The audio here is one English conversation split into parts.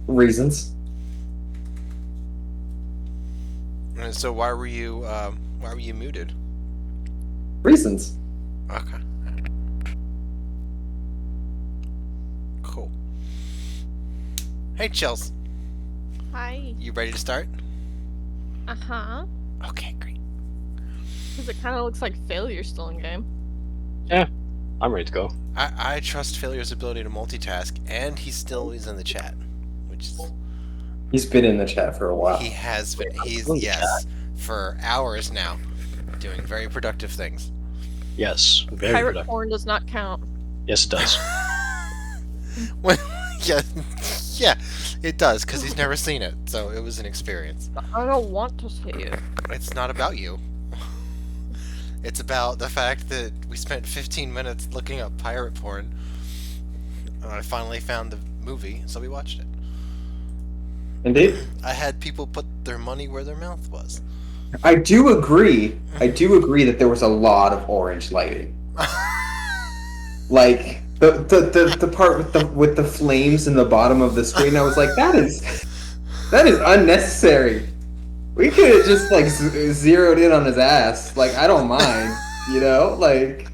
Reasons. And so why were you muted? Reasons. Okay, cool. Hey, Chels, Hi. you ready to start? Uh-huh. Okay, great. Because it kind of looks like failure's still in game. Yeah, I'm ready to go. I trust Failure's ability to multitask, and he still is in the chat, which is He's been in the chat for a he while. has been. He's in the yes for hours now, doing very productive things. Yes, very Pirate productive. porn does not count. Yes, it does. When, yeah, yeah, it does because he's never seen it, so it was an experience. I don't want to see it. It's not about you. It's about the fact that we spent 15 minutes looking up pirate porn, and I finally found the movie, so we watched it. Indeed. I had people put their money where their mouth was. I do agree. I do agree that there was a lot of orange lighting. Like the part with the flames in the bottom of the screen, I was like, that is unnecessary. We could have just like zeroed in on his ass. Like, I don't mind, like.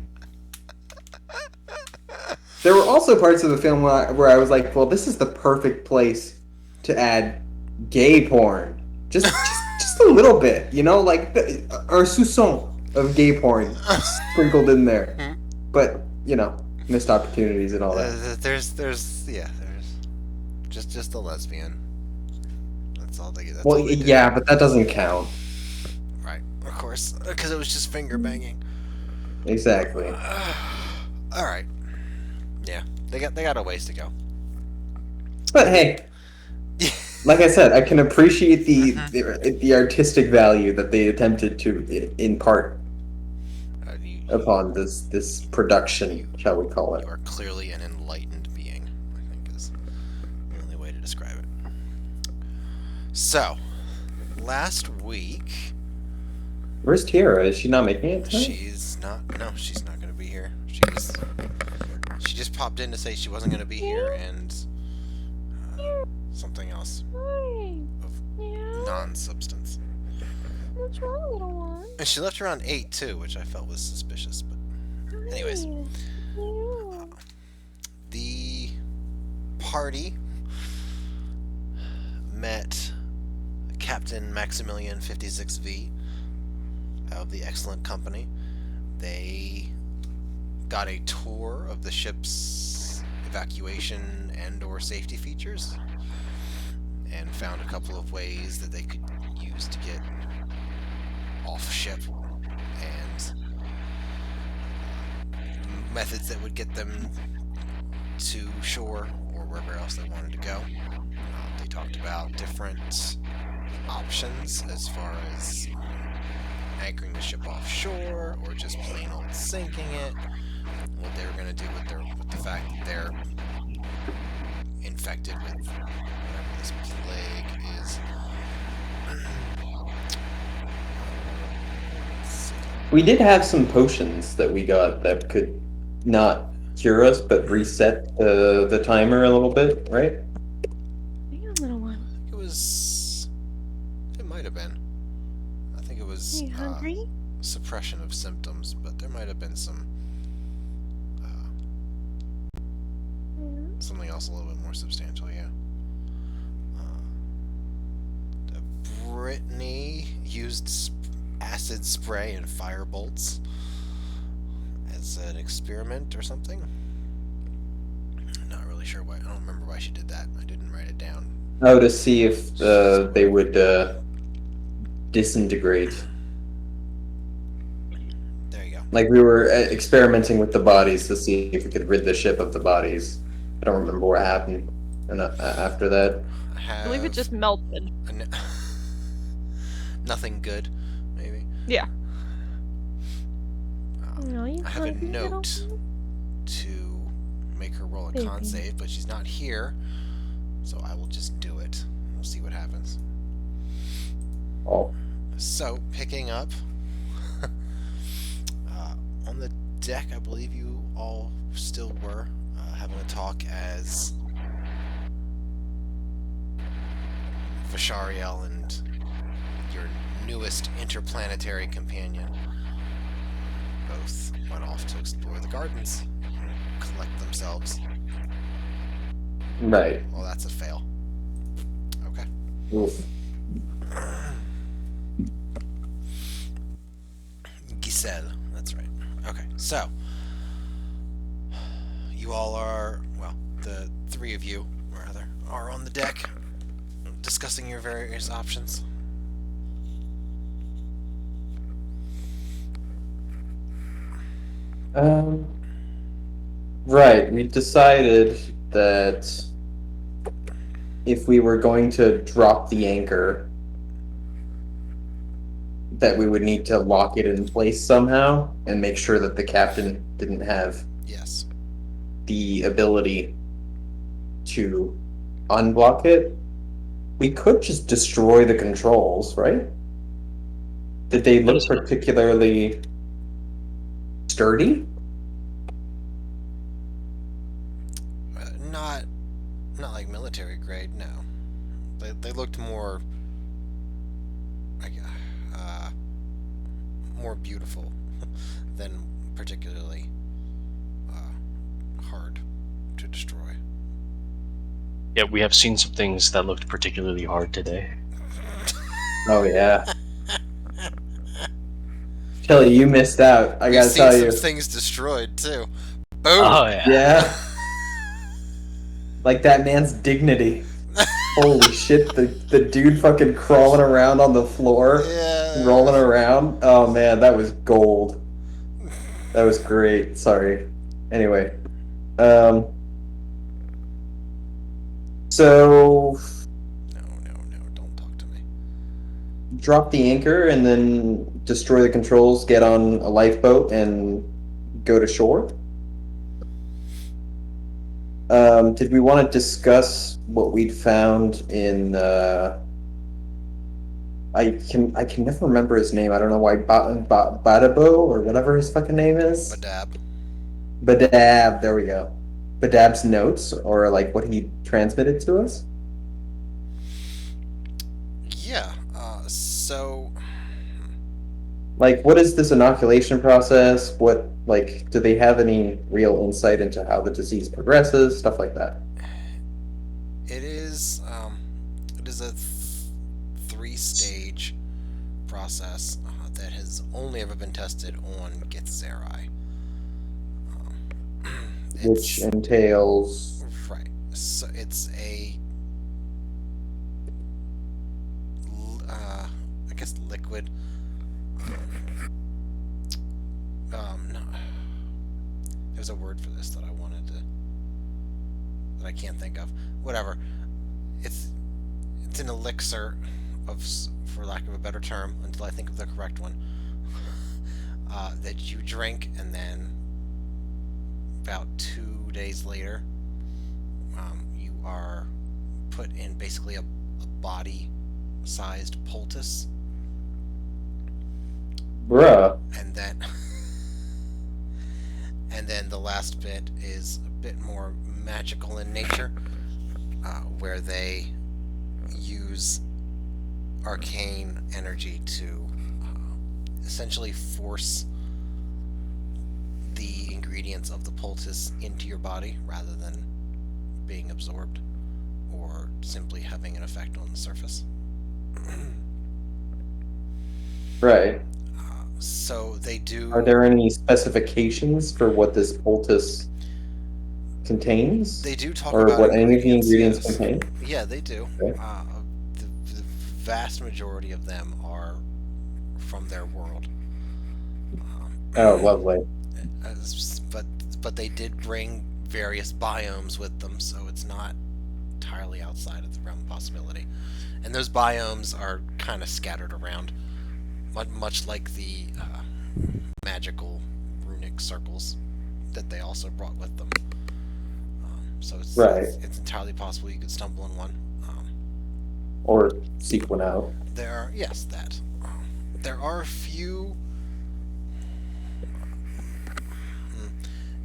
There were also parts of the film where I was like, well, this is the perfect place to add gay porn. Just a little bit, like our soupçon of gay porn sprinkled in there. But, missed opportunities and all that. There's just a lesbian. That's all they. That's Well, all they do. yeah, but that doesn't count. Right, of course, because it was just finger banging. Exactly. All right. Yeah, they got a ways to go. But hey, like I said, I can appreciate the artistic value that they attempted to impart upon this production, shall we call it. You are clearly an enlightened being, I think is the only way to describe it. So, last week... Where's Tiara? Is she not making it tonight? She's not going to be here. She just popped in to say she wasn't going to be here, and something else of non-substance. What's wrong, little one? And she left around 8, too, which I felt was suspicious, but... Anyways. The party met Captain Maximilian 56V of the Excellent Company. They got a tour of the ship's evacuation and or safety features and found a couple of ways that they could use to get off ship and methods that would get them to shore or wherever else they wanted to go. They talked about different options as far as anchoring the ship offshore or just plain old sinking it. What they were going to do with the fact that they're infected with whatever this plague is. We did have some potions that we got that could not cure us, but reset the timer a little bit, right? Damn, little one. It might have been. I think it was Are you hungry? suppression of symptoms, but there might have been some something else a little bit more substantial, yeah. Brittany used acid spray and fire bolts as an experiment or something. I'm not really sure why. I don't remember why she did that. I didn't write it down. Oh, to see if they would disintegrate. There you go. Like, we were experimenting with the bodies to see if we could rid the ship of the bodies. I don't remember what happened after that. I believe it just melted. Nothing good, maybe. Yeah. I have a note to make her roll a con save, but she's not here, so I will just do it. We'll see what happens. Oh. So, picking up on the deck, I believe you all still were having a talk as Vishariel and your newest interplanetary companion both went off to explore the gardens and collect themselves. Right. Well, that's a fail. Okay. Oof. Giselle, that's right. Okay, so you all are, well, the three of you, rather, are on the deck discussing your various options. Right. We decided that if we were going to drop the anchor, that we would need to lock it in place somehow and make sure that the captain didn't have Yes. the ability to unblock it. We could just destroy the controls, right? Did they That look is- particularly sturdy? Not like military grade, no. They looked more, like, more beautiful than particularly hard to destroy. Yeah, we have seen some things that looked particularly hard today. Oh yeah. Kelly, you missed out. I We've gotta seen tell some you. things destroyed too. Boom. Oh yeah. Yeah. Like that man's dignity. Holy shit, the dude fucking crawling around on the floor, Yeah. rolling around. Oh man, that was gold. That was great. Sorry. Anyway. So No, don't talk to me. drop the anchor and then destroy the controls, get on a lifeboat and go to shore. Did we want to discuss what we'd found in I can never remember his name. I don't know why Badabo or whatever his fucking name is. Badab. Badab, there we go. Badab's notes or like what he transmitted to us? Yeah. So Like what is this inoculation process? What like do they have any real insight into how the disease progresses, stuff like that? it is a three-stage process that has only ever been tested on Githzerai. Which entails right. So it's I guess liquid. No, there's a word for this that I wanted to that I can't think of. Whatever. It's an elixir of, for lack of a better term, until I think of the correct one. That you drink, and then about 2 days later, you are put in basically a body-sized poultice, bruh. and then the last bit is a bit more magical in nature, where they use arcane energy to essentially force the ingredients of the poultice into your body rather than being absorbed or simply having an effect on the surface. Right. So they do. Are there any specifications for what this poultice contains? They do talk or about what any of the ingredients yes. contain? Yeah, they do. Okay. The vast majority of them are from their world. Oh, lovely. But they did bring various biomes with them, so it's not entirely outside of the realm of possibility. And those biomes are kind of scattered around, much like the magical runic circles that they also brought with them. So it's, Right. it's entirely possible you could stumble on one. Or seek one out. There are, yes, that. There are a few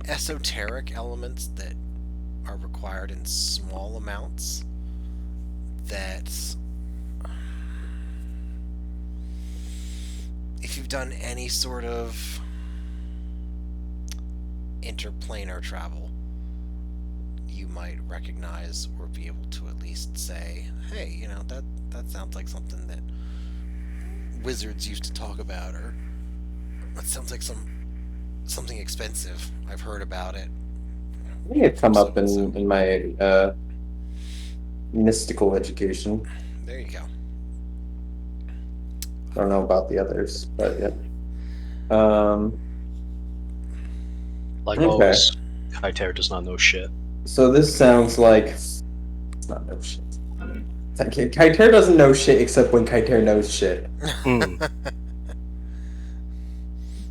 esoteric elements that are required in small amounts that you've done any sort of interplanar travel, you might recognize or be able to at least say, hey, that sounds like something that wizards used to talk about, or that sounds like something expensive. I've heard about it. I think it come up So- in my mystical education. There you go. I don't know about the others, but yeah. Like Okay. always, Kaiter does not know shit. So this sounds like it's not no shit. Kaiter doesn't know shit except when Kaiter knows shit. Hmm.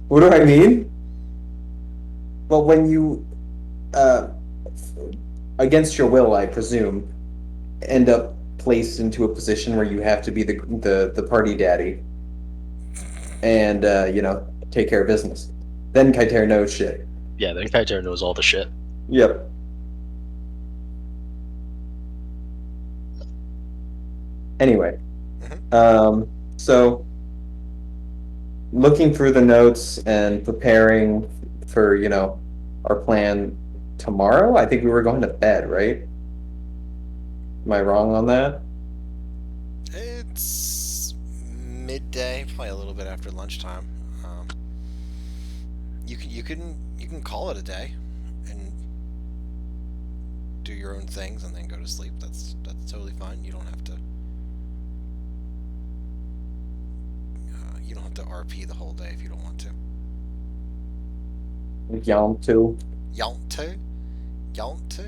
What do I mean? Well, when you, against your will, I presume, end up placed into a position where you have to be the party daddy, and take care of business. Then Kaiter knows shit. Yeah, then Kaiter knows all the shit. Yep. Anyway, so looking through the notes and preparing for our plan tomorrow. I think we were going to bed, right? Am I wrong on that? It's midday, probably a little bit after lunchtime. You can call it a day and do your own things and then go to sleep. That's totally fine. You don't have to. You don't have to RP the whole day if you don't want to. Yom too. Yount to? Yount to?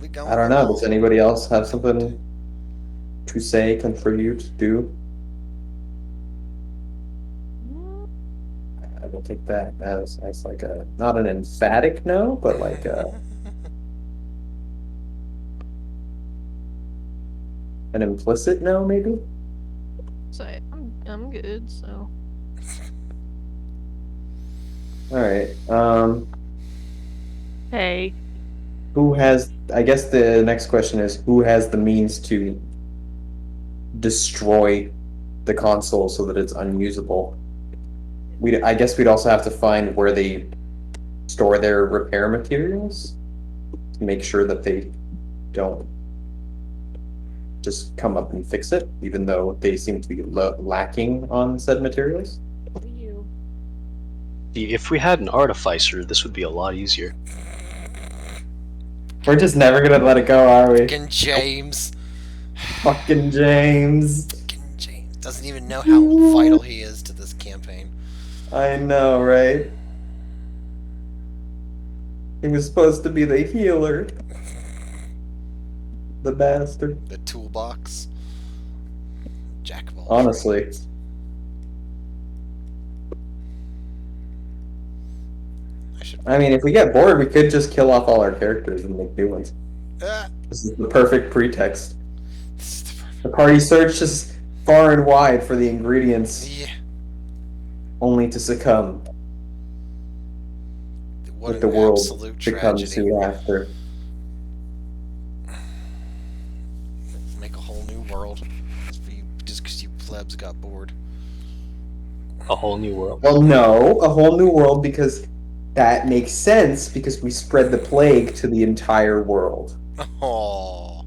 We going I don't know. Does along. anybody else have something to say, contribute, do? I will take that as like not an emphatic no, but like an implicit no, maybe. So I'm good. So All right. hey, Who has? I guess the next question is who has the means to destroy the console so that it's unusable? I guess we'd also have to find where they store their repair materials to make sure that they don't just come up and fix it, even though they seem to be lacking on said materials. you. See, if we had an artificer, this would be a lot easier. We're just never gonna let it go, are we? Fucking James. Fucking James. Fucking James doesn't even know how vital he is to this campaign. I know, right? He was supposed to be the healer. The bastard. The toolbox. Jack of all Honestly. trades. I mean, if we get bored, we could just kill off all our characters and make new ones. Ah, This is the perfect pretext. this is the perfect. The party searches far and wide for the ingredients, Yeah. only to succumb What with the an world absolute becomes tragedy. soon after. Make a whole new world. Just because you plebs got bored. A whole new world. Well, no, a whole new world because that makes sense because we spread the plague to the entire world. Oh.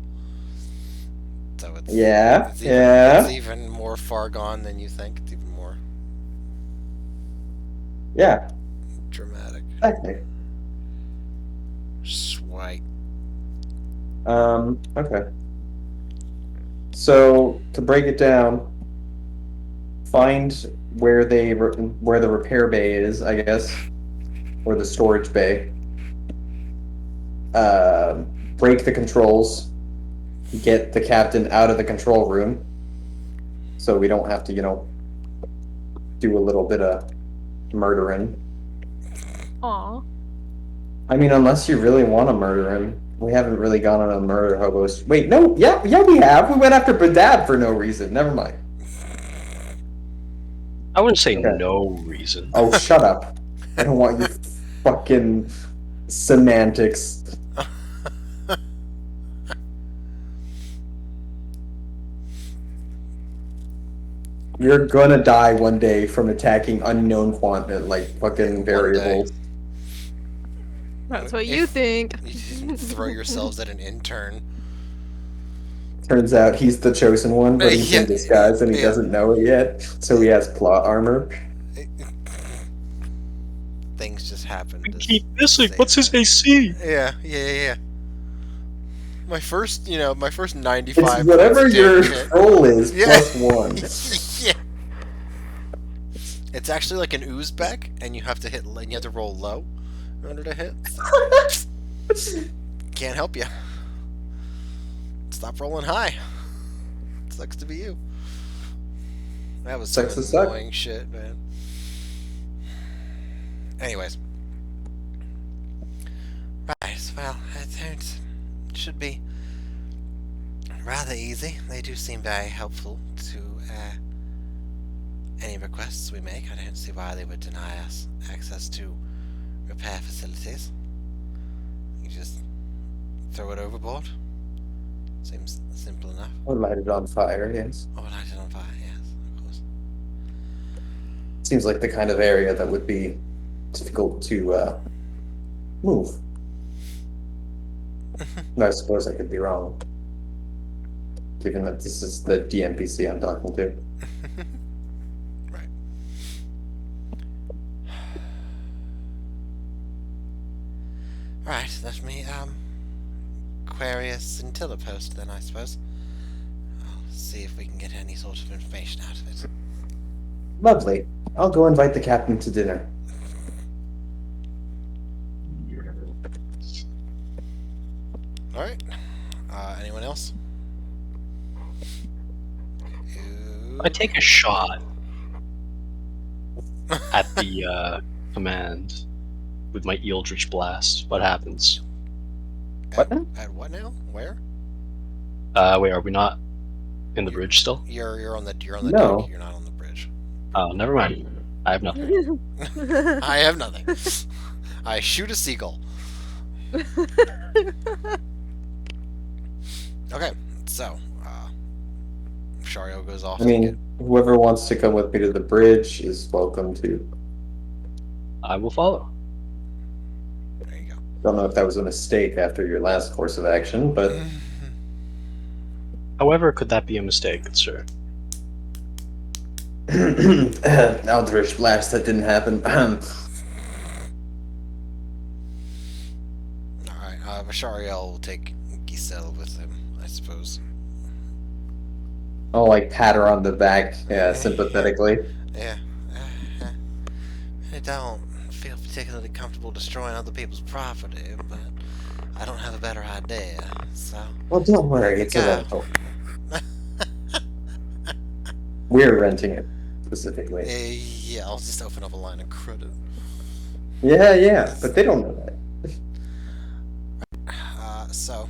So it's Yeah, it's even, yeah. It's even more far gone than you think. It's even more Yeah, dramatic. exactly. Swipe. Okay. So to break it down, find where where the repair bay is, I guess, or the storage bay. Break the controls. Get the captain out of the control room, so we don't have to, do a little bit of murdering. Aw. I mean, unless you really want to murder him. We haven't really gone on a murder hobos. Wait, no, yeah, we have. We went after Badab for no reason. Never mind. I wouldn't say Okay. no reason. Oh, shut up. I don't want your fucking semantics. You're gonna die one day from attacking unknown fucking One day. variables. That's what you think. You throw yourselves at an intern. Turns out he's the chosen one, but he's Yeah, in disguise and he yeah. doesn't know it yet. So he has plot armor. Things just happen. We to keep missing. save What's his that. AC? Yeah. My first 95 It's points whatever of your damage hit. troll is Yeah. plus one. Yeah. It's actually like an Uzbek, and you have to roll low in order to hit. So. Can't help you. Stop rolling high. Sucks to be you. That was some Sucks to suck. annoying shit, man. Anyways. Right, well, it should be rather easy. They do seem very helpful to any requests we make. I don't see why they would deny us access to repair facilities. You just throw it overboard. Seems simple enough. Or light it on fire, yes. Or light it on fire, yes, of course. Seems like the kind of area that would be difficult to move. I suppose I could be wrong. Given that this is the DNPC I'm talking to. Right. Right, let me query a scintilla post then, I suppose. I'll see if we can get any sort of information out of it. Lovely. I'll go invite the captain to dinner. Alright. Anyone else? I take a shot at the command with my Eldritch Blast. What happens? What now? At what now? Where? Wait, are we not in the bridge still? You're on the No. deck. You're not on the bridge. Oh, never mind. I have nothing. I have nothing. I shoot a seagull. Okay, so Shario goes off. I mean, whoever wants to come with me to the bridge is welcome to. I will follow. There you go. Don't know if that was a mistake after your last course of action, but However, could that be a mistake, sir? Eldritch Blast, that didn't happen. Alright, Vashariel will take Giselle with him, I suppose. I'll pat her on the back, sympathetically. Yeah. I don't feel particularly comfortable destroying other people's property, but I don't have a better idea, so... Well, don't worry, it's a Go. rental. We're renting it, specifically. Yeah, I'll just open up a line of credit. Yeah, but they don't know that. So,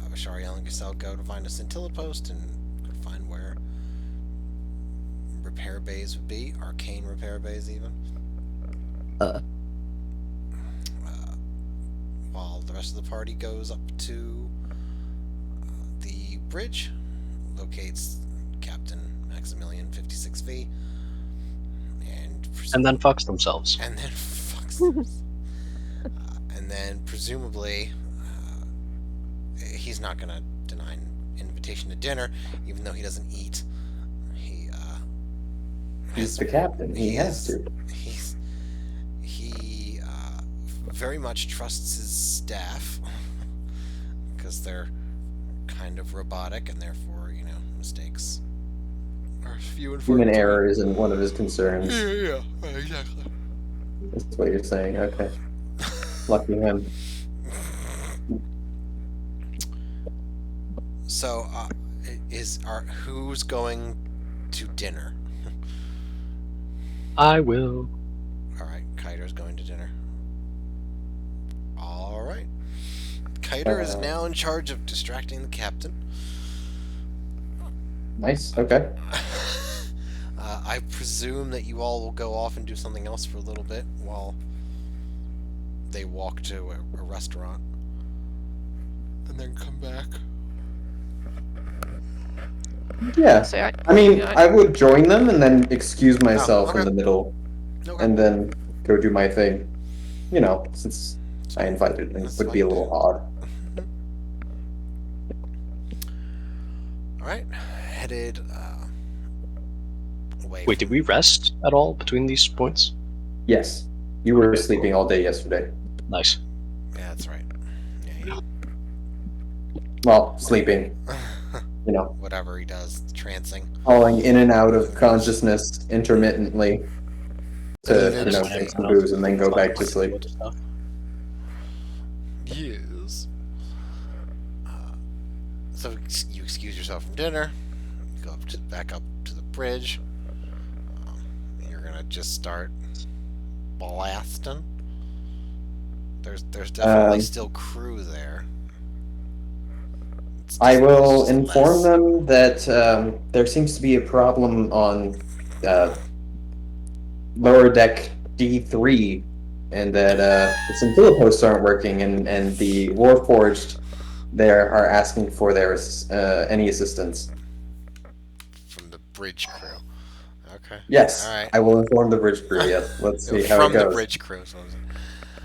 Vashariel and Giselle go to find a scintilla post and go to find where repair bays would be, arcane repair bays even. While the rest of the party goes up to the bridge, locates Captain Maximilian 56V, And then fucks themselves. and then fucks. And then presumably, he's not gonna deny an invitation to dinner, even though he doesn't eat. He's the captain. He has to. He very much trusts his staff because they're kind of robotic and therefore, mistakes are few and far Human between. error isn't one of his concerns. Yeah, exactly. That's what you're saying. Okay. Lucky him. So, who's going to dinner? I will. Alright, Kiter's going to dinner. Alright. Kiter is now in charge of distracting the captain. Nice. Okay. I presume that you all will go off and do something else for a little bit while they walk to a restaurant. And then come back. Yeah. So I mean, yeah, I would join them and then excuse myself okay. in the middle Okay. and then go do my thing. You know, since I invited them, it That's would be a fine. little odd. All right. Headed away. Wait, did we rest at all between these points? Yes. You were sleeping all day yesterday. Nice. Yeah, that's right. Yeah, Well, sleeping, you know, whatever he does, trancing. falling in and out of consciousness intermittently to, Even you know, Just drink hanging some out. booze and then go back to sleep. Stuff. Yes. So you excuse yourself from dinner. You go back up to the bridge. You're gonna just start blasting. There's definitely still crew there. I will just inform less. them that there seems to be a problem on uh, lower deck D3, and that the scintilla posts aren't working, and the Warforged there are asking for their any assistance. From the bridge crew. Okay. Yes, All right. I will inform the bridge crew. Yes, let's see how it From the goes. bridge crew. So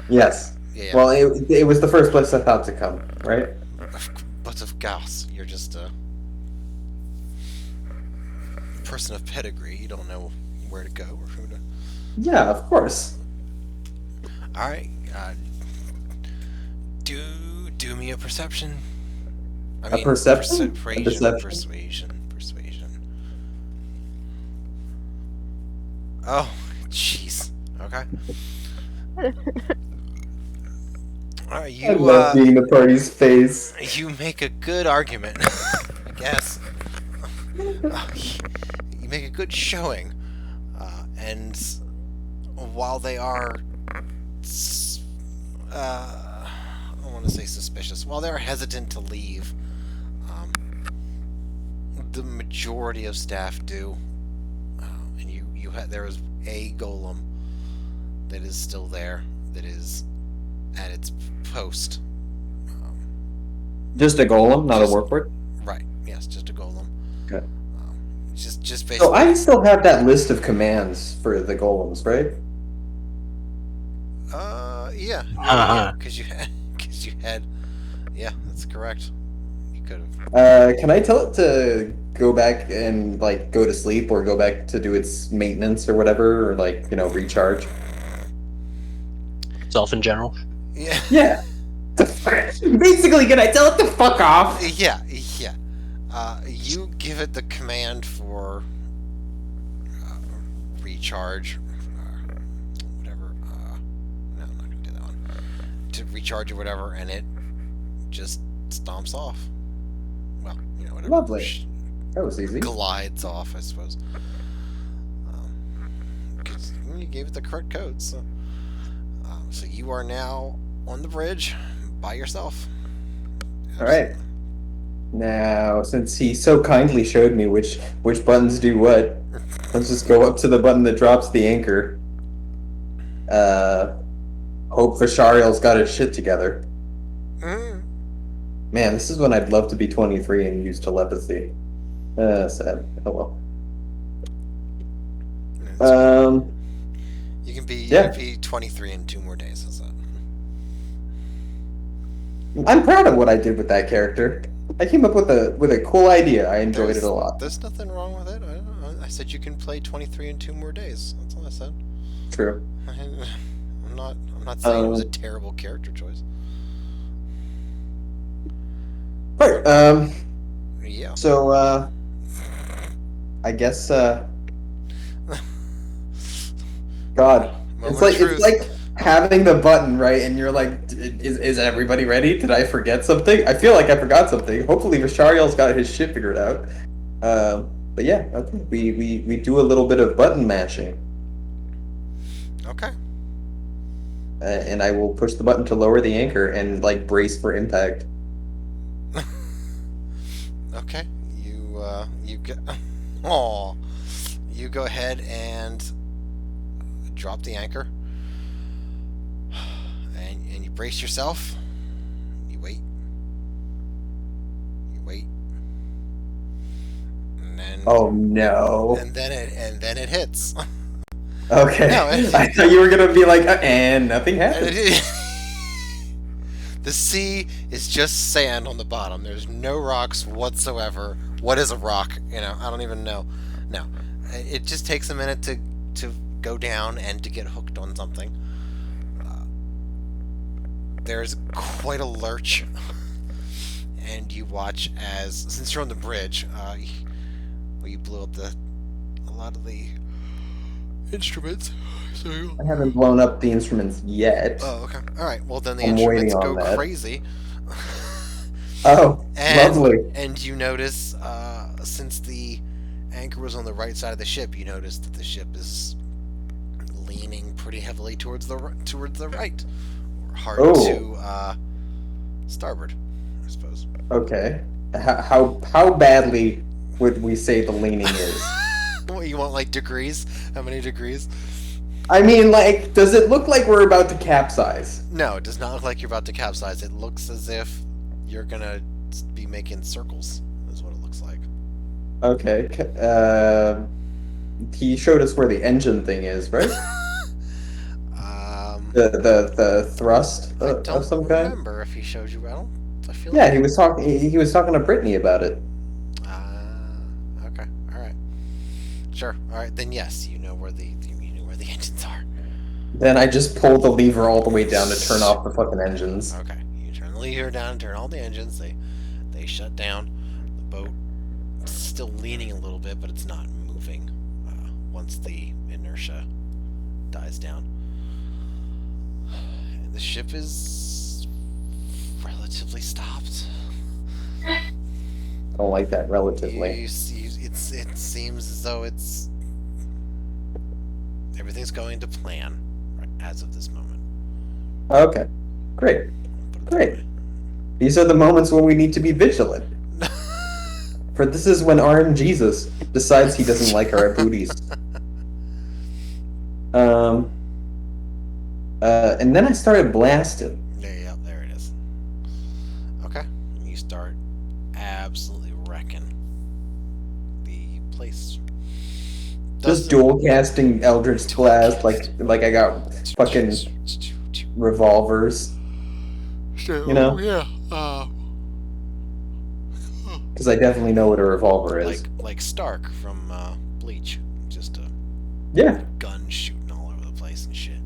Yes. yeah. Well, it was the first place I thought to come, right? But of course, you're just a person of pedigree. You don't know where to go or who to. Yeah, of course. All right. Do me a perception. I A perception? A Persuasion. deception? Persuasion. Oh, jeez. Okay. All right, I love being the party's face. you make a good argument, I guess. You make a good showing, and while they are, I don't want to say suspicious, while they're hesitant to leave, the majority of staff do, and there is a golem that is still there, that is at its post. Just a golem, not Just- a warfort? Right. Yes, just a golem. Okay. Just basically. So I still have that list of commands for the golems, right? Yeah. Uh-huh. Because you had. Yeah, that's correct. You could have. Can I tell it to go back and like go to sleep or go back to do its maintenance or whatever, or like, you know, recharge? Self in general. Yeah. Yeah. Basically, can I tell it to fuck off? Yeah. You give it the command for recharge. Whatever. No, I'm not gonna do that one. To recharge or whatever, and it just stomps off. Well, you know, whatever. Lovely. That was easy. Glides off, I suppose. Because you gave it the correct code, so. So you are now on the bridge by yourself. All right. Now, since he so kindly showed me which buttons do what, let's just go up to the button that drops the anchor. Hope Vishariel's got his shit together. Mm. Man, this is when I'd love to be 23 and use telepathy. Sad. Oh well. You can yeah. be 23 in 2 more days. How's that? I'm proud of what I did with that character. I came up with a cool idea. I enjoyed it a lot. There's nothing wrong with it. I said you can play 23 in 2 more days. That's all I said. True. I'm not saying it was a terrible character choice. Right. Yeah. So I guess God, Moment it's of truth. like having the button right, and you're like, is everybody ready? Did I forget something? I feel like I forgot something. Hopefully, Vishariel's got his shit figured out. But yeah, I think we do a little bit of button mashing. Okay. And I will push the button to lower the anchor and like brace for impact. Okay. You go. Aw. You go ahead and drop the anchor, and you brace yourself. You wait. Oh no. and then it hits. Okay. No, I thought you were gonna be like, and nothing And happened. the sea is just sand on the bottom. There's no rocks whatsoever. What is a rock? I don't even know. No, it just takes a minute to go down and to get hooked on something. There's quite a lurch, and you watch as, since you're on the bridge, you blew up a lot of the instruments. So I haven't blown up the instruments yet. oh, okay. All right. Well, then the I'm instruments waiting on go that. crazy. Oh, And, lovely. and you notice, since the anchor was on the right side of the ship, you notice that the ship is leaning pretty heavily towards the right, or hard to starboard, I suppose. Okay. How badly would we say the leaning is? What, you want like degrees? How many degrees? I mean, like, does it look like we're about to capsize? No, it does not look like you're about to capsize. It looks as if you're gonna be making circles. Is what it looks like. Okay. He showed us where the engine thing is, right? The thrust I of don't some kind. remember if he showed you. I feel Yeah, like he was talking. He was talking to Brittany about it. Okay. All right. Sure. All right. Then yes, you know where the engines are. Then I just pulled the lever all the way down to turn off the fucking engines. Okay. You turn the lever down, turn all the engines. They shut down. The boat is still leaning a little bit, but it's not moving. Once the inertia dies down, and the ship is relatively stopped. Don't like that relatively. It seems as though everything's going to plan right, as of this moment. Okay, great. Put it that Great. way. These are the moments when we need to be vigilant. For this is when RN Jesus decides he doesn't like our booties. And then I started blasting. There it is. Okay, and you start absolutely wrecking the place. Just dual casting Eldritch Blast like I got fucking revolvers. You know? Yeah. Because I definitely know what a revolver is. Like Stark from Bleach, just a Yeah. gun shooting all over the place and shit.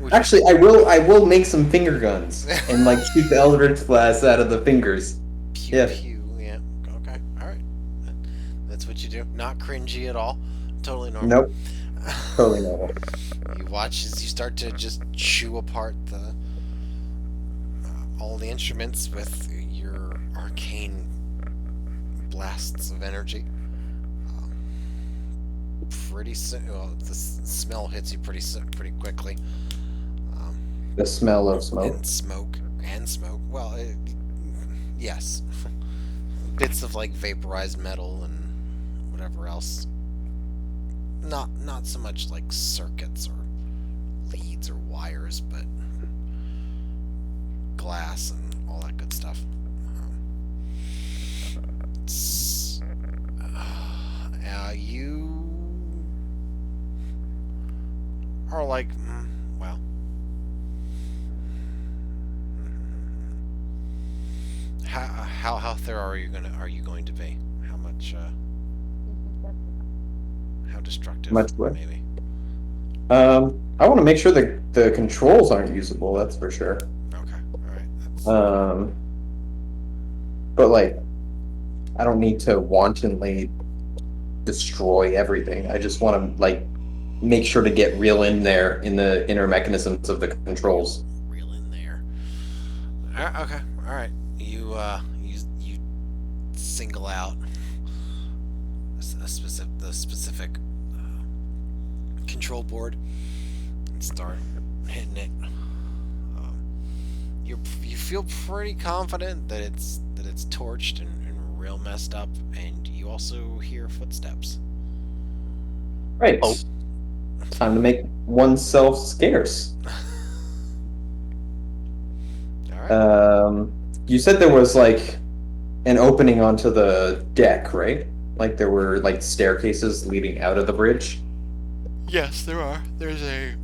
Which Actually, I will make some finger guns and like shoot the Eldritch Blast out of the fingers. pew yeah. pew. Yeah. Okay. All right. That's what you do. Not cringy at all. Totally normal. Nope. Totally normal. You watch as you start to just chew apart all the instruments with your arcane blasts of energy. Pretty soon, well, the smell hits you pretty quickly. The smell of smoke. And smoke. Well, yes, bits of like vaporized metal and whatever else. Not so much like circuits or leads or wires, but glass and all that good stuff. You are like, well, how thorough are you going to be? How much? How destructive? Much what? Maybe. I want to make sure that the controls aren't usable. That's for sure. Okay. All right. But like, I don't need to wantonly destroy everything. I just want to like make sure to get real in there in the inner mechanisms of the controls. Real in there. Okay. All right. You single out the specific control board and start hitting it. You feel pretty confident that it's torched and real messed up, and you also hear footsteps. Right. Oh. Time to make oneself scarce. All right. You said there was like an opening onto the deck, right? Like there were like staircases leading out of the bridge? Yes, there are. There's a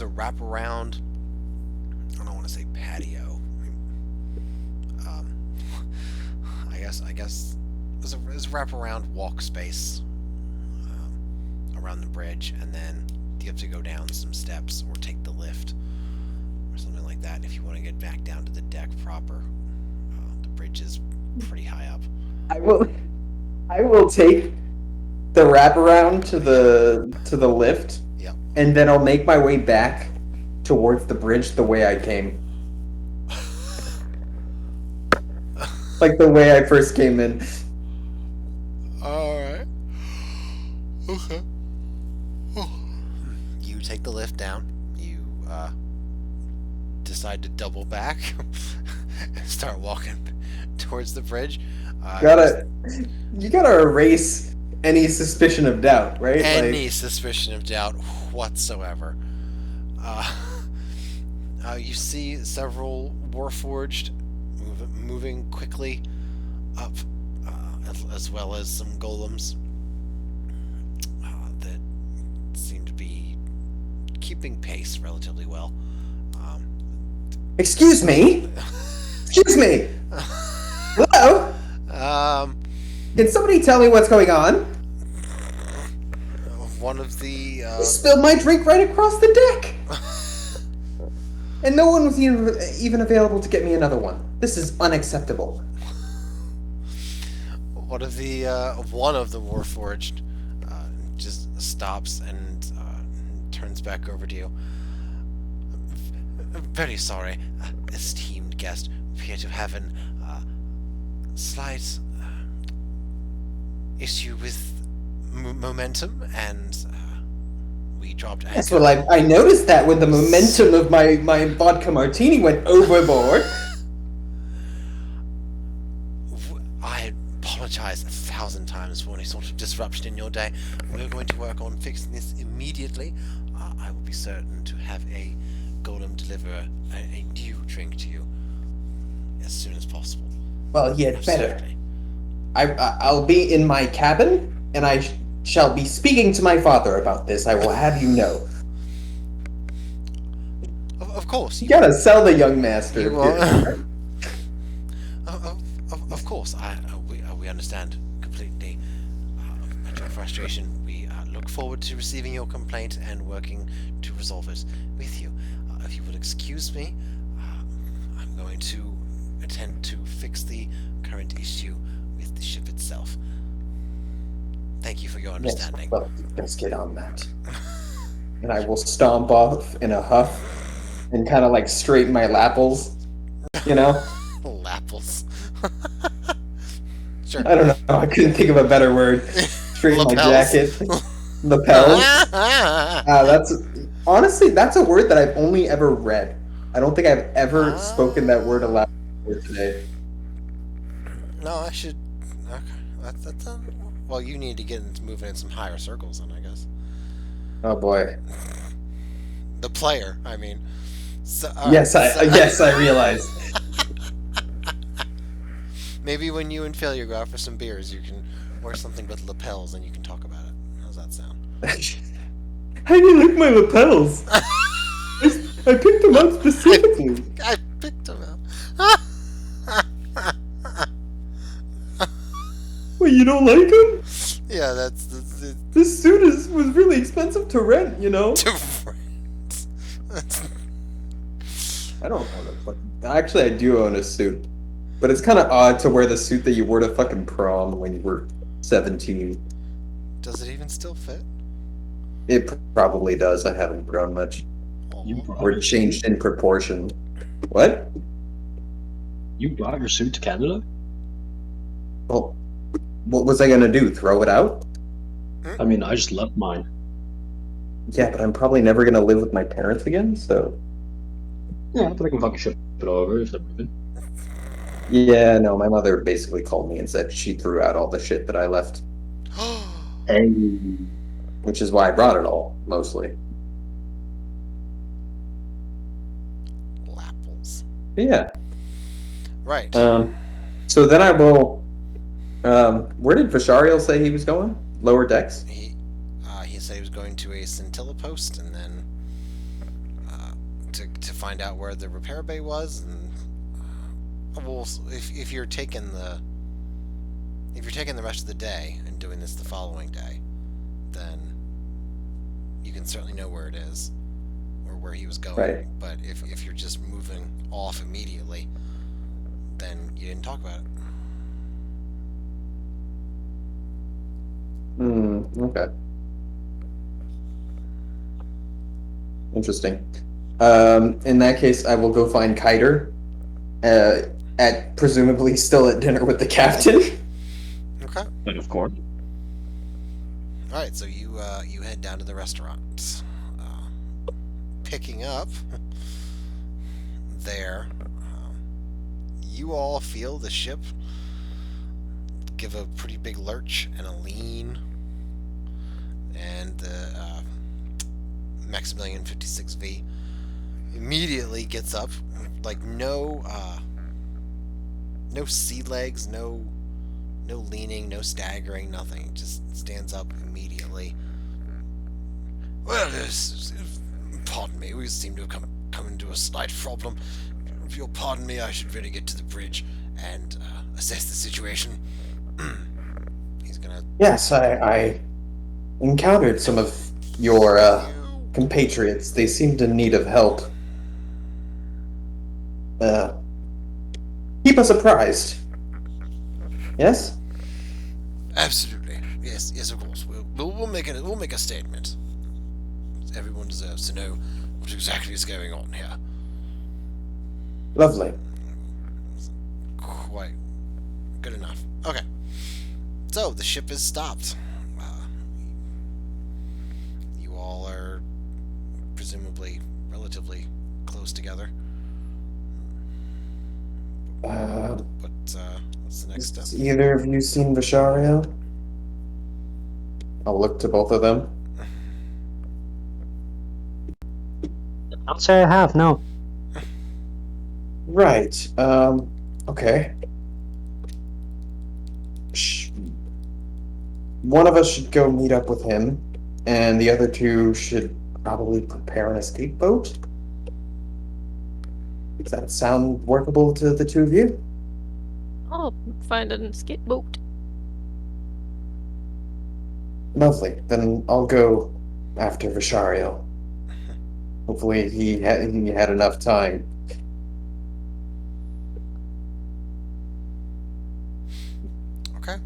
wraparound. I don't want to say patio. Um, I guess there's a wraparound walk space around the bridge, and then you have to go down some steps or take the lift or something like that if you want to get back down to the deck proper. The bridge is pretty high up. I will take the wraparound to the lift. Yep. And then I'll make my way back towards the bridge the way I came. Like the way I first came in. Alright. Okay. You take the lift down. You decide to double back and start walking towards the bridge. You gotta erase any suspicion of doubt, right? Any suspicion of doubt whatsoever. You see several warforged moving quickly up, as well as some golems that seem to be keeping pace relatively well. Excuse me? Excuse me! Hello? Can somebody tell me what's going on? One of the You spilled my drink right across the deck! And no one was even available to get me another one. This is unacceptable. one of the warforged just stops and turns back over to you. Very sorry, esteemed guest. Appear to have an slight issue with momentum, and we dropped anchor. Yes, well, I noticed that when the momentum of my vodka martini went overboard. I apologize 1,000 times for any sort of disruption in your day. We're going to work on fixing this immediately. I will be certain to have a golem deliver a new drink to you as soon as possible. Well, he had Most better. certainly. I'll be in my cabin, and I shall be speaking to my father about this. I will have you know. Of course. You gotta sell the young master. You are. Of course, we understand completely your frustration. We look forward to receiving your complaint and working to resolve it with you. If you will excuse me, I'm going to attempt to fix the current issue with the ship itself. Thank you for your understanding. Yes, well, let's get on that. And I will stomp off in a huff and kind of like straighten my lapples, you know? Lapples. Sure. I don't know. I couldn't think of a better word. Straighten my Lapels. jacket. Lapels. That's a word that I've only ever read. I don't think I've ever spoken that word aloud today. No, I should. Okay, that's well, you need to get into moving in some higher circles, then I guess. Oh boy. The player, I mean. So, Yes, I realize. Maybe when you and Failure go out for some beers, you can wear something with lapels and you can talk about it. How's that sound? How do you like my lapels? I picked them out specifically. I picked them out. Well, you don't like them? Yeah, that's This suit was really expensive to rent, you know? different. I don't own a fucking... Actually, I do own a suit. But it's kind of odd to wear the suit that you wore to fucking prom when you were 17. Does it even still fit? It probably does. I haven't grown much. You Oh. Or brought, changed in proportion. What? you brought your suit to Canada? Well, what was I gonna do? Throw it out? I mean, I just left mine. Yeah, but I'm probably never gonna live with my parents again, so... Yeah, but I can fucking ship it over if they're moving. Yeah, no, my mother basically called me and said she threw out all the shit that I left. Hey. Which is why I brought it all, mostly. Lapples. But yeah. Right. So then I will. Where did Vishariel say he was going? Lower decks. He said he was going to a scintilla post, and then to find out where the repair bay was, and well, if you're taking the rest of the day and doing this the following day, then you can certainly know where it is or where he was going. Right. But if you're just moving off immediately, then you didn't talk about it. Okay. Interesting. In that case, I will go find Kiter. At presumably still at dinner with the captain. Okay. But of course. All right. So you head down to the restaurant, picking up there. You all feel the ship give a pretty big lurch and a lean, and the Maximilian 56V immediately gets up, like no sea legs, no leaning, no staggering, nothing. Just stands up immediately. Well, pardon me, we seem to have come into a slight problem. If you'll pardon me, I should really get to the bridge and assess the situation. He's gonna... Yes, I encountered some of your compatriots. They seemed in need of help. Keep us apprised. Yes? Absolutely. Yes, of course. We'll make a statement. Everyone deserves to know what exactly is going on here. Lovely. Quite good enough. Okay. So the ship is stopped. You all are presumably relatively close together. What's the next step? Has either of you seen Vishario? I'll look to both of them. I'll say I have, no. Right. Okay. One of us should go meet up with him, and the other two should probably prepare an escape boat. Does that sound workable to the two of you? I'll find an escape boat. Lovely. Then I'll go after Vishario. Hopefully he had enough time. Okay.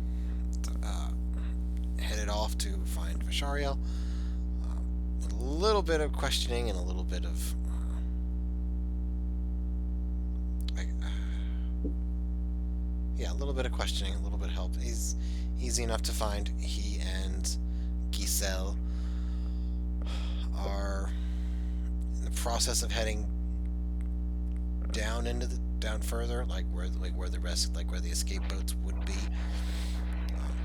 Headed off to find Vishariel. A little bit of questioning and a little bit of a little bit of questioning, a little bit of help. He's easy enough to find. He and Giselle are in the process of heading down further, like where the escape boats would be.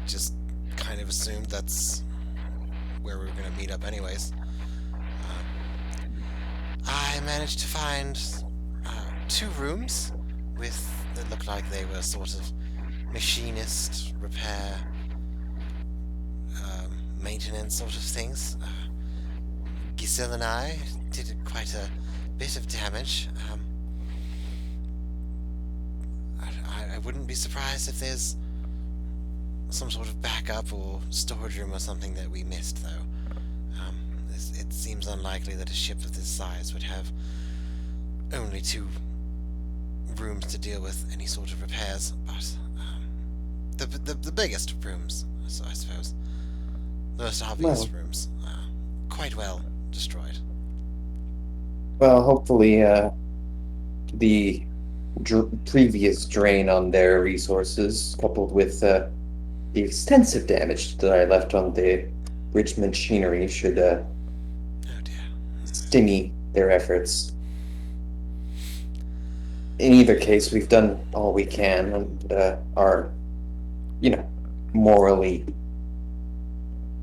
Just kind of assumed that's where we were going to meet up anyways. I managed to find 2 rooms that looked like they were sort of machinist, repair, maintenance sort of things. Giselle and I did quite a bit of damage. I wouldn't be surprised if there's some sort of backup or storage room or something that we missed, though. It seems unlikely that a ship of this size would have only 2 rooms to deal with any sort of repairs, but the biggest rooms, I suppose, the most obvious rooms, quite well destroyed. Well, hopefully, the previous drain on their resources, coupled with the extensive damage that I left on the bridge machinery, should Oh dear. stymie their efforts. In either case, we've done all we can and are, morally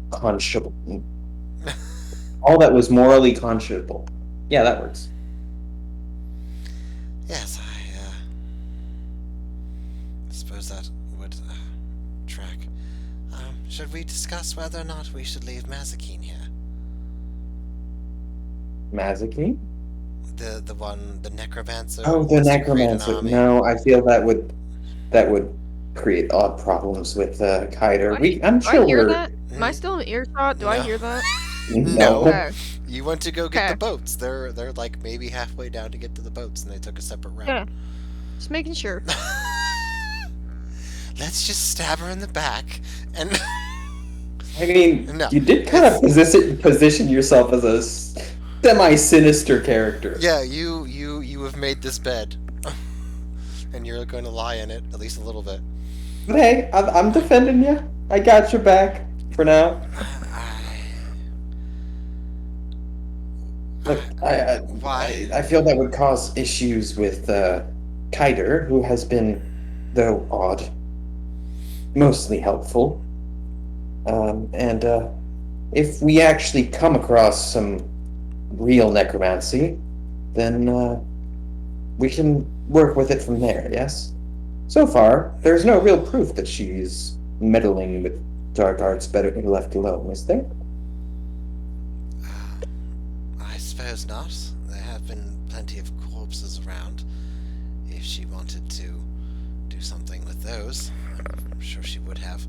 conscionable. All that was morally conscionable. Yeah, that works. Yes, I suppose suppose that would track. Should we discuss whether or not we should leave Mazikeen here? Mazikeen? The necromancer. Oh, who the wants to create an necromancer. army? No, I feel that would create odd problems with Kiter. I'm Do I sure hear we're that? Am I still in earshot? Do I No. hear that? no. Okay. You went to go get the Okay. boats. They're like maybe halfway down to get to the boats, and they took a separate route. Yeah. Just making sure. Let's just stab her in the back, and I mean, No, you did kind of position yourself as a semi-sinister character. yeah, you have made this bed, and you're going to lie in it at least a little bit. But hey, I'm defending you. I got your back for now. Look, Why? I feel that would cause issues with Kiter, who has been, though odd, mostly helpful. And if we actually come across some real necromancy, then we can work with it from there, yes? So far, there's no real proof that she's meddling with dark arts better left alone, is there? I suppose not. There have been plenty of corpses around. If she wanted to do something with those, I'm sure she would have.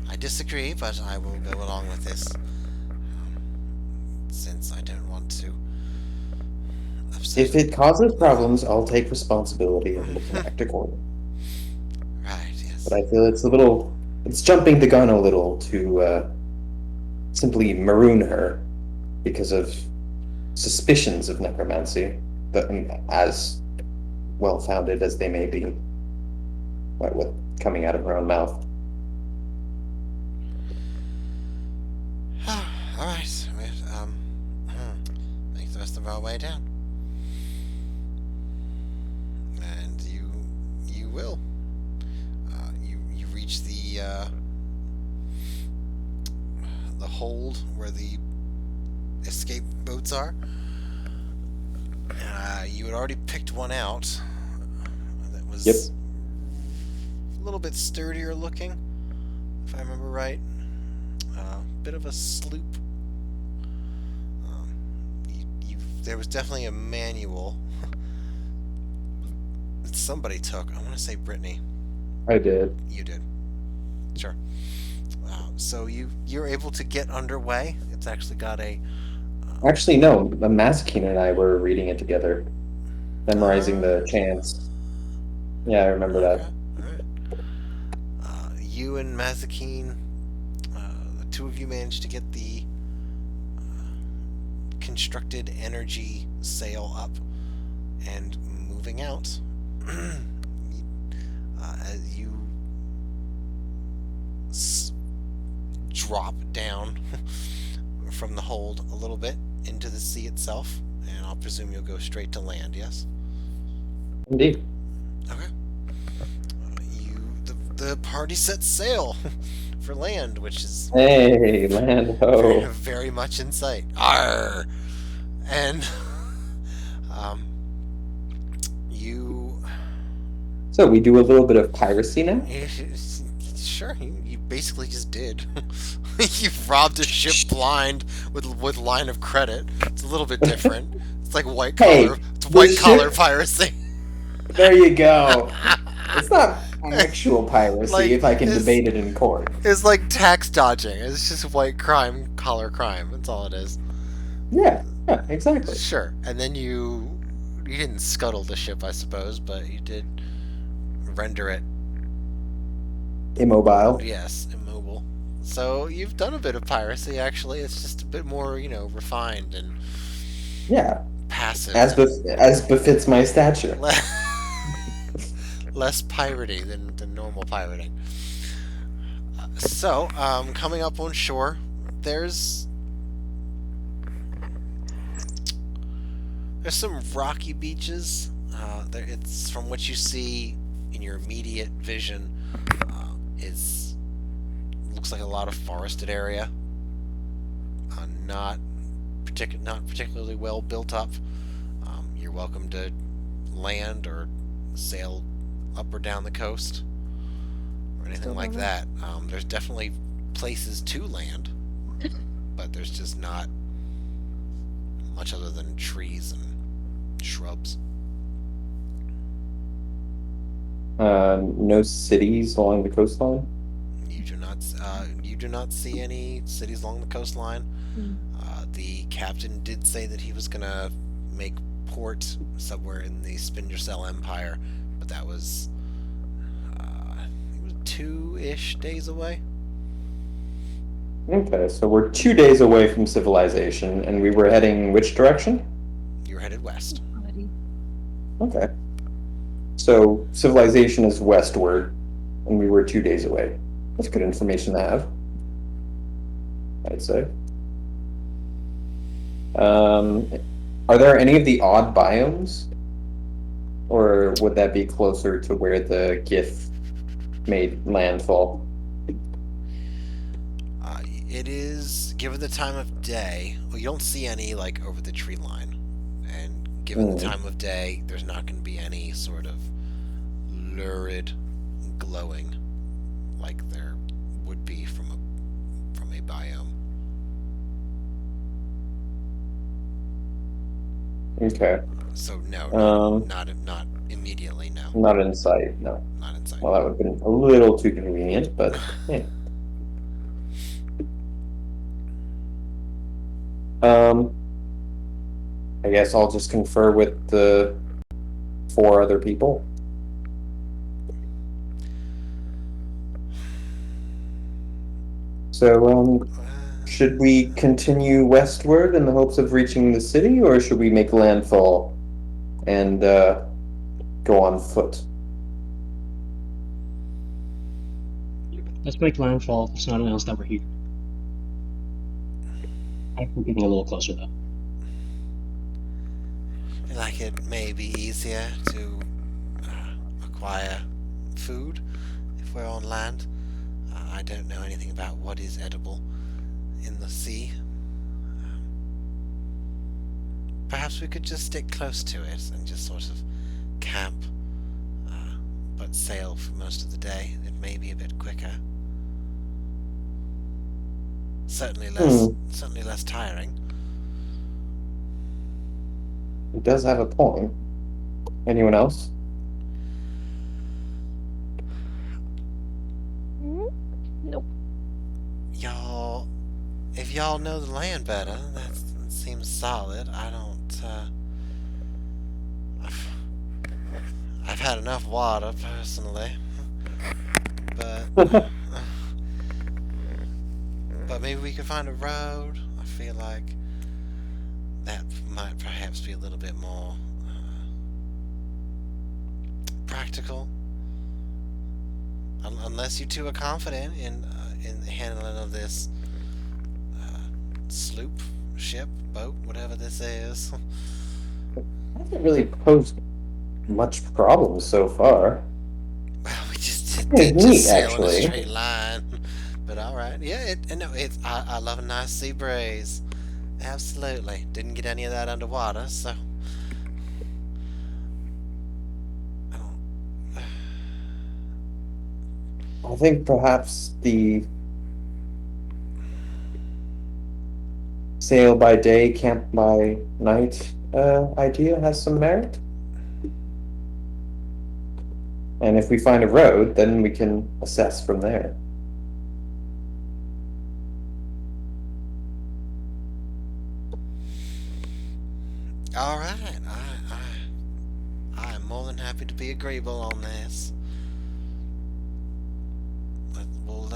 I disagree, but I will go along with this. Since I don't want to upset. If it causes problems, I'll take responsibility and act accordingly. Right, yes. But I feel it's jumping the gun a little to simply maroon her because of suspicions of necromancy, but as well-founded as they may be, with coming out of her own mouth. Alright, make the rest of our way down. And you will. You reach the hold where the escape boats are. You had already picked one out that was Yep. a little bit sturdier looking, if I remember right. Bit of a sloop. There was definitely a manual that somebody took. I want to say Brittany. I did. You did. Sure. So you're able to get underway. It's actually got a. Actually, no. Mazikeen and I were reading it together, memorizing the chants. Yeah, I remember that. Alright. You and Mazikeen, the two of you managed to get the constructed energy sail up and moving out. As you drop down from the hold a little bit into the sea itself, and I'll presume you'll go straight to land, yes? Indeed. Okay. The party sets sail for land, which is Hey, land ho. very much in sight. Arr! And you So we do a little bit of piracy now? sure, you basically just did. You robbed a ship blind with line of credit. It's a little bit different. It's like white Hey, collar. It's white the collar ship- piracy. There you go. It's not actual piracy Like, if I can it's- debate it in court. It's like tax dodging. It's just white collar crime. That's all it is. Yeah, exactly. Sure. And then you didn't scuttle the ship, I suppose, but you did render it, Immobile. yes, immobile. So you've done a bit of piracy, actually. It's just a bit more, refined and Yeah, passive. as befits my stature. Less piratey than normal pirating. So, coming up on shore, there's some rocky beaches. It's from what you see in your immediate vision. Looks like a lot of forested area. Not particularly well built up. You're welcome to land or sail up or down the coast or anything Still like don't know. that. There's definitely places to land, but there's just not much other than trees and shrubs. No cities along the coastline? You do not see any cities along the coastline. Mm. The captain did say that he was gonna make port somewhere in the Spin Your Cell Empire, but that was it was 2-ish days away. Okay, so we're 2 days away from civilization, and we were heading which direction? You're headed west. Buddy. Okay. So civilization is westward, and we were 2 days away. That's good information to have, I'd say. Are there any of the odd biomes? Or would that be closer to where the GIF made landfall? It is, given the time of day, well, you don't see any, like, over the tree line. And given the time of day, there's not going to be any sort of lurid glowing like there would be from a biome. Okay. So no, not immediately. No, Not in sight, no. not in sight. Well, that would have been a little too convenient, but yeah. I guess I'll just confer with the 4 other people. So, should we continue westward in the hopes of reaching the city, or should we make landfall and go on foot? Let's make landfall. It's not announced that we're here. I'm getting a little closer though. Like it may be easier to acquire food if we're on land. I don't know anything about what is edible in the sea. Perhaps we could just stick close to it and just sort of camp, but sail for most of the day. It may be a bit quicker. Certainly less tiring. It does have a point. Anyone else? Nope. If y'all know the land better, that seems solid. I don't, I've had enough water, personally. But, but maybe we could find a road. I feel like that might perhaps be a little bit more practical. Unless you two are confident in the handling of this sloop, ship, boat, whatever this is. Hasn't really posed much problems so far. Well, we just It's did neat, just sail in a actually. straight line. But all right, yeah. I love a nice sea breeze. Absolutely. Didn't get any of that underwater, so. I think perhaps the sail by day, camp by night idea has some merit. And if we find a road, then we can assess from there. All right. I am more than happy to be agreeable on this. We'll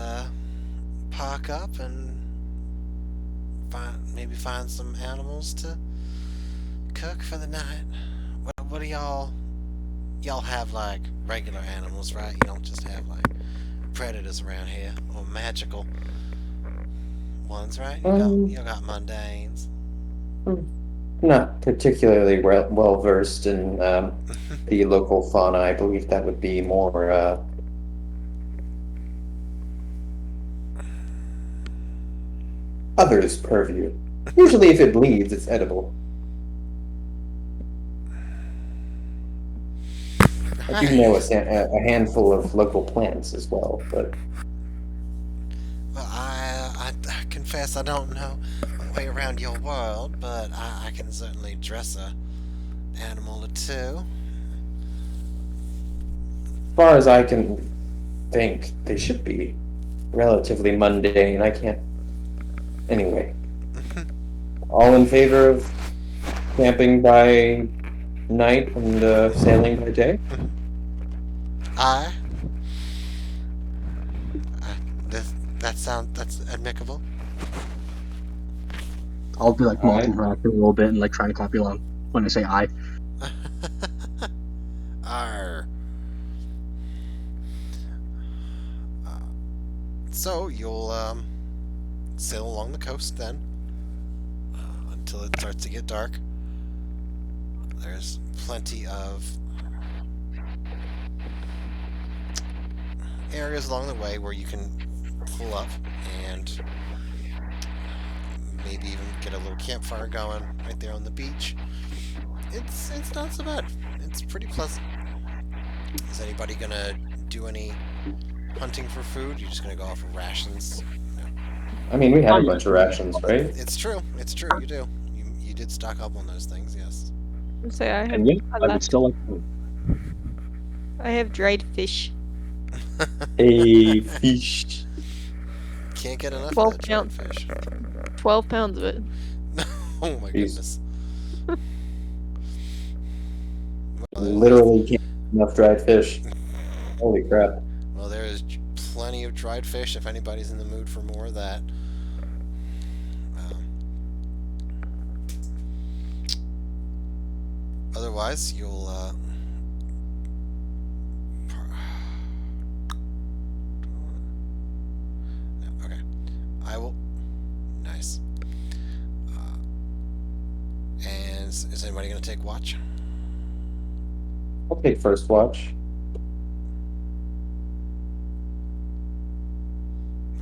park up and maybe find some animals to cook for the night. What do y'all have, like regular animals, right? You don't just have like predators around here or magical ones, right? You got mundanes. Not particularly well versed in the local fauna. I believe that would be more others' purview. Usually, if it bleeds, it's edible. I do know a handful of local plants as well, but Well, I confess I don't know my way around your world, but I can certainly dress a animal or two. as far as I can think, they should be relatively mundane. I can't. Anyway, all in favor of camping by night and sailing by day? I. This, that's amicable. I'll be like mocking Aye. her after a little bit and like trying to copy along when I say I. Arr. So you'll sail along the coast then until it starts to get dark. There's plenty of areas along the way where you can pull up and maybe even get a little campfire going right there on the beach. It's not so bad. It's pretty pleasant. Is anybody gonna do any hunting for food? You're just gonna go off of rations? No. I mean, we have a bunch of rations, right? It's true. It's true. You do. You did stock up on those things. Yes. Say I have. And yeah, a I would lot. still like to. I have dried fish. A fish. Can't get enough 12 of that dried pounds. fish. 12 pounds of it. Oh my Jeez. goodness. Well, there's- Literally can't get enough dried fish. Holy crap. Well, there is plenty of dried fish if anybody's in the mood for more of that. Otherwise, you'll no, okay. I will. Nice. And is anybody gonna take watch? I'll take first watch.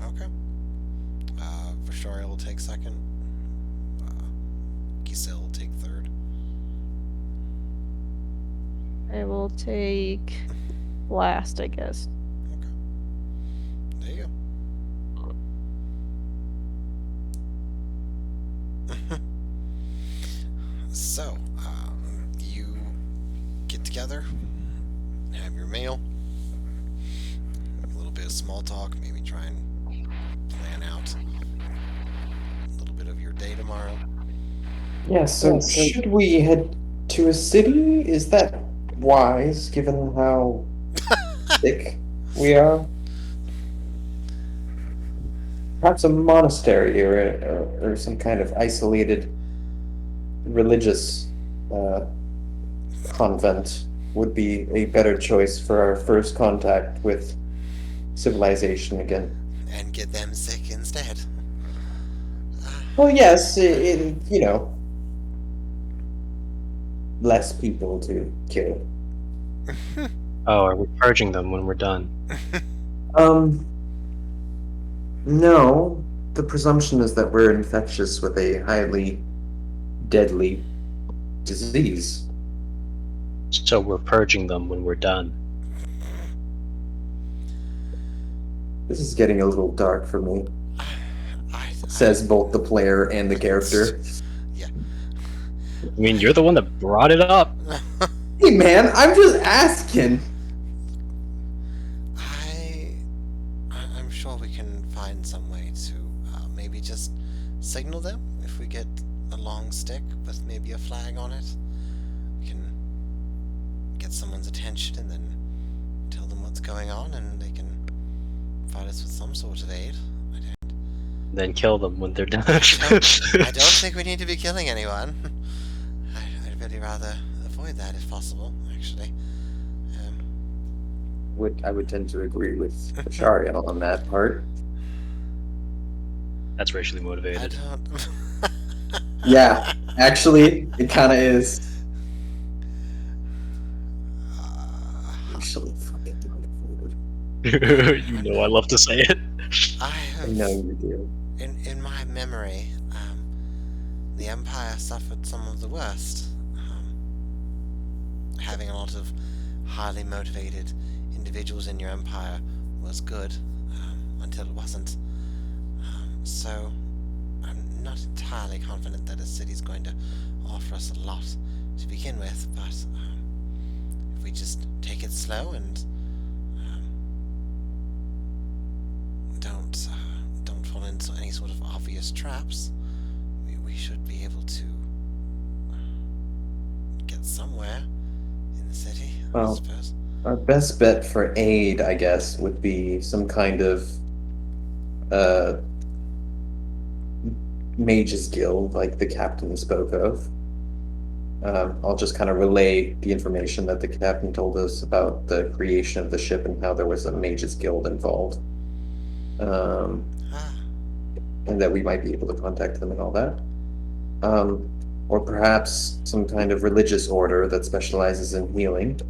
Okay. Visharia will take second. Giselle will take third. I will take last, I guess. Okay. There you go. So, you get together, have your meal, a little bit of small talk, maybe try and plan out a little bit of your day tomorrow. Yeah, so should we head to a city? Is that wise, given how sick we are? Perhaps a monastery or some kind of isolated religious convent would be a better choice for our first contact with civilization again. And get them sick instead. Well, yes, you know, less people to kill. Oh, are we purging them when we're done? No. The presumption is that we're infectious with a highly deadly disease. So we're purging them when we're done. This is getting a little dark for me, I says both the player and the character. I mean, you're the one that brought it up. Hey man, I'm just asking. I'm sure we can find some way to maybe just signal them if we get a long stick with maybe a flag on it. We can get someone's attention and then tell them what's going on, and they can provide us with some sort of aid. Then kill them when they're done. I don't think we need to be killing anyone. I'd really rather avoid that if possible, actually. I would tend to agree with Sharia on that part. That's racially I motivated. don't. Yeah, actually, it kind of is. Actually, fucking motivated. You know I love to say it. I I have, know you do. in my memory, the Empire suffered some of the worst. Having a lot of highly motivated individuals in your empire was good until it wasn't. So I'm not entirely confident that a city's going to offer us a lot to begin with, but if we just take it slow and don't fall into any sort of obvious traps, we should be able to get somewhere in the city, I Well, suppose. our best bet for aid, I guess, would be some kind of mages guild like the captain spoke of. I'll just kind of relay the information that the captain told us about the creation of the ship and how there was a mages guild involved. Ah, And that we might be able to contact them and all that. Or perhaps some kind of religious order that specializes in healing.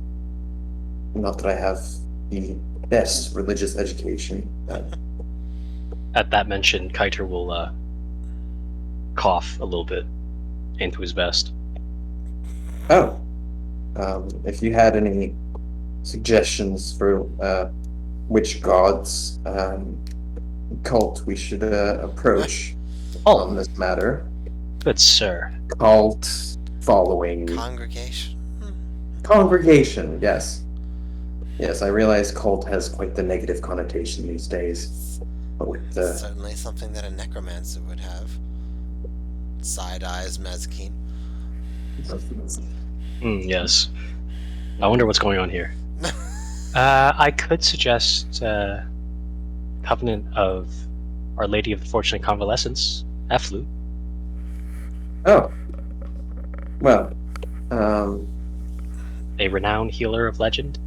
Not that I have the best religious education. At that mention, Kiter will cough a little bit into his vest. Oh, if you had any suggestions for which god's cult we should approach on this matter. Good sir. Cult following congregation. congregation, yes. Yes, I realize cult has quite the negative connotation these days. But with the Certainly something that a necromancer would have. Side eyes, Mazkeen. Yes. I wonder what's going on here. I could suggest Covenant of Our Lady of the Fortunate Convalescence, Eflu. Oh. Well, A renowned healer of legend.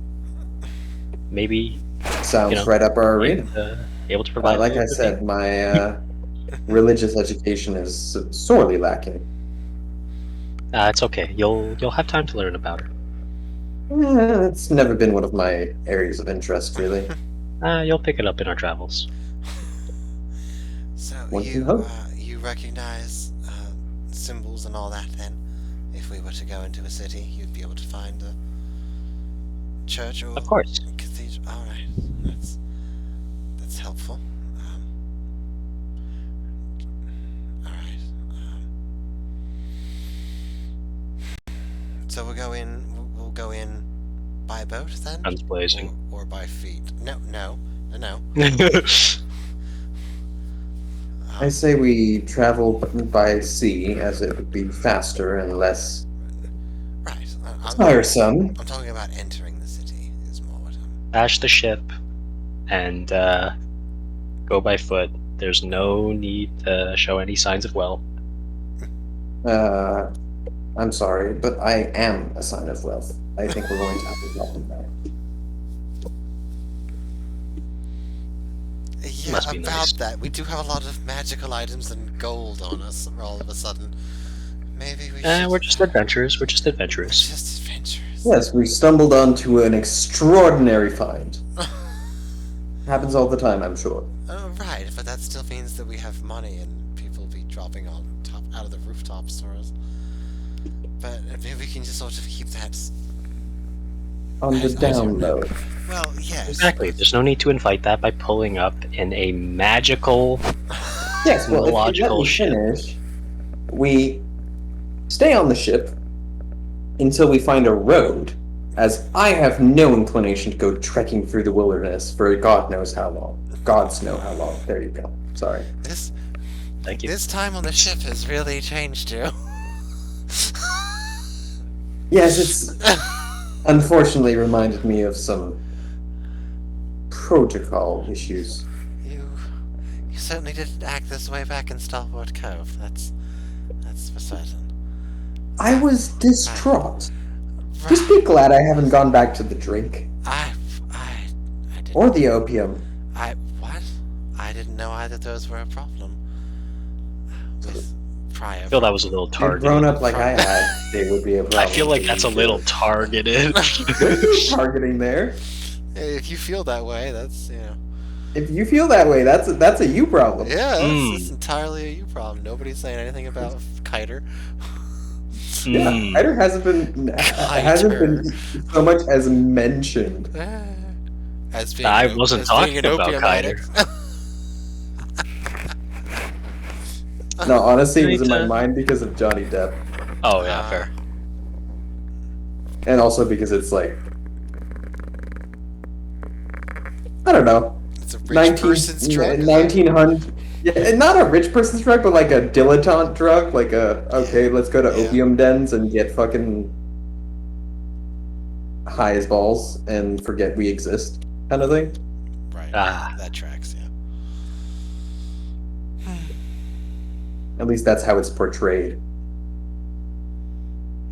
Maybe sounds right up our arena. able to provide. Like I said, my religious education is sorely lacking. It's okay. You'll have time to learn about her. It's never been one of my areas of interest, really. You'll pick it up in our travels. So One can you hope. you recognize symbols and all that then? If we were to go into a city, you'd be able to find a church or Of course. cathedral. All right, that's helpful. All right. So we'll go in. We'll go in by boat then, Guns blazing. or by feet. No. I say we travel by sea, as it would be faster and less Right. tiresome. I'm talking about entering the city. Is more what I'm. Bash the ship and go by foot. There's no need to show any signs of wealth. I'm sorry, but I am a sign of wealth. I think we're going to have to problem there. Yeah, Must be about nice. that. We do have a lot of magical items and gold on us all of a sudden. Maybe we should... We're just adventurers. We're just adventurers. just adventurers. Yes, we stumbled onto an extraordinary find. Happens all the time, I'm sure. Oh, right, but that still means that we have money and people will be dropping on top out of the rooftops for us. But maybe we can just sort of keep that... On the As down you low. Well, yes. Exactly. There's no need to invite that by pulling up in a magical, Yes, well, if you let technological me ship. finish, we stay on the ship until we find a road, as I have no inclination to go trekking through the wilderness for God knows how long. Gods know how long. There you go. Sorry. This Thank you. this time on the ship has really changed you. Yes, it's unfortunately reminded me of some protocol issues. You certainly didn't act this way back in Starboard Cove. That's for certain. I was distraught. Right. Just be glad I haven't gone back to the drink. I didn't. Or the opium. What? I didn't know either of those were a problem. With prior. I feel that was a little If they'd targeted. grown up like I had, they would be a problem. I feel like that's a little targeted. targeting there. If you feel that way, that's If you feel that way, that's a you problem. Yeah, Mm. that's entirely a you problem. Nobody's saying anything about Kiter. Yeah, Hmm. Kiter hasn't been so much as mentioned. As being I an wasn't as being talking an about opium Kiter. addict. No, honestly, it Need was in my to- mind because of Johnny Depp, Oh yeah, fair. and also because it's like, I don't know, It's a rich person's drug. 1900. Yeah, and not a rich person's drug, but like a dilettante drug, like okay, let's go to Yeah. opium dens and get fucking high as balls and forget we exist, kind of thing. Right. Ah. That tracks. Yeah. At least that's how it's portrayed.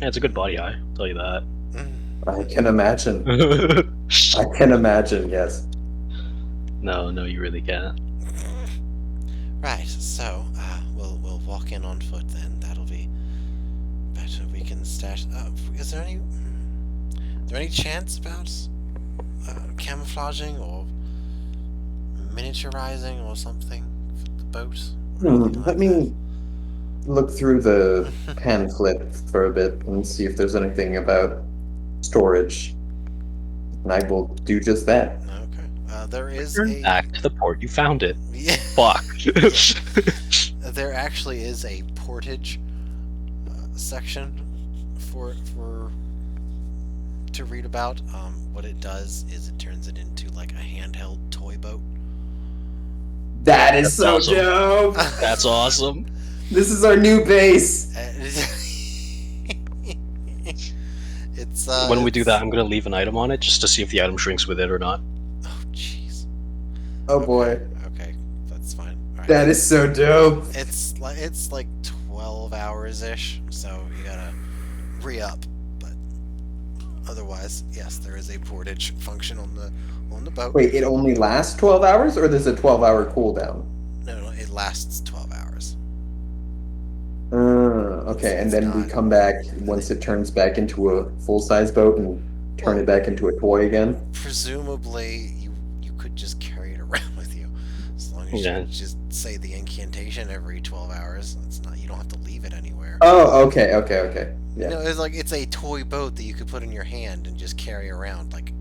Yeah, it's a good body high. I'll tell you that. I can imagine. I can imagine. Yes. No, you really can't. Right. So we'll walk in on foot then. That'll be better. We can start. Is there any chance about camouflaging or miniaturizing or something for the boat? Or anything Let like me look through the pamphlet for a bit and see if there's anything about storage. And I will do just that. that? Okay. There is Turn back to the port. You found it. Yeah. Fuck. There actually is a portage section for to read about. What it does is it turns it into like a handheld toy boat. That is That's so awesome. dope. That's awesome. This is our new base. It's When we do it's- that, I'm gonna leave an item on it just to see if the item shrinks with it or not. Oh jeez. Oh boy, Okay, that's fine. All right. that is so dope. It's like 12 hours ish, so you gotta re-up. But otherwise, yes, there is a portage function on the boat. Wait, it only lasts 12 hours, or there's a 12-hour cooldown? No, it lasts 12 hours. Okay, and It's then we not- come back once it turns back into a full-size boat and turn it back into a toy again. Presumably, you could just carry it around with you, as long as Yeah. you just say the incantation every 12 hours. It's not, you don't have to leave it anywhere. Oh, okay. Yeah. No, it's a toy boat that you could put in your hand and just carry around like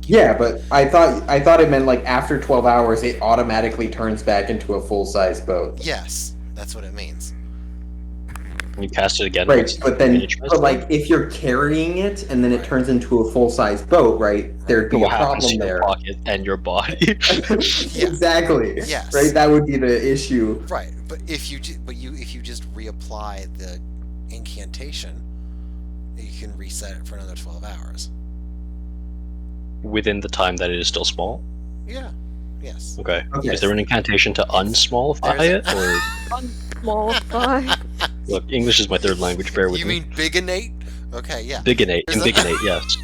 you. Yeah, but I thought it meant like after 12 hours it automatically turns back into a full-size boat. Yes, that's what it means. You cast it again. Right, once but then, miniaturized but it. like if you're carrying it and then it turns into a full-size boat, right? There'd be a what happens problem to your there. pocket and your body? Exactly. Yes. Right, that would be the issue. Right, but if you just reapply the incantation, you can reset it for another 12 hours. Within the time that it is still small. Yeah. Yes. Okay. Okay. Is there an incantation to unsmallify There's it, or Mollify. look? English is my third language. Bear with You me. mean bigonate? Okay, yeah. Bigonate. There's a- Bigonate. Yes.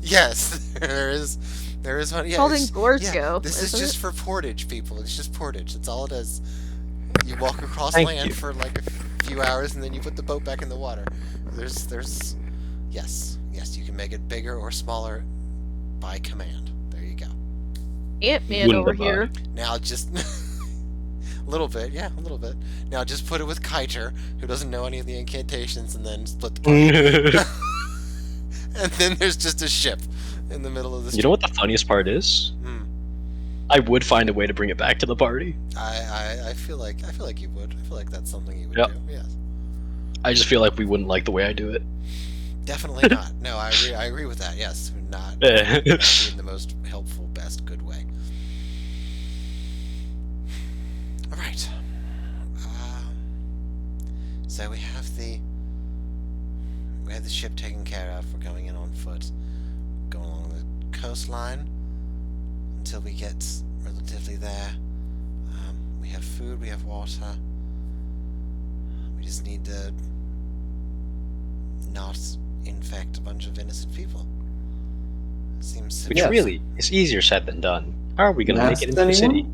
Yes, there is one. Yeah, Called in it's- Gorgo, this is isn't just it? for portage, people. It's just portage. That's all it is. You walk across Thank land you. for like a few hours, and then you put the boat back in the water. Yes, you can make it bigger or smaller by command. There you go. Ant-Man over Wunderbar. here. Now just a little bit, yeah, a little bit. Now just put it with Kiter, who doesn't know any of the incantations, and then split the party. And then there's just a ship in the middle of the. You know what the funniest part is? Hmm. I would find a way to bring it back to the party. I feel like you would. I feel like that's something you would Yep. do. Yes. I just feel like we wouldn't like the way I do it. Definitely not. No, I agree with that. Yes, not Eh. in the most helpful, best, good way. All right. So we have the ship taken care of. We're going in on foot, going along the coastline until we get relatively there. We have food. We have water. We just need to not infect a bunch of innocent people. Seems Which Yes. really is easier said than done. How are we going to make it into the Masks, city? anyone?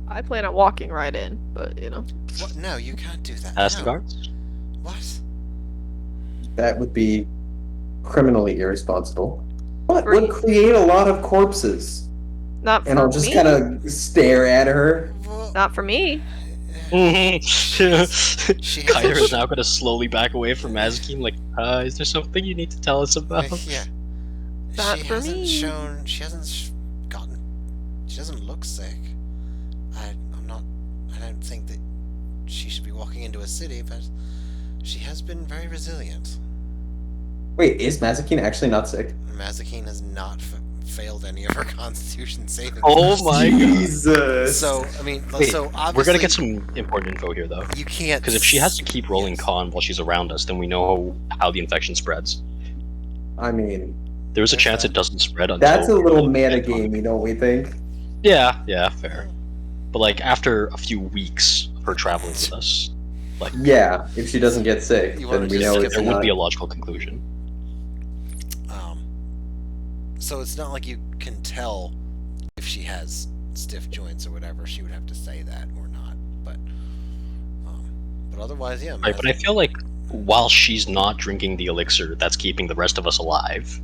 I plan on walking right in, but you know. What? No, you can't do that. Ask no. the guards? What? That would be criminally irresponsible. But Free. would create a lot of corpses. Not for And I'll just me. kind of stare at her. Well, Not for me. She Kyler has- is now going to slowly back away from Mazikeen, like, is there something you need to tell us about? Yeah. Not She for hasn't me. shown. She hasn't gotten. She doesn't look sick. I'm not. I don't think that she should be walking into a city, but she has been very resilient. Wait, is Mazikeen actually not sick? Mazikeen has not failed any of her Constitution saving. Oh my god. Jesus. So I mean, Wait, so obviously we're gonna get some important info here, though. you can't. Because if she has to keep rolling Yes. con while she's around us, then we know how the infection spreads. I mean, There's a There's chance that. it doesn't spread until... that's a little meta gamey, don't we think? Yeah, fair. But like, after a few weeks of her traveling with us, like, Yeah, if she doesn't get sick, You then wanna we just know skip it's there would not. be a logical conclusion. So it's not like you can tell if she has stiff joints or whatever. She would have to say that or not. But otherwise, yeah. Right, but I feel like while she's not drinking the elixir that's keeping the rest of us alive,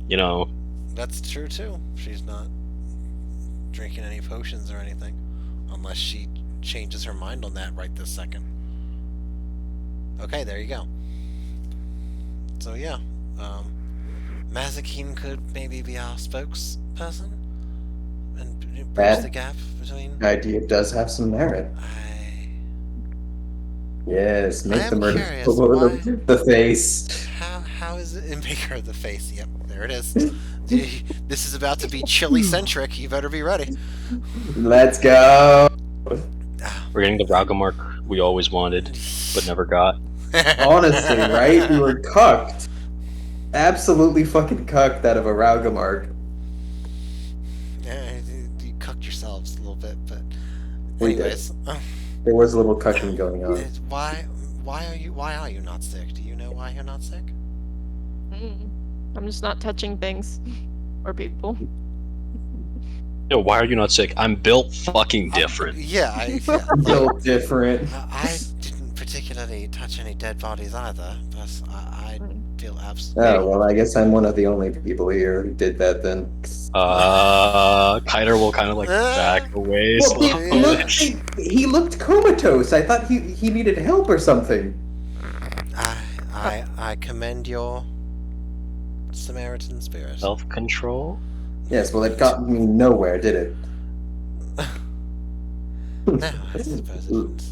you know, That's true too. She's not drinking any potions or anything, unless she changes her mind on that right this second. Okay, there you go. So yeah, Mazikeen could maybe be our spokesperson and bridge That- the gap between. The idea does have some merit. Yes, I make am the murder curious, the face. How is it in Make Her the Face? Yep, there it is. This is about to be chili centric. You better be ready. Let's go. we're getting the Ragamark we always wanted, but never got. Honestly, right? We were cucked. Absolutely fucking cucked out of a Raugamark. Yeah, you cucked yourselves a little bit, but We did. anyways, There was a little cucking going on. why are you not sick? Do you know why you're not sick? I'm just not touching things or people. Yo, why are you not sick? I'm built fucking different. Yeah, Still different. I didn't particularly touch any dead bodies either, but I feel absolutely. Oh, well, I guess I'm one of the only people here who did that then. Kyler will kind of like back away Well, slowly. he looked comatose. I thought he needed help or something. I commend your Samaritan spirit. Self-control? Yes, well, it got me nowhere, did it? No, I suppose it didn't.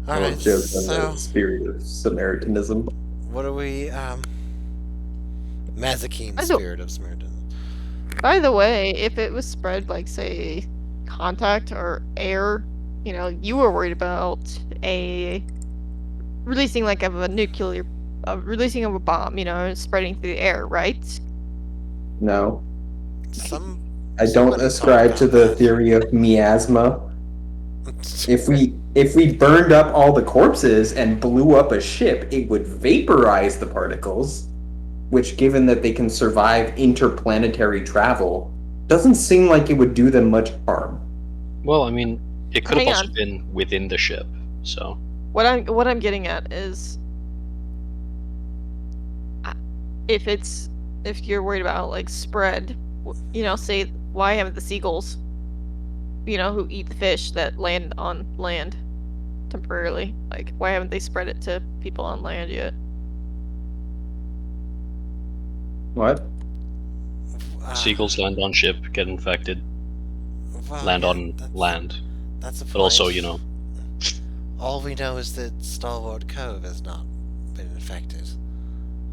Well, Alright, just on so the spirit of Samaritanism. what are we, Mazikeen I don't- spirit of Samaritan. By the way, if it was spread like say contact or air, you were worried about releasing like of a nuclear, releasing of a bomb, spreading through the air, right? No, Some I don't Somebody ascribe talked to about the that. theory of miasma. If we burned up all the corpses and blew up a ship, it would vaporize the particles, which, given that they can survive interplanetary travel, doesn't seem like it would do them much harm. Well, I mean, it could have Hang also on. been within the ship, so... What I'm getting at is, if you're worried about like spread, say why haven't the seagulls, who eat the fish that land on land temporarily, like why haven't they spread it to people on land yet? What? Seagulls land on ship, get infected, land on land. That's a point. But also, All we know is that Stalwart Cove has not been infected.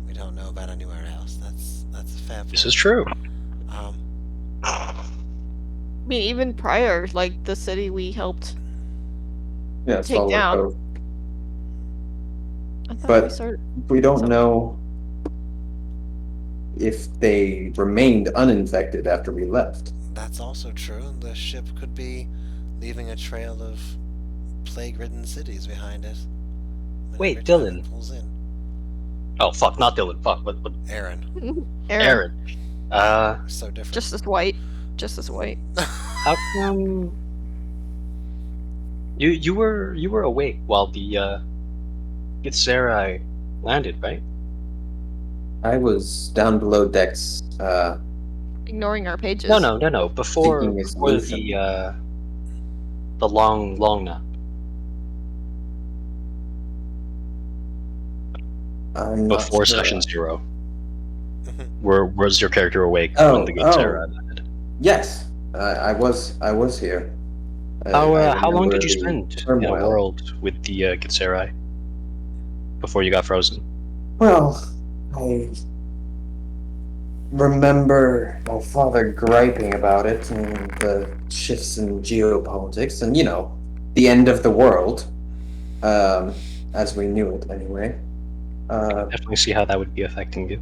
We don't know about anywhere else. That's a fair point. this is true. I mean, even prior, like the city we helped Yeah, take Stalwart down. Cove. I thought But- we started. We don't know if they remained uninfected after we left. That's also true. The ship could be leaving a trail of plague-ridden cities behind it. Wait, Every time Dylan. it pulls in. Oh, fuck, not Dylan, fuck, but Aaron. Aaron, Aaron. So different. just as white, just as white. How come... You were awake while the, Githzerai landed, right? I was down below decks, Ignoring our pages. No. Before Seeking a the solution. the long nap? I'm not Before sure. session 0. Mhm. Was your character awake Oh, when the good oh. Sarah died? Yes, I was here. I How long did remember you the spend in a turmoil. world with the Gitserai before you got frozen? Well, I remember my father griping about it and the shifts in geopolitics and, the end of the world, as we knew it anyway. Definitely see how that would be affecting you.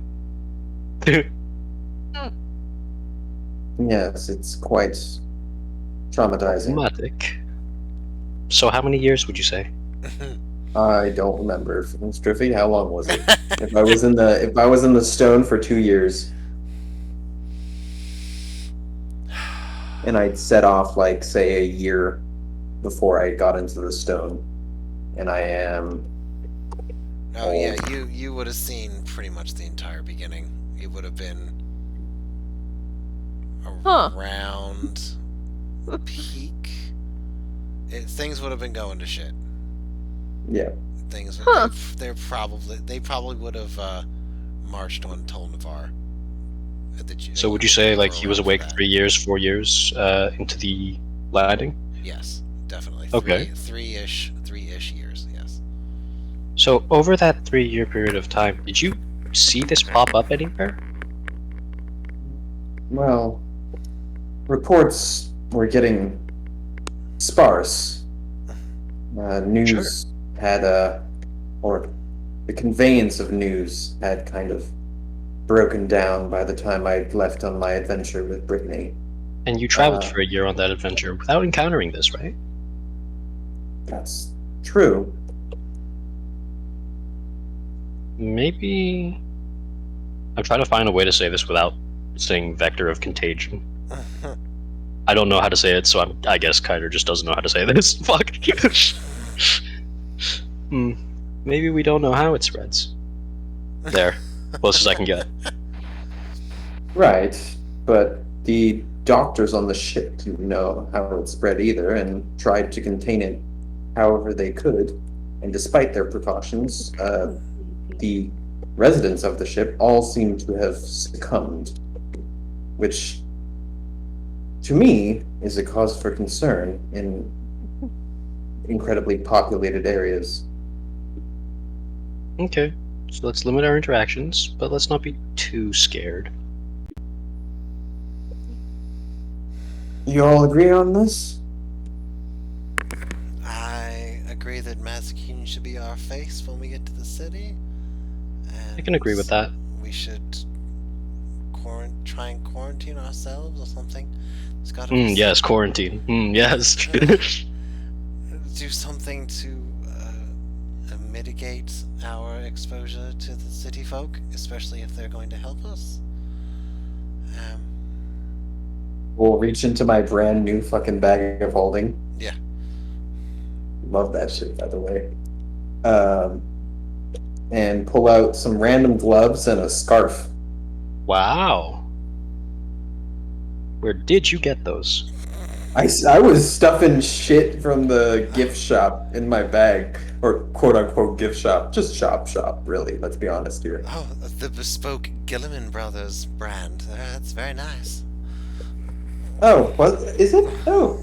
Yes, it's quite traumatizing. Problematic. So how many years would you say? I don't remember. Striffy, how long was it? If I was in the stone for 2 years, and I'd set off like say a year before I got into the stone, and I am. Oh yeah, you would have seen pretty much the entire beginning. It would have been Huh. around peak. Things would have been going to shit. Yeah. Things Huh. they probably would have marched on Tolnavar. So would you say like he was awake 3 years, 4 years into the landing? Yes, definitely. Okay. Three-ish years. Yes. So over that 3-year period of time, did you see this pop up anywhere? Well, reports were getting sparse. News had or the conveyance of news had kind of broken down by the time I'd left on my adventure with Brittany. And you traveled for a year on that adventure without encountering this, right? That's true. Maybe I'm trying to find a way to say this without saying vector of contagion. I don't know how to say it, so I guess Kyder just doesn't know how to say this. Fuck. Maybe we don't know how it spreads. There. Closest I can get. Right, but the doctors on the ship didn't know how it spread either and tried to contain it however they could. And despite their precautions, the residents of the ship all seem to have succumbed, which to me is a cause for concern in incredibly populated areas. Okay, so let's limit our interactions, but let's not be too scared. You all agree on this? I agree that Mazikeen should be our face when we get to the city. And I can agree with that. We should try and quarantine ourselves or something. There's gotta Yes, quarantine. Yes. do something to mitigate our exposure to the city folk, especially if they're going to help us. We'll reach into my brand new fucking bag of holding. Yeah. Love that shit, by the way. And pull out some random gloves and a scarf. Wow. Where did you get those? I was stuffing shit from the gift shop in my bag, or quote unquote gift shop, just shop, really. Let's be honest here. Oh, the bespoke Gilliman Brothers brand. That's very nice. Oh, what is it? Oh,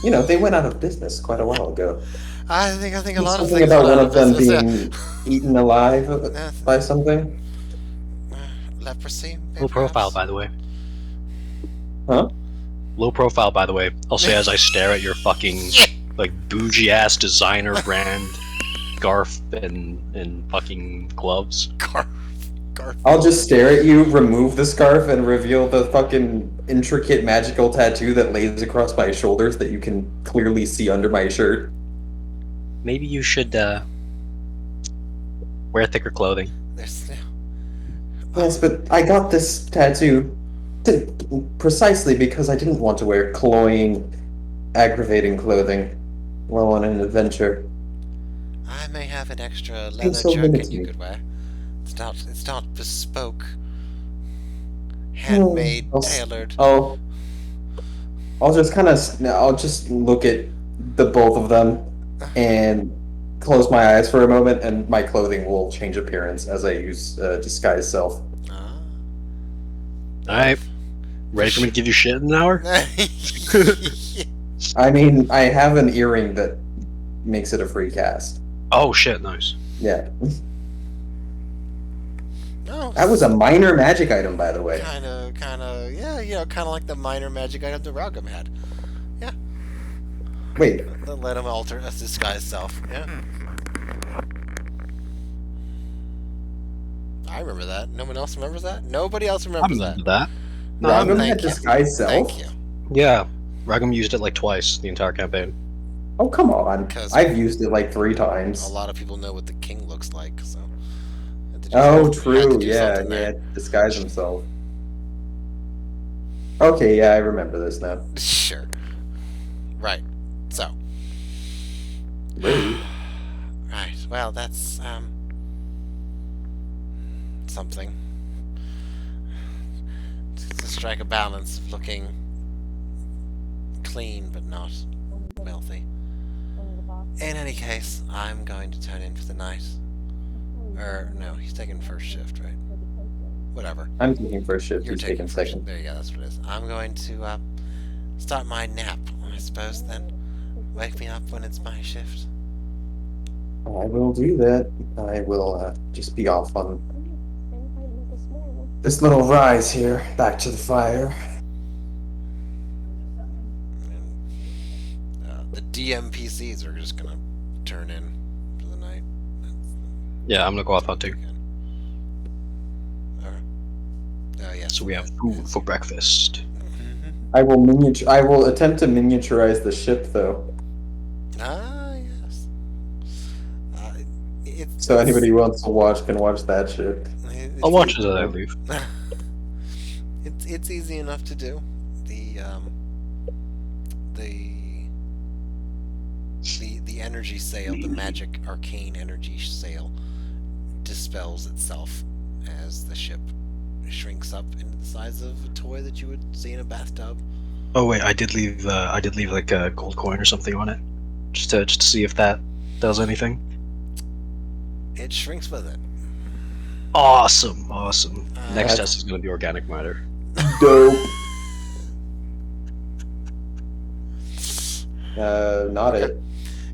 they went out of business quite a while ago. I think a lot of Something things about went one out of them business, being eaten alive by something. Leprosy. Low profile, by the way. Huh? Low profile, by the way. I'll say as I stare at your fucking like bougie ass designer brand scarf and fucking gloves. Scarf. I'll just stare at you, remove the scarf, and reveal the fucking intricate magical tattoo that lays across my shoulders that you can clearly see under my shirt. Maybe you should wear thicker clothing. Yes, but I got this tattoo precisely because I didn't want to wear cloying, aggravating clothing while on an adventure. I may have an extra leather so jerkin limited. you could wear. It's not bespoke, handmade, tailored. I'll just look at the both of them and close my eyes for a moment, and my clothing will change appearance as I use disguise self. Ah. Alright. Ready for me to give you shit in an hour? I mean, I have an earring that makes it a free cast. Oh shit, nice. Yeah. No, That was a minor magic item, by the way. kind of, yeah, kind of like the minor magic item that Ragam had. Wait, That let him alter his disguise self. Yeah. I remember that. No one else remembers that? Nobody else I remembers remember that. that. No, Ragam thank had you. disguise self? Thank you. Yeah. Ragam used it like twice the entire campaign. Oh, come on. 'Cause- I've used it like 3 times. A lot of people know what the king looks like, so. had to do Oh, some- had to true. do Yeah, something there. disguise himself. Okay, yeah, I remember this now. Sure. Right. So. Rude. Right. Well, that's something. To strike a balance of looking clean but not wealthy. In any case, I'm going to turn in for the night. No, he's taking first shift, right? Whatever. I'm taking first shift, You're he's taking first. second. There you go. That's what it is. I'm going to start my nap, I suppose. Then wake me up when it's my shift. I will do that. I will just be off on this little rise here, back to the fire. And, the DMPCs are just gonna turn in for the night. Yeah, I'm gonna go off hunting. Alright. Oh yeah. So we have food for breakfast. I will attempt to miniaturize the ship, though, Ah yes. It's so anybody who wants to watch can watch that ship. I'll watch it as I leave. It's easy enough to do. The energy sail, the magic arcane energy sail, dispels itself as the ship shrinks up into the size of a toy that you would see in a bathtub. Oh wait, I did leave like a gold coin or something on it, just to see if that does anything. It shrinks with it. Awesome. Next That's- test is gonna be organic matter. Dope. Not it.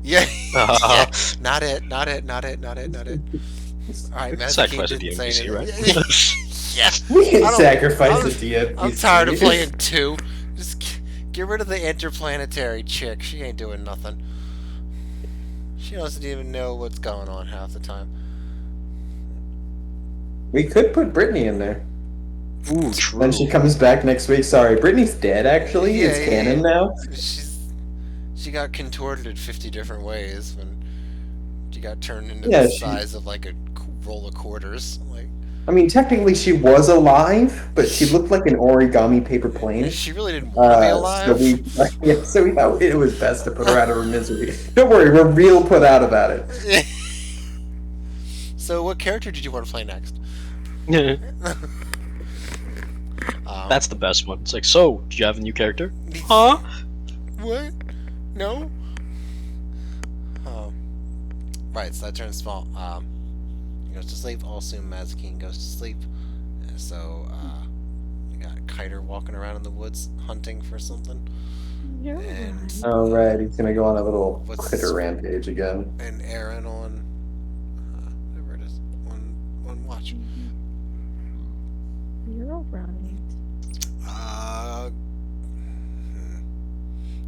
Yeah. Uh, Yeah. Not it. Alright, Magic Sacrifice a King didn't say DMPC, anything. right? Yeah. We can I don't- sacrifice I'm- the DMPC. I'm tired of playing 2. Just get rid of the interplanetary chick. She ain't doing nothing. She doesn't even know what's going on half the time. We could put Brittany in there. Ooh, true. Then she comes back next week. Sorry, Brittany's dead, actually. Yeah, It's yeah, canon now. She got contorted in 50 different ways when she got turned into Yeah, the she- size of like a roll of quarters. Like I mean, technically she was alive, but she looked like an origami paper plane. she really didn't want to be alive. So we thought it was best to put her out of her misery. Don't worry, we're real put out about it. So what character did you want to play next? That's the best one. It's like, so, do you have a new character? Huh? What? No? Right, so that turns small. He goes to sleep. I'll assume Mazikeen goes to sleep. So, we got Kiter walking around in the woods hunting for something. And, Oh, right, he's gonna go on a little What's- critter rampage again. and Aaron on. Whatever it is. On watch. You're alright.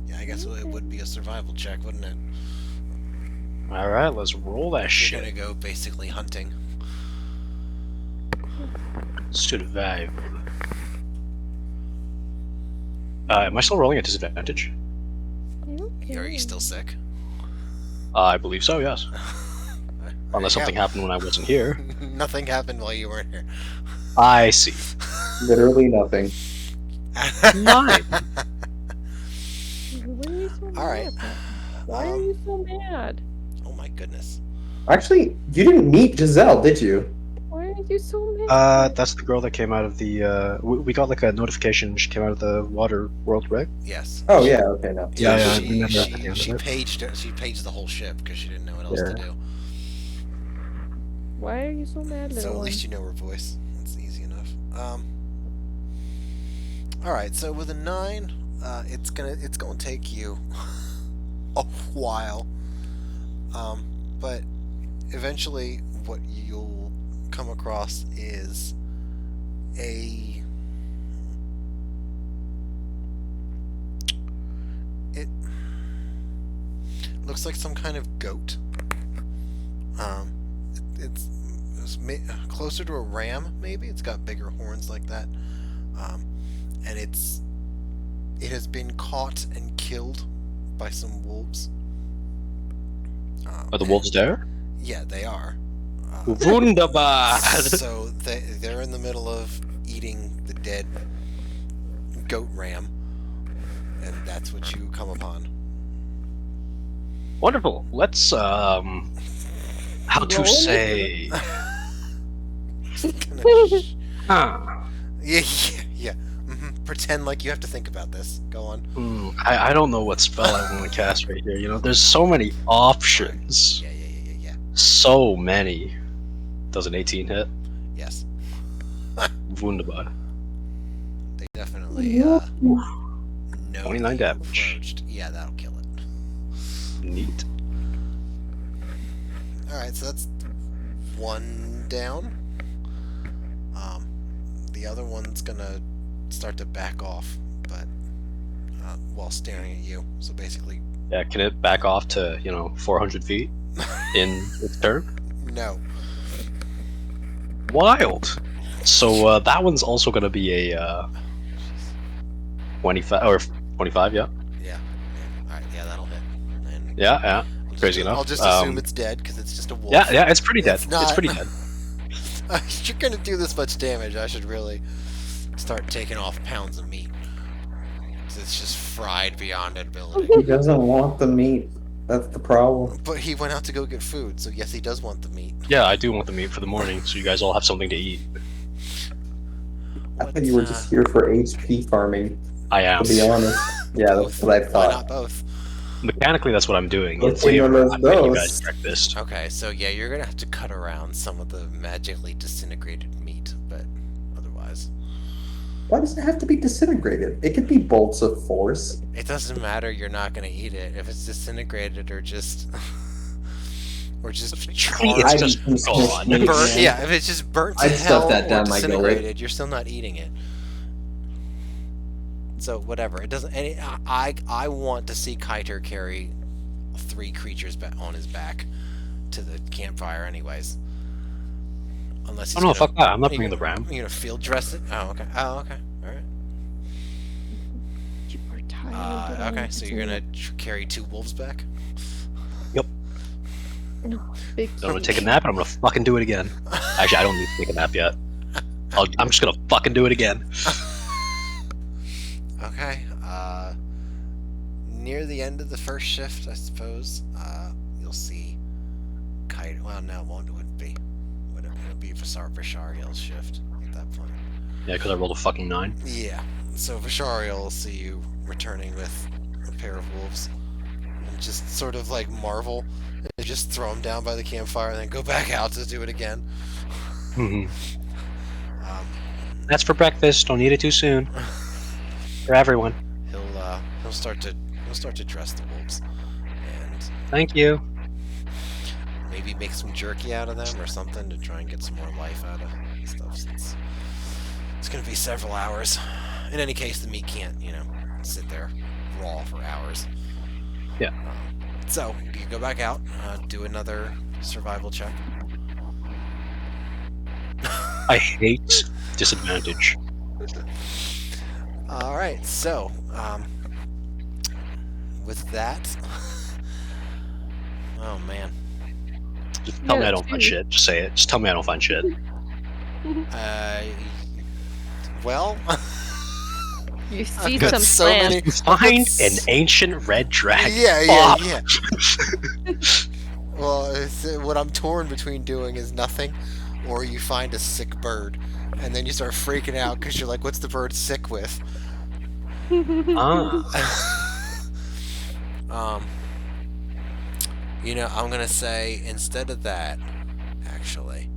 Yeah, I guess it would be a survival check, wouldn't it? Alright, let's roll that You're shit. gonna go basically hunting. Survive. Am I still rolling at disadvantage? Are you still sick? I believe so, yes. Unless something happened when I wasn't here. Nothing happened while you weren't here. I see. Literally nothing. 9. What are you so mad Alright. about? Why are you so mad? Oh my goodness. Actually, you didn't meet Giselle, did you? Why are you you so mad? That's the girl that came out of the. We got like a notification. She came out of the water world, right? Yes. Oh yeah, okay, no. Yeah, yeah, I She remember that at the end she of it. paged the whole ship because she didn't know what else to Yeah. do. Why are you so mad, little So at one? least you know her voice. It's easy enough. All right. So with a 9, it's gonna take you a while. But eventually, what you'll come across is it looks like some kind of goat. It's closer to a ram, maybe. It's got bigger horns like that, and it has been caught and killed by some wolves. Are the wolves there? Yeah, they are. Wunderbar! So they're in the middle of eating the dead goat ram, and that's what you come upon. Wonderful. Let's how to Roll? say? Ah. Yeah. Pretend like you have to think about this. Go on. I don't know what spell I want to cast right here. You know, there's so many options. Yeah. So many. Does an 18 hit? Yes. Wunderbar. They definitely know 29 that you damage. approached. Yeah, that'll kill it. Neat. Alright, so that's 1 down. The other one's gonna start to back off, but while staring at you. So basically, Yeah, can it back off to 400 feet in its turn? no. Wild. So that one's also gonna be a 25 or 25. Yeah. Yeah. Alright, yeah, that'll hit. And Yeah. Crazy I'll enough. just assume it's dead because it's just a wolf. Yeah. It's pretty dead. It's not. It's pretty dead. If you're gonna do this much damage, I should really start taking off pounds of meat. 'Cause it's just fried beyond ability. He doesn't want the meat. That's the problem. But he went out to go get food, so yes, he does want the meat. Yeah, I do want the meat for the morning, so you guys all have something to eat. I thought you were just here for HP farming, I am. to be honest. Yeah, that's what I Why thought. not both? Mechanically, that's what I'm doing. Let's In see one flavor, of I'm making you those. guys breakfast. Okay, so yeah, you're gonna have to cut around some of the magically disintegrated meat, but otherwise, Why does it have to be disintegrated? It could be bolts of force. it doesn't matter. You're not gonna eat it if it's disintegrated or just charred. It's I'd just eat some gone. meat, Burnt, man. yeah, if it's just burnt to I'd stuff hell that or down my gullet. disintegrated, you're still not eating it. So whatever, it doesn't. I want to see Kiter carry 3 creatures on his back to the campfire, anyways. Unless he's Oh no, gonna, fuck that. I'm not you bringing the gonna- ram. You gonna field dress it? Oh okay. All right. You are tired. Okay, so you're gonna carry 2 wolves back. Big I'm gonna take a nap and I'm gonna fucking do it again. Actually, I don't need to take a nap yet. I'm just gonna fucking do it again. Okay. Near the end of the first shift, I suppose, you'll see Kite. Well, no, it wouldn't be. Would it would be Vishariel's shift at that point? Yeah, because I rolled a fucking 9. Yeah. So Vishariel will see you returning with a pair of wolves, and just sort of like marvel, and just throw them down by the campfire, and then go back out to do it again. That's for breakfast. Don't eat it too soon. For everyone. He'll start to dress the wolves, and Thank you. maybe make some jerky out of them or something to try and get some more life out of stuff. Since it's gonna be several hours. In any case, the meat can't, sit there raw for hours. Yeah. So you go back out, do another survival check. I hate disadvantage. All right, so with that, oh man, Just tell me I Yeah, don't find too. shit. Just say it. Just tell me I don't find shit. well, You see got some so plants. many- Find an That's- ancient red dragon. yeah. Fuck. Well, what I'm torn between doing is nothing, or you find a sick bird, and then you start freaking out because you're like, "What's the bird sick with?" Ah. um, I'm gonna say instead of that, actually,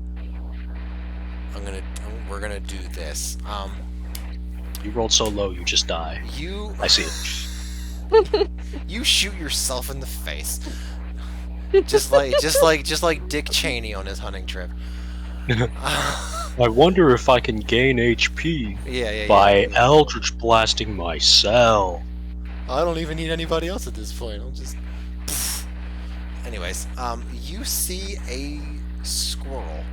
we're gonna do this. You rolled so low, you just die. You I see it. you shoot yourself in the face, just like Dick Cheney on his hunting trip. I wonder if I can gain HP Yeah. by eldritch blasting myself. I don't even need anybody else at this point. I'll just. Anyways, you see a squirrel.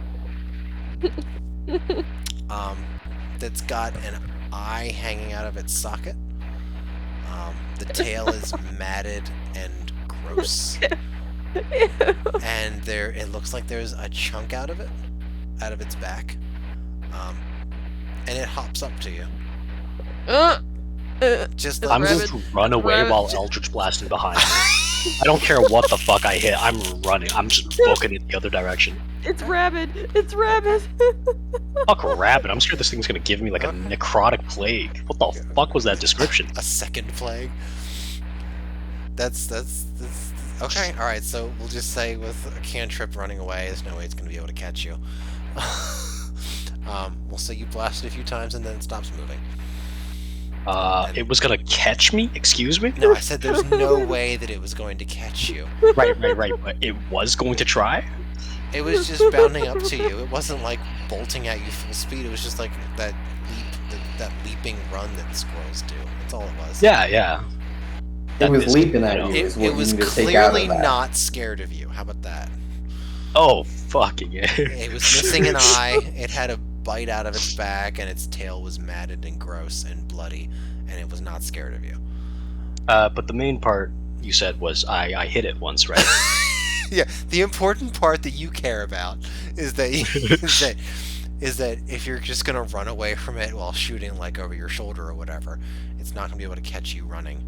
That's got an eye hanging out of its socket. The tail is matted and gross, and it looks like there's a chunk out of its back. And it hops up to you. Just It's I'm going rabbit. to run away Rabbit. while eldritch blasting behind me. I don't care what the fuck I hit. I'm running. I'm just booking it the other direction. It's rabid. It's rabid. Fuck rabbit. I'm scared this thing's gonna give me like a necrotic plague. What the fuck was that description? a second plague. That's okay. All right, so we'll just say with a cantrip running away, there's no way it's gonna be able to catch you. We'll say you blast it a few times and then it stops moving. It was gonna catch me? Excuse me? No, I said there's no way that it was going to catch you. Right. But it was going to try? It was just bounding up to you. It wasn't like bolting at you full speed. It was just like that that leaping run that the squirrels do. That's all it was. Yeah. It was leaping at know, you. Is what It was you need to take out of clearly that. not scared of you. How about that? Oh, fucking yeah. It was missing an eye. It had a bite out of its back, and its tail was matted and gross and bloody, and it was not scared of you. But the main part you said was I hit it once, right? Yeah, the important part that you care about is that is that if you're just gonna run away from it while shooting like over your shoulder or whatever, it's not gonna be able to catch you running,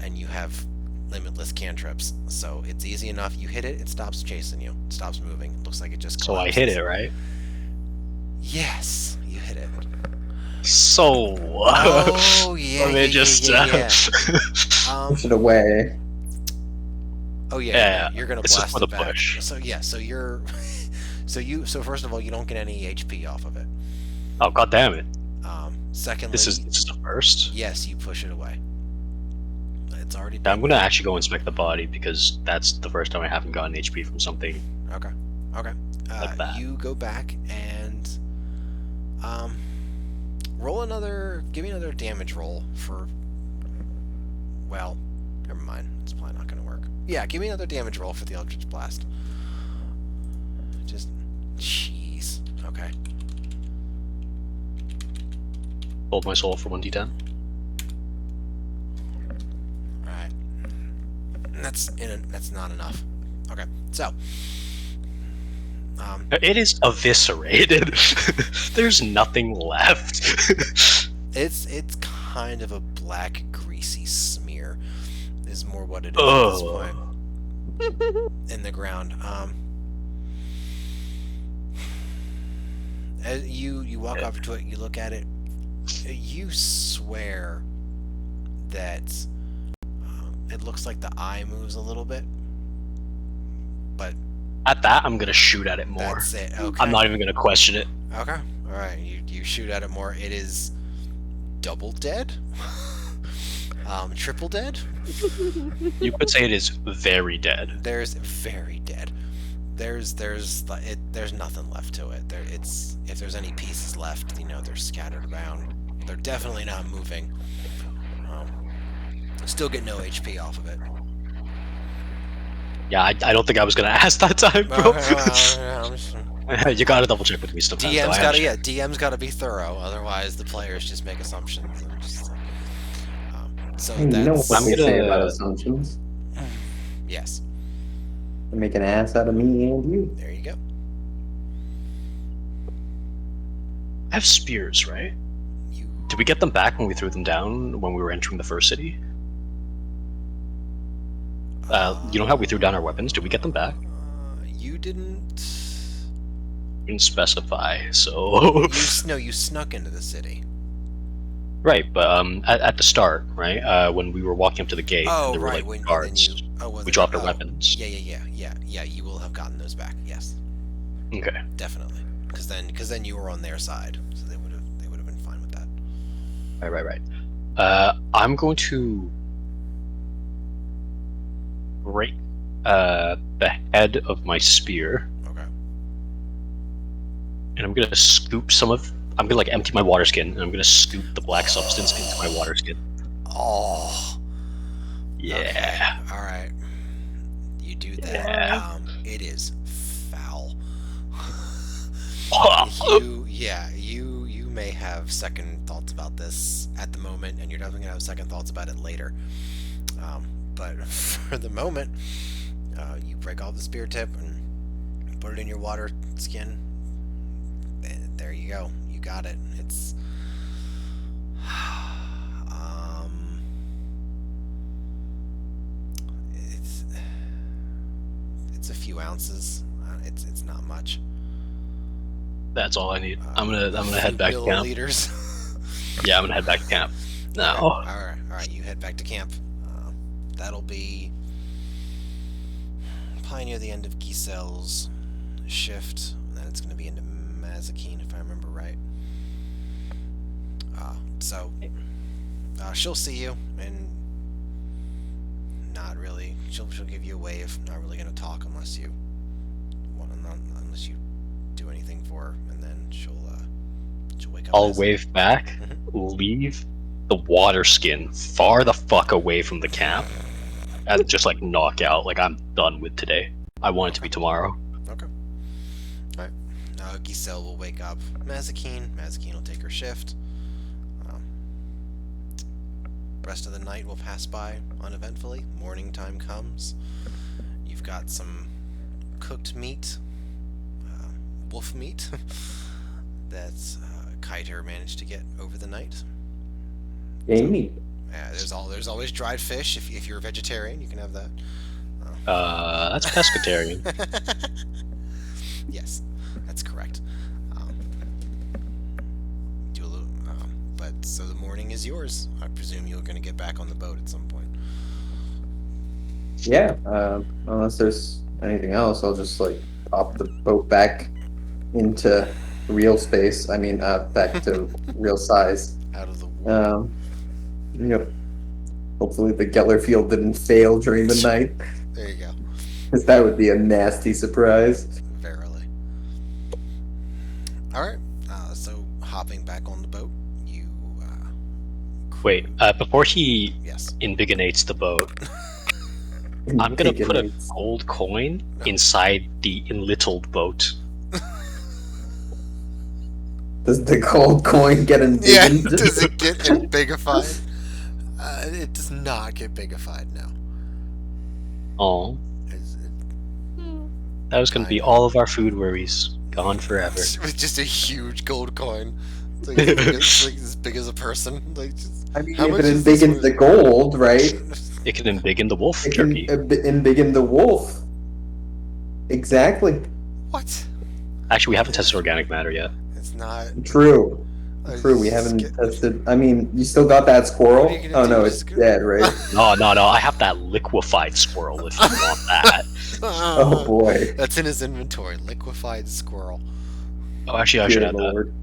and you have limitless cantrips, so it's easy enough. You hit it, it stops chasing you, it stops moving. It looks like it just So I collapses. hit it, right? Yes, you hit it. So Oh yeah, let me just Push it away. Oh yeah, Yeah, you're gonna it's just blast for it the back. push. So yeah, so you're, so first of all, you don't get any HP off of it. Oh god damn it. Secondly, This is the first. yes, you push it away. It's already I'm done. gonna actually go inspect the body because that's the first time I haven't gotten HP from something. Okay. Like that. You go back and give me another damage roll for. Well, never mind. It's probably not gonna work. Yeah, give me another damage roll for the Eldritch Blast. Just, jeez. Okay. Hold my soul for 1d10. Alright. That's not enough. Okay, so. It is eviscerated. There's nothing left. It's kind of a black, greasy smear. Is more what it is at this point. In the ground. As you walk up to it, you look at it. You swear that it looks like the eye moves a little bit, but At that, I'm gonna shoot at it more. that's it. Okay. I'm not even gonna question it. Okay. All right. You shoot at it more. It is double dead. Triple dead. You could say it is very dead. There's very dead. There's nothing left to it. If there's any pieces left, they're scattered around. They're definitely not moving. Still get no HP off of it. Yeah, I don't think I was gonna ask that time, bro. I'm just- You gotta double check with me sometimes. though. DM's gotta be thorough. Otherwise, the players just make assumptions. And just, so Hey, you know that's what they say gonna- about assumptions? yes. They make an ass out of me and you. There you go. I have spears, right? You Did we get them back when we threw them down when we were entering the first city? You know how we threw down our weapons? Did we get them back? You didn't. didn't specify, so You snuck into the city. right. But at the start, right, when we were walking up to the gate, and there were like guards. We dropped our weapons. Yeah. You will have gotten those back. Yes, Okay. definitely. Because then you were on their side, so they would have been fine with that. Right. I'm going to break the head of my spear, Okay. and I'm gonna scoop some of. I'm gonna like empty my water skin, and I'm gonna scoop the black substance into my water skin. Oh. Yeah. Okay. All right. You do that. Yeah. It is foul. You may have second thoughts about this at the moment, and you're definitely gonna have second thoughts about it later. But for the moment, you break off the spear tip and put it in your water skin. And there you go. You got it. It's it's a few ounces. It's not much. That's all I need. I'm gonna head back to camp. Milliliters. Yeah, I'm gonna head back to camp. Now. All right. You head back to camp. That'll be probably near the end of Giselle's shift. Then it's going to be into Mazikeen, if I remember right. So she'll see you, and not really. She'll give you a wave. Not really going to talk unless you do anything for her, and then she'll wake up. I'll wave back, leave the water skin far the fuck away from the camp, and just like knock out. Like, I'm done with today. I want it to be tomorrow. Okay. Alright. Now Giselle will wake up Mazikeen. Mazikeen will take her shift. Rest of the night will pass by uneventfully. Morning time comes. You've got some cooked meat, wolf meat, that Kiter managed to get over the night. Amy. Yeah, there's always dried fish. If you're a vegetarian, you can have that. That's pescatarian. Yes, that's correct. Do a little, but so the morning is yours. I presume you're going to get back on the boat at some point. Yeah. Unless there's anything else, I'll just like pop the boat back into real space. I mean, back to real size. Out of the water. Yep. Hopefully the Geller field didn't fail during the night, There you go. because that would be a nasty surprise. Verily. All right. So hopping back on the boat, you. Wait, before he Yes. invigonates the boat, I'm gonna put a gold coin inside the enlittled boat. Does the gold coin get in? Yeah. Does it get bigified? It does not get bigified now. Oh, It's that was gonna be all of our food worries gone forever. with just a huge gold coin. It's like as big as a person. Like, just, I mean, how if much it is this embiggens worth? the gold, right? It can embiggen the wolf It can jerky. embiggen the wolf. Exactly. What? Actually, we haven't tested organic matter yet. It's not. True. True. We It's haven't get- tested. I mean, you still got that squirrel? What are you gonna Oh do? no, Just it's go- dead, right? No. I have that liquefied squirrel if you want that. Oh boy. That's in his inventory. Liquefied squirrel. Oh, actually, I should Dear add that. Lord.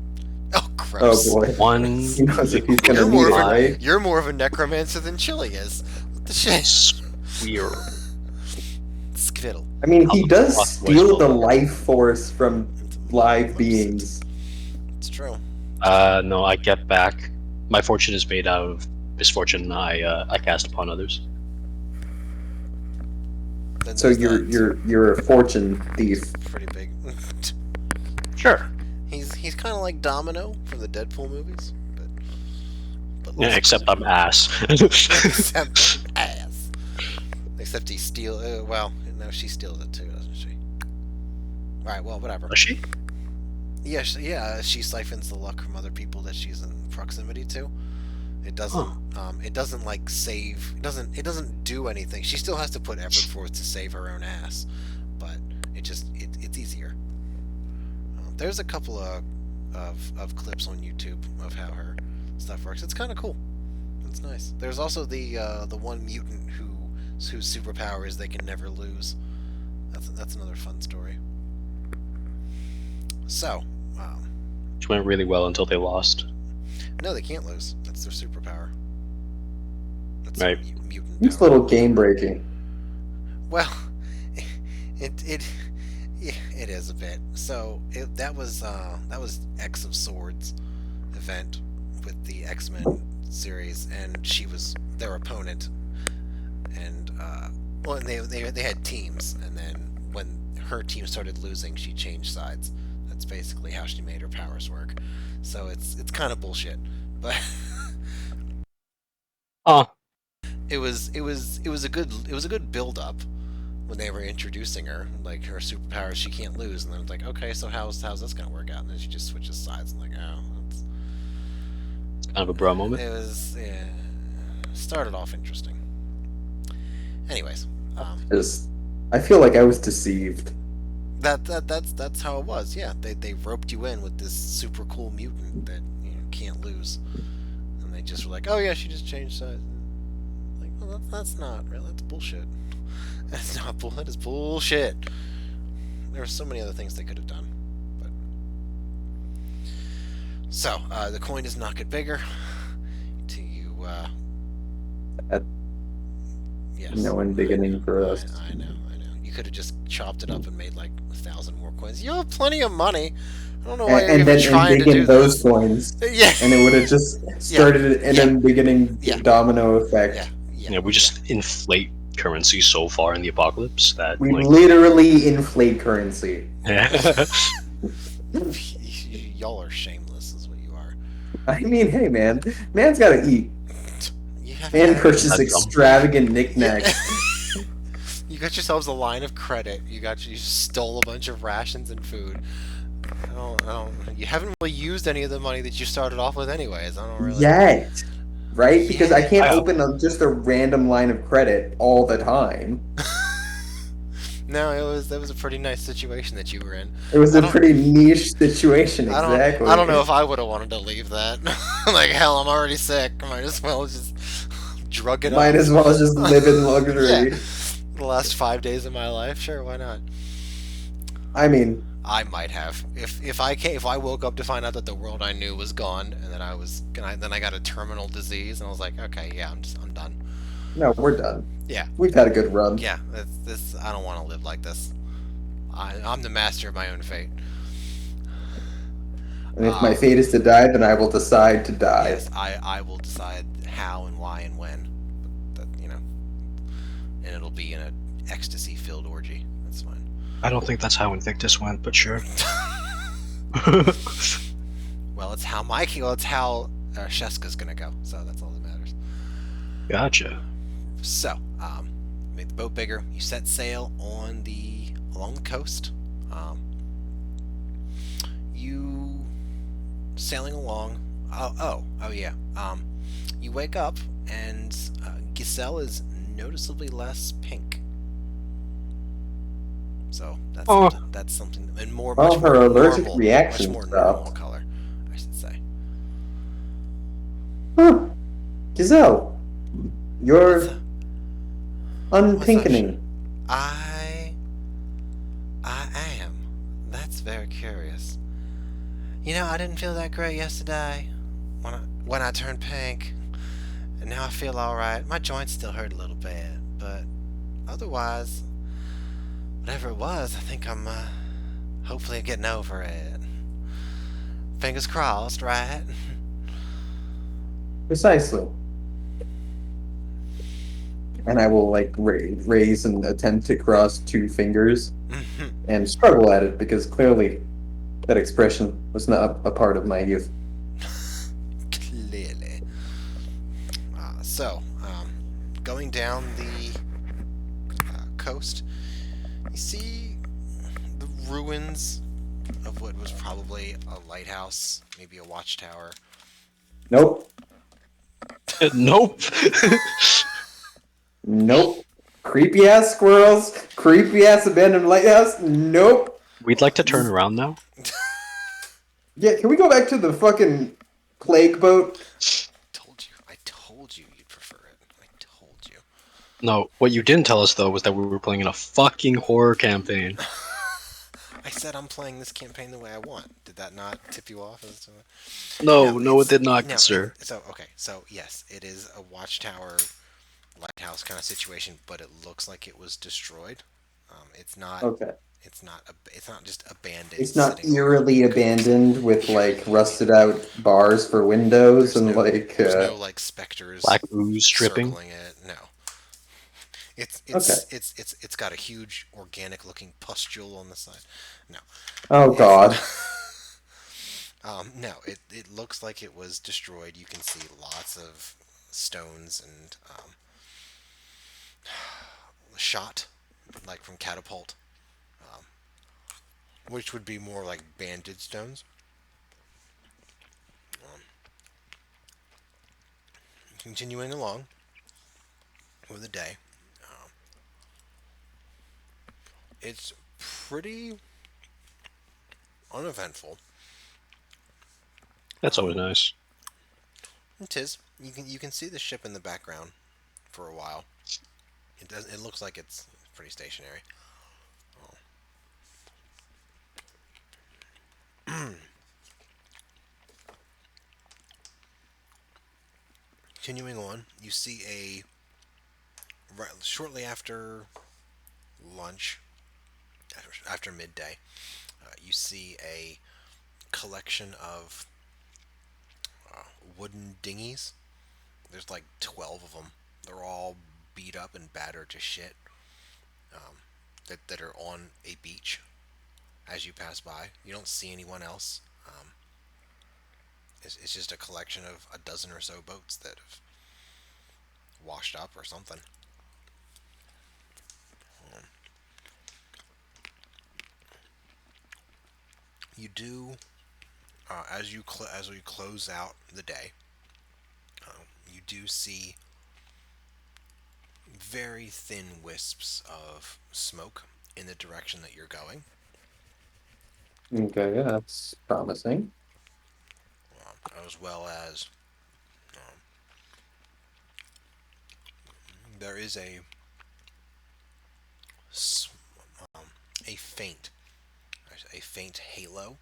Oh, gross. Oh boy. One He knows if he's gonna You're need more, it, of a, right? you're more of a necromancer than Chili is. What the shit? squirrel. Skittle. I mean, he does Fuck, steal voice the roll. life force from live beings. It's true. No, I get back. My fortune is made out of misfortune I cast upon others. Then So there's that. you're a fortune thief. Pretty big. Sure. He's kind of like Domino from the Deadpool movies, but Yeah, less- except I'm ass. except ass. Except he steals. Well, no, she steals it too, doesn't she? All right. Well, whatever. Does she? Yeah, she siphons the luck from other people that she's in proximity to. It doesn't. It doesn't like save. It doesn't do anything. She still has to put effort forth to save her own ass, but it's easier. There's a couple of clips on YouTube of how her stuff works. It's kind of cool. It's nice. There's also the one mutant whose superpower is they can never lose. That's another fun story. So, Which went really well until they lost. no, they can't lose. That's their superpower. That's Right. Mutant It's a power. little game breaking. Well, it is a bit. So that was X of Swords event with the X-Men series, and she was their opponent. And well, and they had teams, and then when her team started losing, she changed sides. That's basically how she made her powers work. So it's kind of bullshit, but Oh, it was a good build up when they were introducing her, like her superpowers she can't lose, and then it's like, okay, so how's this gonna work out? And then she just switches sides, and like, oh, it's kind of a bro moment. it was started off interesting. Anyways, I feel like I was deceived. that's how it was. Yeah, they roped you in with this super cool mutant that can't lose, and they just were like, oh yeah, she just changed sides. Like, well, that's not real. That's bullshit. That's not bull. That is bullshit. There were so many other things they could have done, but so the coin does not get bigger. To you, yes. No one beginning for us. I know. You could have just chopped it up and made like 1,000 more coins. You have plenty of money. I don't know why you're even trying to do those this. coins. Yeah. And it would have just started an beginning domino effect. Yeah, we just inflate currency so far in the apocalypse that We literally inflate currency. Y'all are shameless, is what you are. I mean, hey man, man's gotta eat and to purchase extravagant knickknacks. You got yourselves a line of credit. You stole a bunch of rations and food. You haven't really used any of the money that you started off with, anyways. I don't really. Yet, right? Because I can't open just a random line of credit all the time. No, that was a pretty nice situation that you were in. It was a pretty niche situation, exactly. I don't know if I would have wanted to leave that. Like, hell, I'm already sick. Might as well just drug it up. Might as well just live in luxury. Yeah. The last 5 days of my life, sure, why not? I mean, I might have if I woke up to find out that the world I knew was gone, and then I got a terminal disease, and I was like, okay, yeah, I'm done. No, we're done. Yeah, we've had a good run. Yeah, this I don't want to live like this. I'm the master of my own fate. And if my fate is to die, then I will decide to die. Yes, I will decide how and why and when. But and it'll be in an ecstasy-filled orgy. That's fine. I don't think that's how Invictus went, but sure. Well, it's how Sheska's gonna go. So that's all that matters. Gotcha. So, made the boat bigger. You set sail along the coast. You sailing along. Oh yeah. You wake up and Giselle is noticeably less pink. So that's something, and much her more allergic normal, reaction much more stopped. normal color, I should say. Huh. Giselle, you're unpinkening. I am. That's very curious. I didn't feel that great yesterday when I turned pink, and now I feel all right. My joints still hurt a little bit, but otherwise, whatever it was, I think I'm hopefully getting over it. Fingers crossed, right? Precisely. And I will raise and attempt to cross 2 fingers and struggle at it because clearly that expression was not a part of my youth. Clearly. So, going down the coast, you see the ruins of what was probably a lighthouse, maybe a watchtower. Nope. Nope. Nope. Creepy ass squirrels. Creepy ass abandoned lighthouse. Nope. We'd like to turn around now. Yeah, can we go back to the fucking plague boat? I told you you'd prefer it. I told you. No, what you didn't tell us though was that we were playing in a fucking horror campaign. I said I'm playing this campaign the way I want. Did that not tip you off? No, it did not, no. sir. So yes, it is a watchtower, lighthouse kind of situation, but it looks like it was destroyed. It's not. Okay. It's not just abandoned, It's not sitting on eerily coast. abandoned with like Eerily rusted abandoned. out bars for windows There's and no. like There's no like specters Black ooze dripping. circling it. No. okay. It's got a huge organic looking pustule on the side. No. Oh It's god. no, it looks like it was destroyed. You can see lots of stones and shot, like from catapult, um, which would be more like banded stones. Um, Continuing along with the day, um, it's pretty uneventful. That's Um, always nice. it is. You can see the ship in the background for a while. It does. It looks like it's pretty stationary. Continuing on, you see right, shortly after lunch, after midday, you see a collection of uh, wooden dinghies. There's like 12 of them. They're all beat up and battered to shit. Um, that are on a beach as you pass by. You don't see anyone else. It's just a collection of a dozen or so boats that have washed up or something. Um, you do as we close out the day. You do see very thin wisps of smoke in the direction that you're going, Okay, yeah, that's promising. as well as um, there is s- um, a faint a faint halo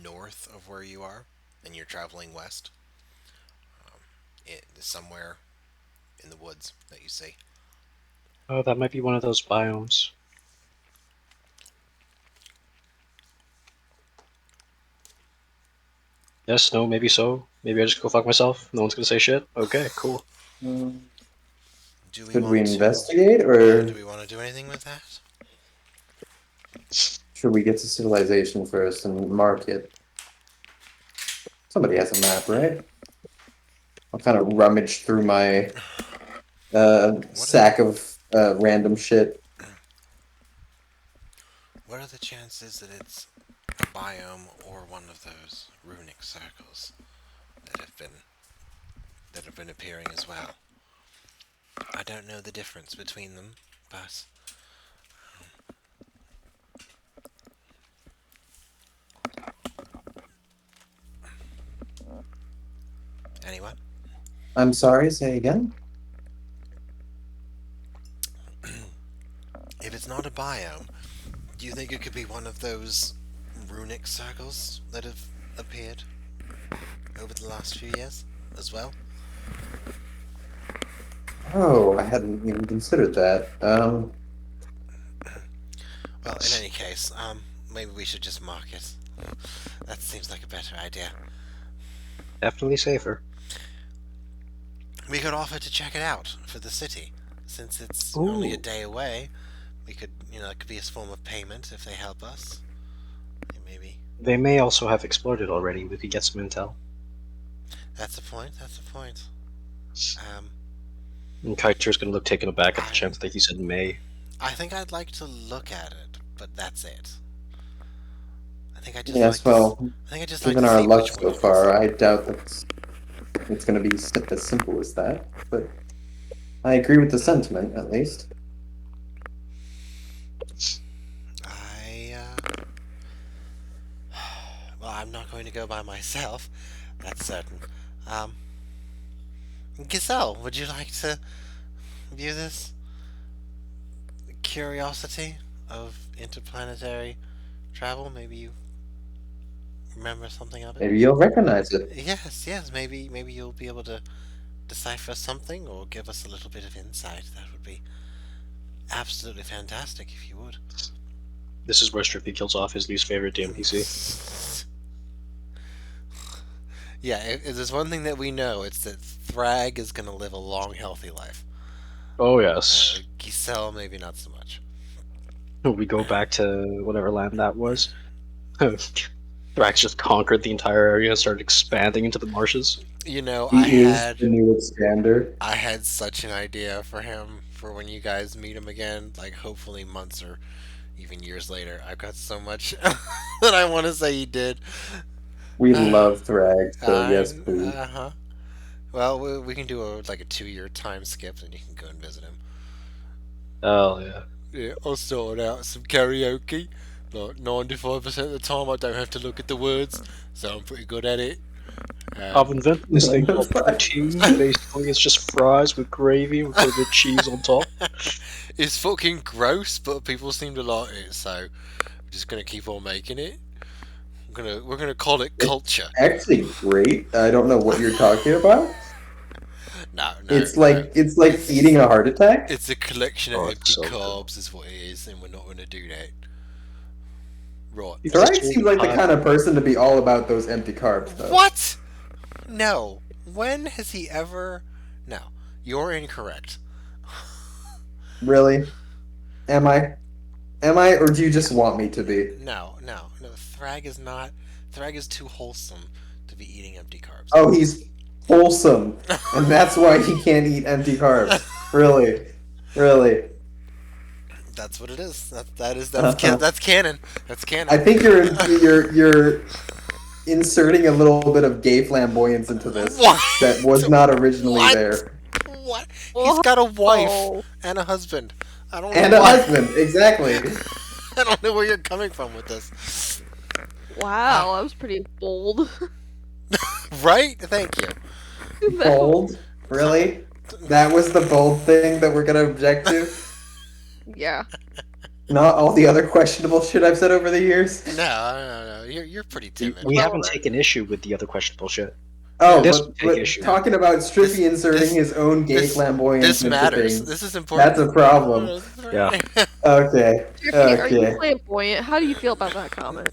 north of where you are, and you're traveling west. It somewhere in the woods that you see. Oh, that might be one of those biomes. Yes, no, maybe so. Maybe I just go fuck myself. No one's gonna say shit. Okay, cool. Mm, Do we should we want to? investigate Yeah. Do or we want to do anything with that? should we get to civilization first and mark it? Somebody has a map, right? I'll kind of rummage through my What are sack of random shit. what are the chances that it's a biome or one of those runic circles that have been appearing as well? I don't know the difference between them, but anyone? I'm sorry, say again? If it's not a biome, do you think it could be one of those runic circles that have appeared over the last few years as well? Oh, I hadn't even considered that. Well, in any case, maybe we should just mark it. That seems like a better idea. Definitely safer. We could offer to check it out for the city, since it's only a Ooh. day away. We could, it could be a form of payment if they help us. Maybe. They may also have explored it already. We could get some intel. That's a point. That's a point. Um, And Kaiser's gonna look taken aback at the I, chance that he said may. I think I'd like to look at it, but that's it. I think I just like yes, to. well, I think I just like given to our see luck which one so it is. far, I doubt that it's going to be as simple as that. But I agree with the sentiment, at least. I. going to go by myself. That's certain. Um, Giselle, would you like to view this curiosity of interplanetary travel? Maybe you remember something of it? Maybe you'll recognize it. Yes. Maybe you'll be able to decipher something or give us a little bit of insight. That would be absolutely fantastic if you would. This is where Strippy kills off his least favorite DMPC. Yeah, if there's one thing that we know, it's that Thrag is going to live a long, healthy life. Oh yes. Giselle, maybe not so much. We go back to whatever land that was. Thrax just conquered the entire area and started expanding into the marshes. You know, He is the new expander. I had such an idea for him for when you guys meet him again, like hopefully months or even years later. I've got so much that I want to say he did. We love Thrag, so yes, please. Uh-huh. Well, we can do a 2-year time skip, and you can go and visit him. Oh yeah. Yeah, I'll sort out some karaoke. Like 95% of the time, I don't have to look at the words, so I'm pretty good at it. I've invented this thing called poutine. Basically, it's just fries with gravy with a bit of cheese on top. It's fucking gross, but people seem to like it, so we're just gonna keep on making it. We're gonna call it culture. Actually, great. I don't know what you're talking about. No. It's like eating a heart attack. It's a collection of empty so carbs, is what it is, and we're not gonna do that. Right. Thrag seems like the kind of person to be all about those empty carbs, though. What? No. When has he ever? No, you're incorrect. Really? Am I? Or do you just want me to be? No. Thrag is not. Thrag is too wholesome to be eating empty carbs. Oh, he's wholesome, and that's why he can't eat empty carbs. Really? That's what it is. That's canon. That's canon. I think you're inserting a little bit of gay flamboyance into this What? that was not originally What? there. What? He's got a wife Oh. and a husband. I don't know And a why. husband, exactly. I don't know where you're coming from with this. Wow, that was pretty bold. Right? Thank you. Bold? Really? That was the bold thing that we're gonna object to? Yeah. Not all the other questionable shit I've said over the years? No. You're pretty timid. We haven't taken issue with the other questionable shit. Oh, This but, would take issue. talking about Strippy inserting this- his own gay flamboyance This into matters. things. This is important. That's a problem. Yeah. Okay. Trippy, are you Okay. flamboyant? How do you feel about that comment?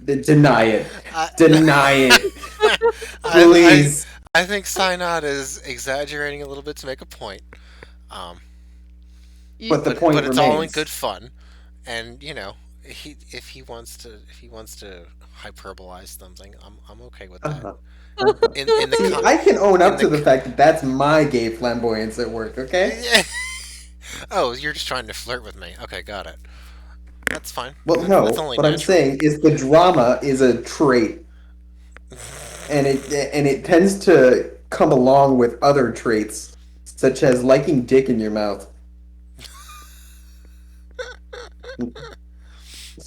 Deny it. I- Deny it. I- Please. I think Synod is exaggerating a little bit to make a point. But the point but it's all in remains. good fun, and if he wants to hyperbolize something, I'm okay with that. Uh-huh. In the See, con- I can own up in to the the fact that that's my gay flamboyance at work, okay? Oh, you're just trying to flirt with me. Okay, got it. That's fine. Well, That's no. only What I'm natural. saying is the drama is a trait, and it tends to come along with other traits, such as liking dick in your mouth.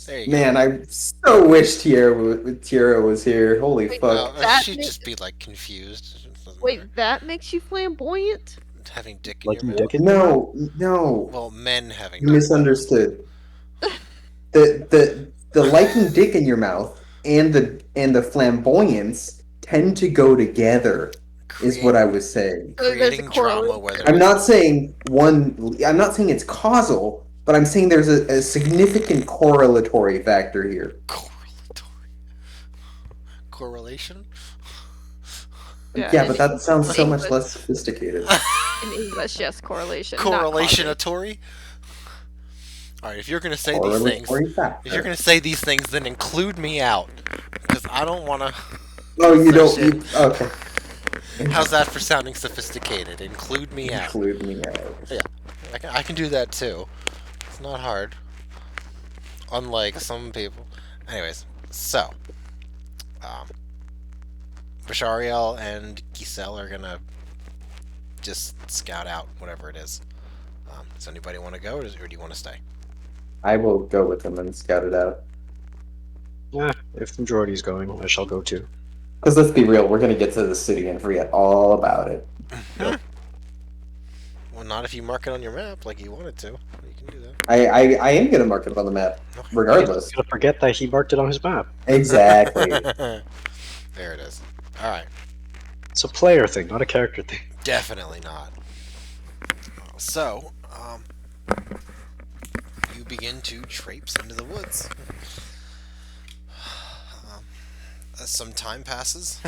There you Man, I so wish Tierra was here. Holy Wait, fuck! go. That She'd makes- just be confused. It doesn't Wait, matter. that makes you flamboyant? Having dick in Like your you mouth. dick in No. Well, men having. You dick. misunderstood. The liking dick in your mouth and the flamboyance tend to go together. Is what I was saying. There's a Creating drama, correlation. whether I'm not saying I'm not saying it's causal, but I'm saying there's a significant correlatory factor here. correlation. Yeah, in but that sounds so much English- less sophisticated. In English, yes, correlation. not causation. Correlationatory. All right, if you're gonna say these things, Correlatory factor. if you're gonna say these things, then include me out, because I don't want to. Oh, you so don't. shit. Okay. How's that for sounding sophisticated? Include me out. Include me out. I can do that too. It's not hard. Unlike some people. Anyways, so Bashariel and Giselle are gonna just scout out whatever it is. Does anybody want to go, or do you want to stay? I will go with them and scout it out. Yeah, if the majority is going, I shall go too. Because let's be real, we're gonna get to the city and forget all about it. Yep. Well, not if you mark it on your map like you wanted to. You can do that. I am gonna mark it on the map, Okay. regardless. Gonna forget that he marked it on his map. Exactly. There it is. All right. It's a player thing, not a character thing. Definitely not. So, you begin to traipse into the woods. As some time passes,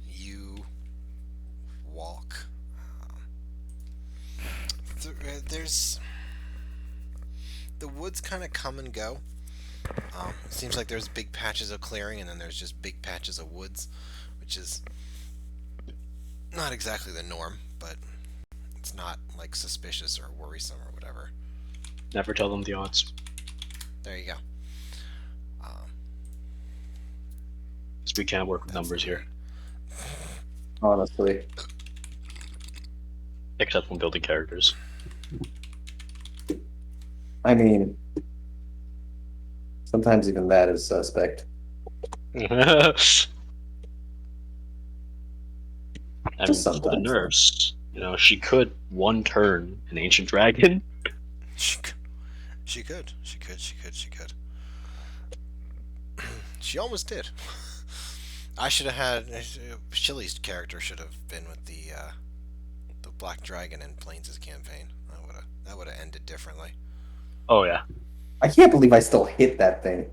you walk. There's the woods kind of come and go. It seems like there's big patches of clearing, and then there's just big patches of woods, which is not exactly the norm, but it's not like suspicious or worrisome or whatever. Never tell them the odds. There you go. 'Cause we can't work with That's numbers here, Honestly. except when building characters. I mean, sometimes even that is suspect. I mean, Just for the sometimes. nurse, she could one turn an ancient dragon. She could. She could. She almost did. I should have had Chili's character should have been with the Black Dragon in Plains' campaign. That would have ended differently. Oh yeah. I can't believe I still hit that thing.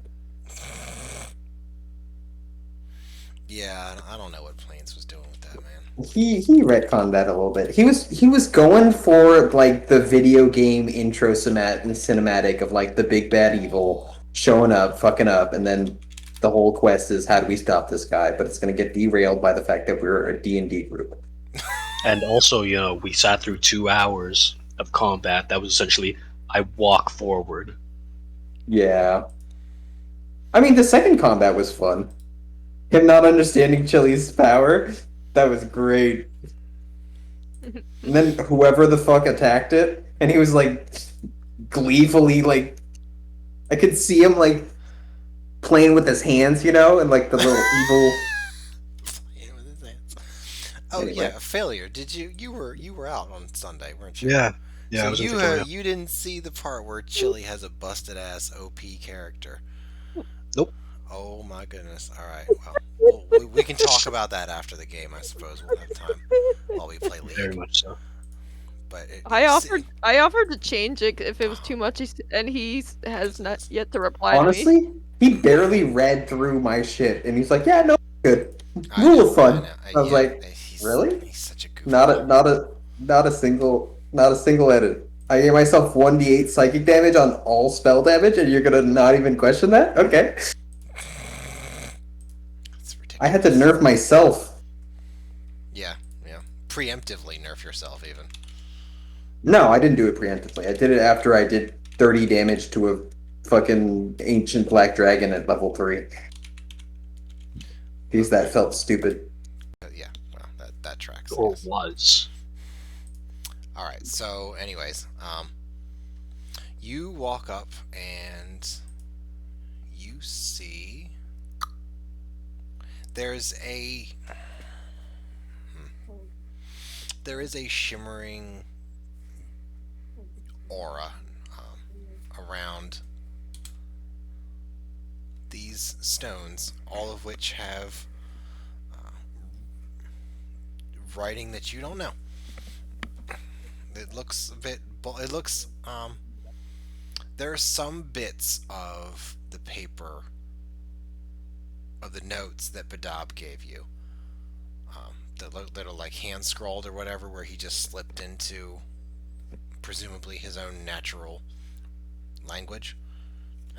Yeah, I don't know what Plains was doing with that, man. He retconned that a little bit. He was going for like the video game intro cinematic of like the big bad evil showing up, fucking up, and then the whole quest is how do we stop this guy? But it's gonna get derailed by the fact that we're a D&D group. And also, we sat through 2 hours of combat. That was essentially, I walk forward. Yeah. I mean, the second combat was fun. Him not understanding Chili's power, that was great. And then whoever the fuck attacked it, and he was like gleefully like, I could see him like playing with his hands, and like the little evil. Yeah, with his hands. Oh Anyway. yeah, failure. Did you were out on Sunday, weren't you? Yeah. So I was in you Victoria. you didn't see the part where Chili has a busted ass OP character. Nope. Oh my goodness. All right. Well, we can talk about that after the game, I suppose. We'll have time while we play Very League. much so. But I offered to change it if it was too much, and he has not yet to reply to me. Honestly, he barely read through my shit, and he's like, "Yeah, no, good. I Rule know, of fun." I I was like, "Really? He's such a goofy. Not a single edit. I gave myself 1d8 psychic damage on all spell damage, and you're gonna not even question that? Okay." It's ridiculous. I had to nerf myself. Yeah. Preemptively nerf yourself, even. No, I didn't do it preemptively. I did it after I did 30 damage to a fucking ancient black dragon at level 3. Because that felt stupid. Yeah. Well, that tracks. Or yes. was. All right. So, anyways, you walk up and you see there is a shimmering aura around these stones, all of which have writing that you don't know. It looks a bit. It looks. There are some bits of the paper of the notes that Badab gave you. That are like hand scrawled or whatever, where he just slipped into presumably his own natural language,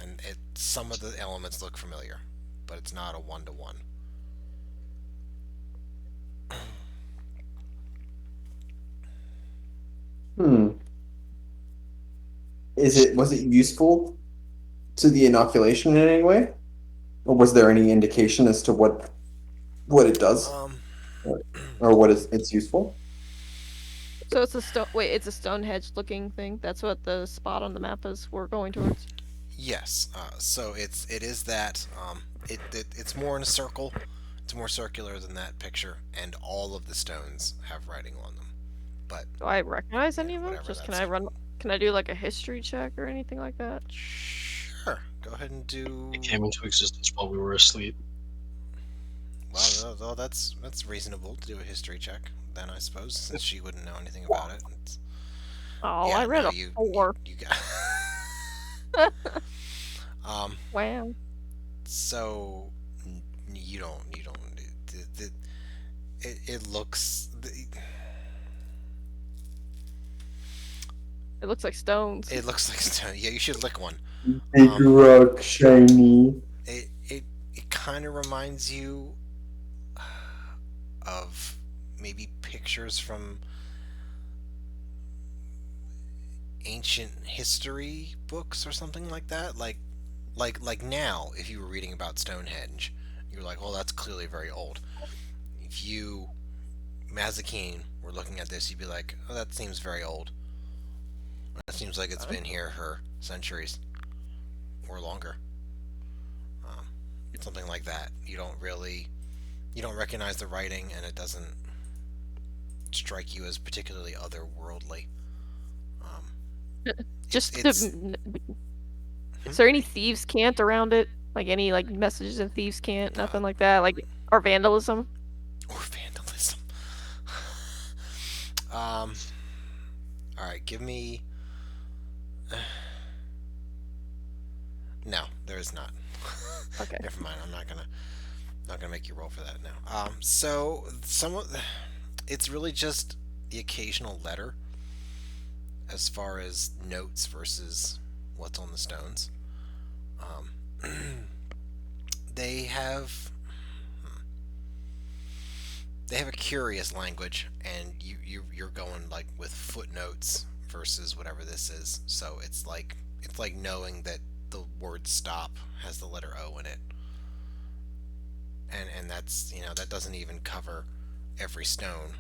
and some of the elements look familiar, but it's not a one-to-one. Was it useful to the inoculation in any way? Or was there any indication as to what it does? Or what it's useful? So it's a Stonehenge looking thing. That's what the spot on the map is we're going towards. Yes. So it is that. It's more in a circle. It's more circular than that picture, and all of the stones have writing on them. But Do I recognize yeah, any of them? whatever. Just can That's I run? Can I do like a history check or anything like that? sure. Go ahead and do. It came into existence while we were asleep. Well, that's reasonable to do a history check. Then I suppose, since she wouldn't know anything about it. Oh, I Yeah, read no, a you 4. you got. um. Wow. So you don't. It looks. It looks like stones. It looks like stone. Yeah, you should lick one. Big Um, rock, shiny. it kind of reminds you of maybe pictures from ancient history books or something like that. Like now, if you were reading about Stonehenge, you're like, well, that's clearly very old. If you, Mazakine, were looking at this, you'd be like, oh, that seems very old. That seems like it's been here for centuries or longer. Um, Something like that. You don't recognize the writing, and it doesn't strike you as particularly otherworldly. Um, it's Just to, it's is there any thieves' cant around it? Like any like messages in thieves' cant? Nothing like that. Like or vandalism? or vandalism. um. All right, give me. No, there is not. Okay. Never mind. I'm not gonna make you roll for that now. So some of it's really just the occasional letter as far as notes versus what's on the stones. Um, they have they have a curious language, and you're going like with footnotes versus whatever this is. So it's like knowing that the word stop has the letter O in it, and that's that doesn't even cover every stone.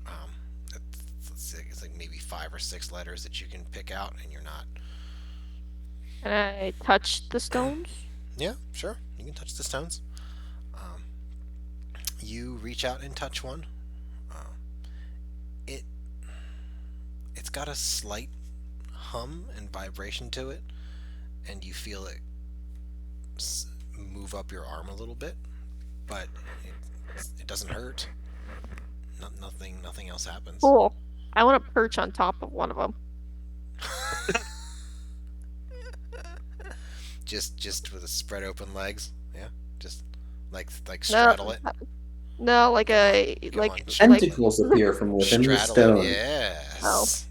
Um, it's like maybe 5 or 6 letters that you can pick out, and you're not. Can I touch the stones? Yeah, sure, you can touch the stones. Um, you reach out and touch one. Uh, it it's got a slight hum and vibration to it, and you feel it move up your arm a little bit, but it doesn't hurt. Nothing else happens. Cool. I want to perch on top of one of them. Just with a spread open legs, yeah. Just like No, straddle it. no, like a Come like on, like Tentacles appear from within the straddle it. stone. Yes.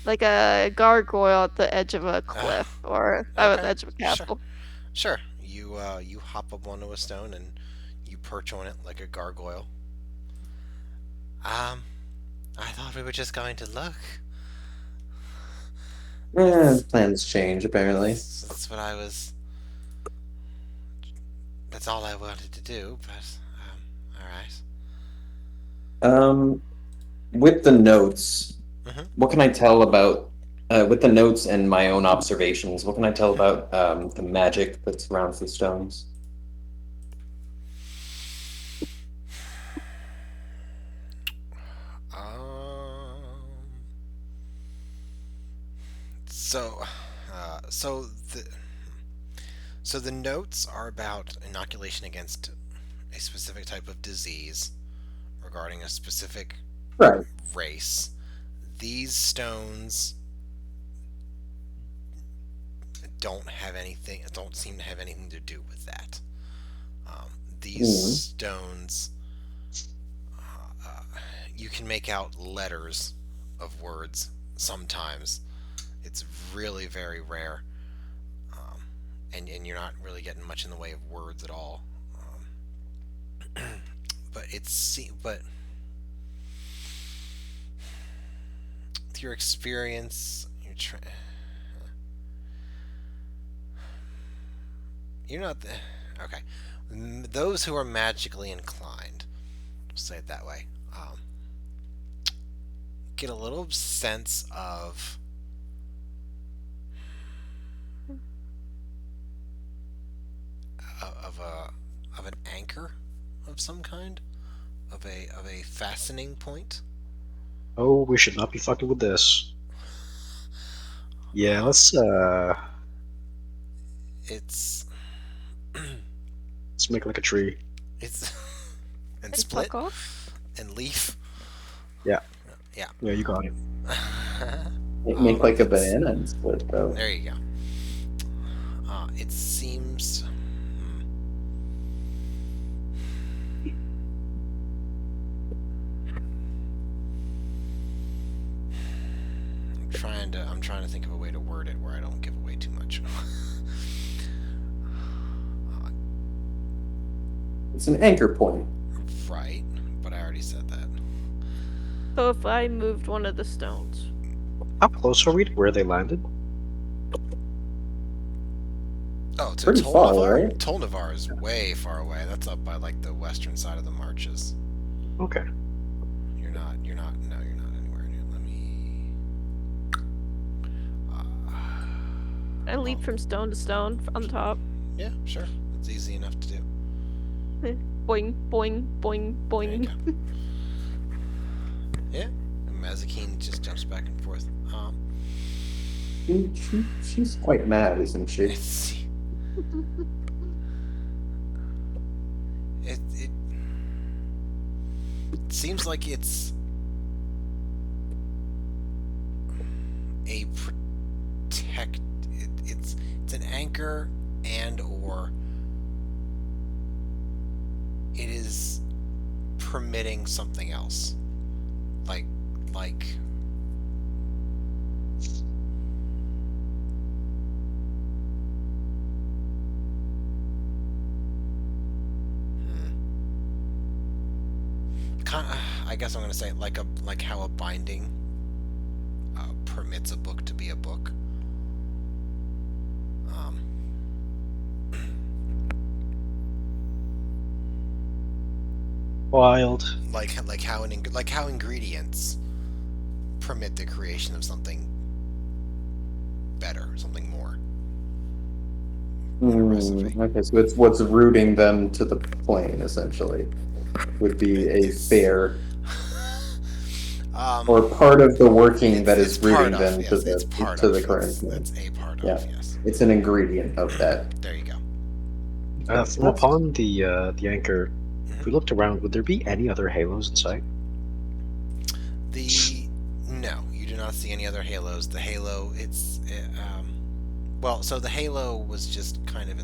like a gargoyle at the edge of a cliff or at the Okay. edge of a Sure. castle. Sure. You hop up onto a stone and you perch on it like a gargoyle. Um, I thought we were just going to look. Plans change, apparently. That's what I was. That's all I wanted to do. But all right. With the notes, Mhm. what can I tell about, with the notes and my own observations, what can I tell about the magic that surrounds the stones? Um. So, so the notes are about inoculation against a specific type of disease regarding a specific Right. race. These stones don't seem to have anything to do with that. These stones, you can make out letters of words sometimes. It's really very rare, and you're not really getting much in the way of words at all. But but with your experience, you're not the, okay. Those who are magically inclined, we'll say it that way, get a little sense of an anchor of some kind, of a fastening point. Oh, we should not be fucking with this. Yeah, let's It's make like a tree. it's and And split fuck off. and leaf. Yeah. Yeah. Yeah, you got it. Make like a it's- banana and split though. There you go. It seems. I'm trying to think of a way to word it where I don't give away too much. It's an anchor point. Right, but I already said that. So if I moved one of the stones. How close are we to where they landed? Oh, to Pretty far, Tolnavar? right? Tolnavar is way far away. That's up by like the western side of the marches. Okay. You're not anywhere near. Let me. I leap from stone to stone on top. Yeah, sure. It's easy enough to do. Boing, boing, boing, There you boing. go. Yeah, and Mazikeen just jumps back and forth. She's quite mad, isn't she? It seems like it's a protect. It's an anchor and or it is permitting something else, like. I guess I'm gonna say like how a binding permits a book to be a book. Wild. Like how ingredients permit the creation of something better, something more. Okay, so it's what's rooting them to the plane, essentially, would be a fair or part of the working that is rooting them to the current plane. That's a part Yeah. of, yes. It's an ingredient of that. There you go. From upon the anchor, if we looked around, would there be any other halos in sight? No, you do not see any other halos. The halo, so the halo was just kind of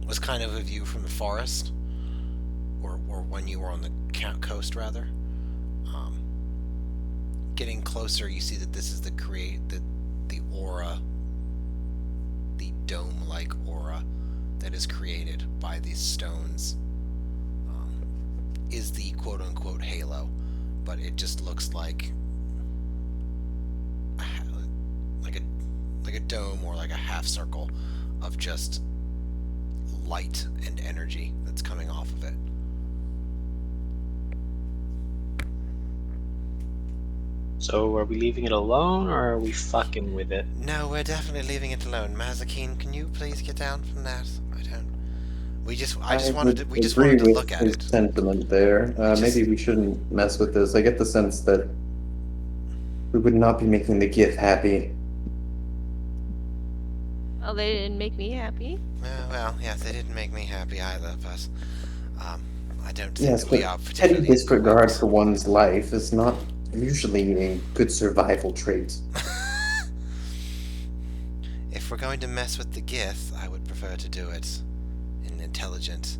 was kind of a view from the forest, or when you were on the coast rather. Getting closer, you see that this is the aura, the dome-like aura that is created by these stones. Is the quote-unquote halo, but it just looks like a dome or like a half circle of just light and energy that's coming off of it. So are we leaving it alone, or are we fucking with it? No, we're definitely leaving it alone. Mazikeen, can you please get down from that? I just wanted to look at his it. sentiment there. Maybe we shouldn't mess with this. I get the sense that we would not be making the Gith happy. Oh, they didn't make me happy. Well, yes, they didn't make me happy either, but I don't think Yes, that we but are petty particularly. disregard for one's life is not usually a good survival trait. If we're going to mess with the Gith, I would prefer to do it in an intelligent,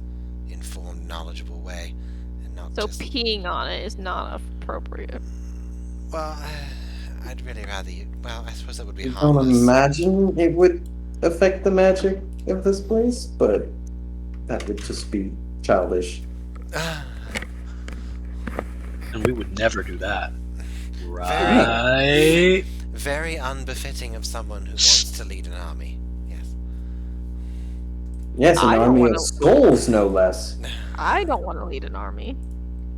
informed, knowledgeable way, and not So just. peeing on it is not appropriate. Well, I'd really rather you. Well, I suppose that would be I don't harmless. imagine it would affect the magic of this place, but that would just be childish. And we would never do that. Right? Very unbefitting of someone who wants to lead an army. Yes. Yes, an I don't army wanna- of souls, no less. I don't want to lead an army.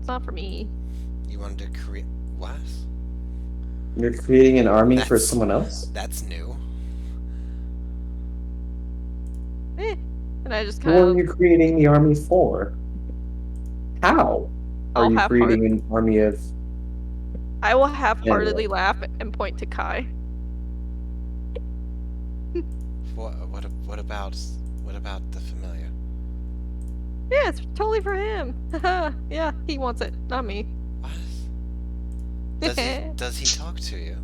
It's not for me. You wanted to create what? You're creating an army for That's- someone else? That's new. An And I just What kind are of, you creating the army for? How are I'll you half-heart, creating an army of I will half-heartedly generals? laugh and point to Kai. What about the familiar? Yeah, it's totally for him. Yeah, he wants it, not me. What? Does he talk to you?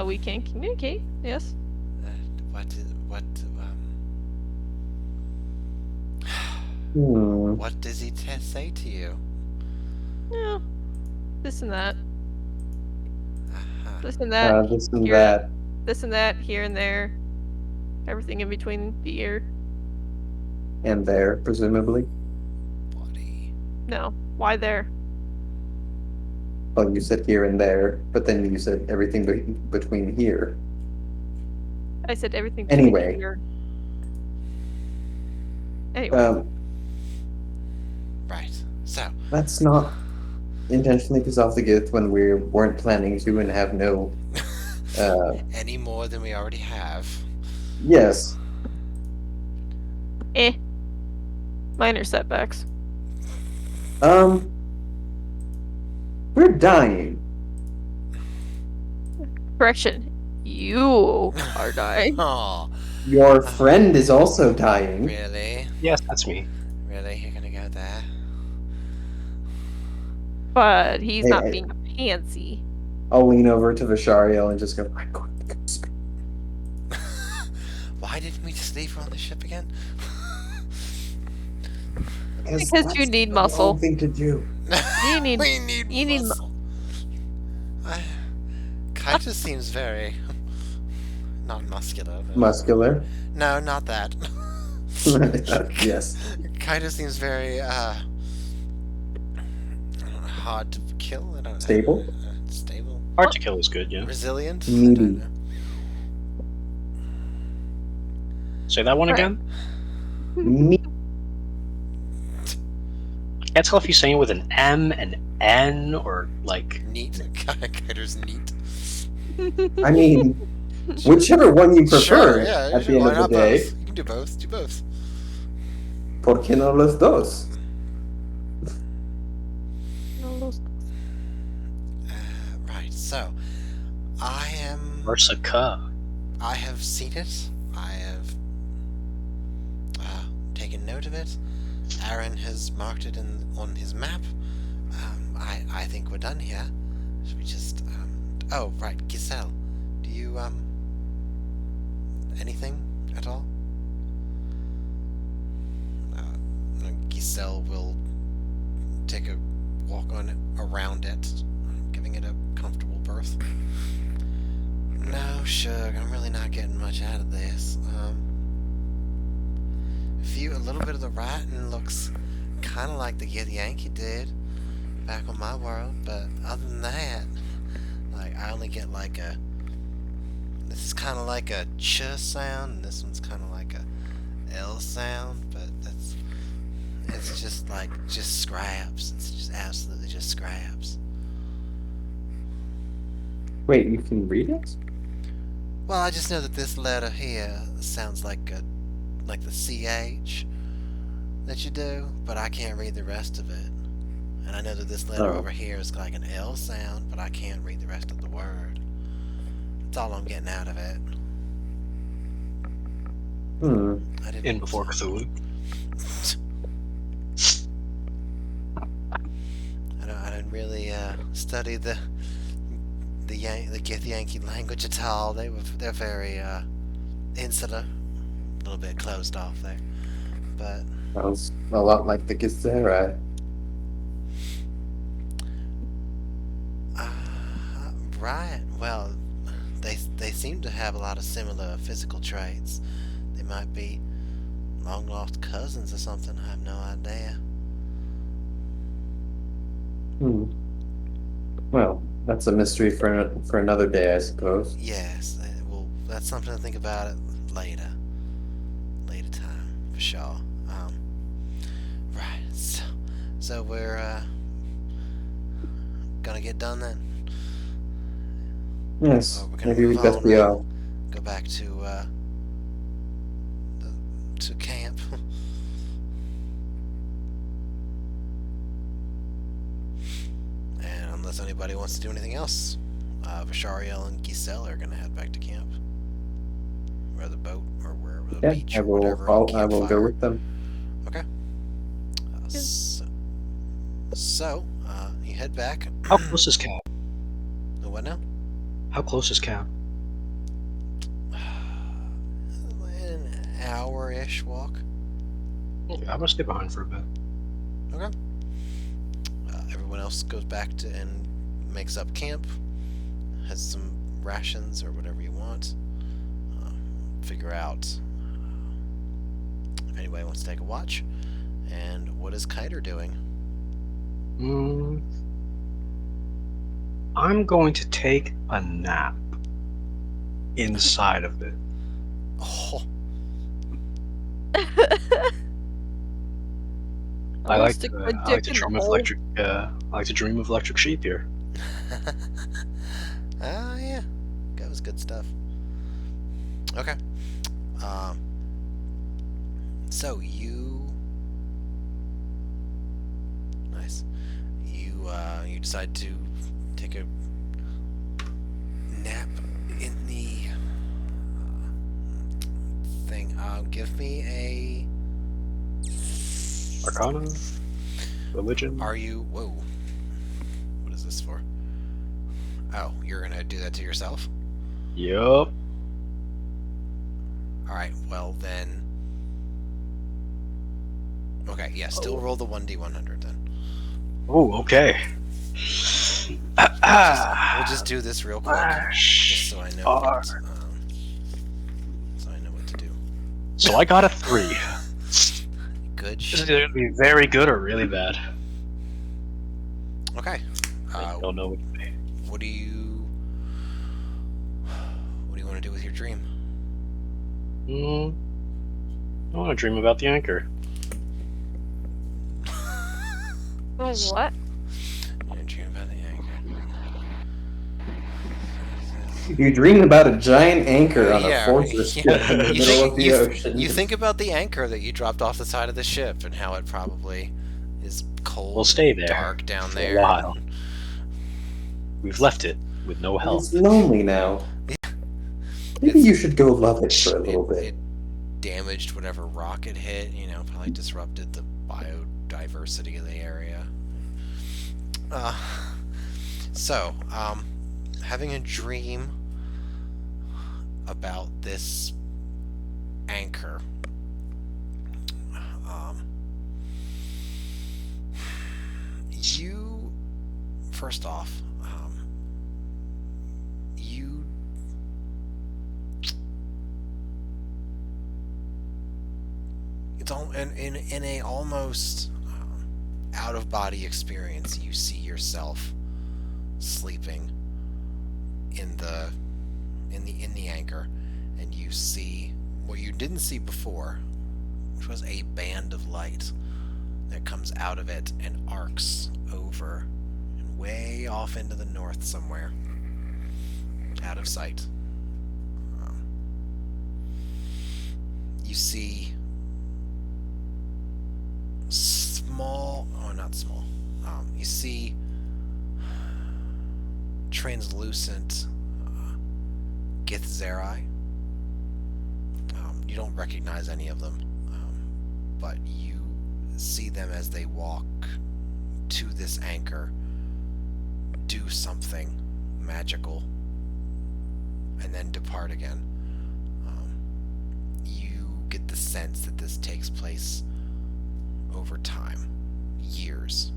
We can communicate. Yes. What Hmm. what does he say to you? Yeah. This and that. Uh-huh. This and that. This and here, that. This and that. Here and there. Everything in between the ear. And there, presumably. Buddy. No. Why there? Well, you said here and there, but then you said everything between here. I said everything between Anyway. the ear. Anyway. Right. So. Let's not intentionally piss off the Gith when we weren't planning to and have no. Any more than we already have. Yes. Minor setbacks. We're dying. Correction. You are dying. Oh, Your friend is also dying. really? Yes, that's me. Really? You're gonna go there? But he's not Hey, being a pansy. I'll lean over to Vishariel and just go, I'm going to go speak. Why didn't we just leave her on the ship again? Because that's you need the muscle. wrong thing to do. You need- we need you need mu- muscle. Kai just seems very not muscular. But Muscular. No, not that. Yes. Kai just seems very I don't know, hard to kill. I don't know. Stable? Stable. Hard to kill is good, yeah. Resilient. I Meaty. don't know. Say that one Right. again. Me. I can't tell if you're saying it with an M, an N, or like. Neat. Kiter's neat. I mean, whichever one you prefer Sure, yeah, at sure, the end why of the not day. both? You can do both. Do both. ¿Por qué no los dos? Right. So, I Mercica. have seen it. I have taken note of it. Aaron has marked it on his map. I think we're done here. Should we just oh right, Giselle. Do you anything at all? Giselle will take a walk around it, giving it a comfortable berth. No, Shug, I'm really not getting much out of this. A little bit of the writing looks kind of like the Get Yankee did back on my world, but other than that, like I only get like a. This is kind of like a ch sound, and this one's kind of like a L sound, but it's just scraps. It's just absolutely just scraps. Wait, you can read it? Well, I just know that this letter here sounds like the CH that you do, but I can't read the rest of it. And I know that this letter Oh. over here is like an L sound, but I can't read the rest of the word. That's all I'm getting out of it. I didn't In before Cthulhu. I don't really study the Gith Yankee language at all. They're very insular, a little bit closed off there. But Sounds a lot like the Githzerai. right. Well, they seem to have a lot of similar physical traits. They might be long lost cousins or something. I have no idea. Well, that's a mystery for another day, I suppose. Yes. Well, that's something to think about it later. Later time for sure. Right. So we're gonna get done then. Yes, Or we're gonna maybe move we'd best on be and off. Go back to camp. anybody wants to do anything else, Vishariel and Giselle are gonna head back to camp, or the boat, or wherever the Yeah, beach, I or will. whatever. I will go with them. Okay. You head back. How close is camp? What now? How close is camp? An hour-ish walk. Okay, I'm gonna stay behind for a bit. Okay. Everyone else goes back to and makes up camp, has some rations or whatever you want. Figure out if anybody wants to take a watch. And what is Kiter doing? I'm going to take a nap inside of it. Oh, I like to stick my I like dick to in the dream of hole. electric. I like to dream of electric sheep here. yeah, that was good stuff. Okay. So nice. You decide to take a nap in the thing. Give me a Arcana, religion. Are you? Whoa. What is this for? Oh, you're gonna do that to yourself? Yup. Alright, well then. Okay, yeah, still roll the 1d100 then. Oh, okay. We'll just do this real quick. Just so I know what, so I know what to do. So I got a 3. Good This is shit. either gonna be very good or really bad. Okay. I don't know what to do. What do you want to do with your dream? I want to dream about the anchor. Oh, what? You dream about the anchor. You dream about a giant anchor on Yeah, a fortress yeah. ship in the middle of the ocean. You think about the anchor that you dropped off the side of the ship and how it probably is cold, We'll stay there dark down for there. a while. We've left it with no help. It's lonely now. Maybe you should go love it for a little bit. It damaged whatever rock it hit, probably disrupted the biodiversity of the area. Having a dream about this anchor. You, first off, you it's all in a almost out of body experience. You see yourself sleeping in the anchor, and you see what you didn't see before, which was a band of light that comes out of it and arcs over and way off into the north somewhere, out of sight. You see not small. You see translucent Githzerai. You don't recognize any of them, but you see them as they walk to this anchor, do something magical, and then depart again. You get the sense that this takes place over time, years.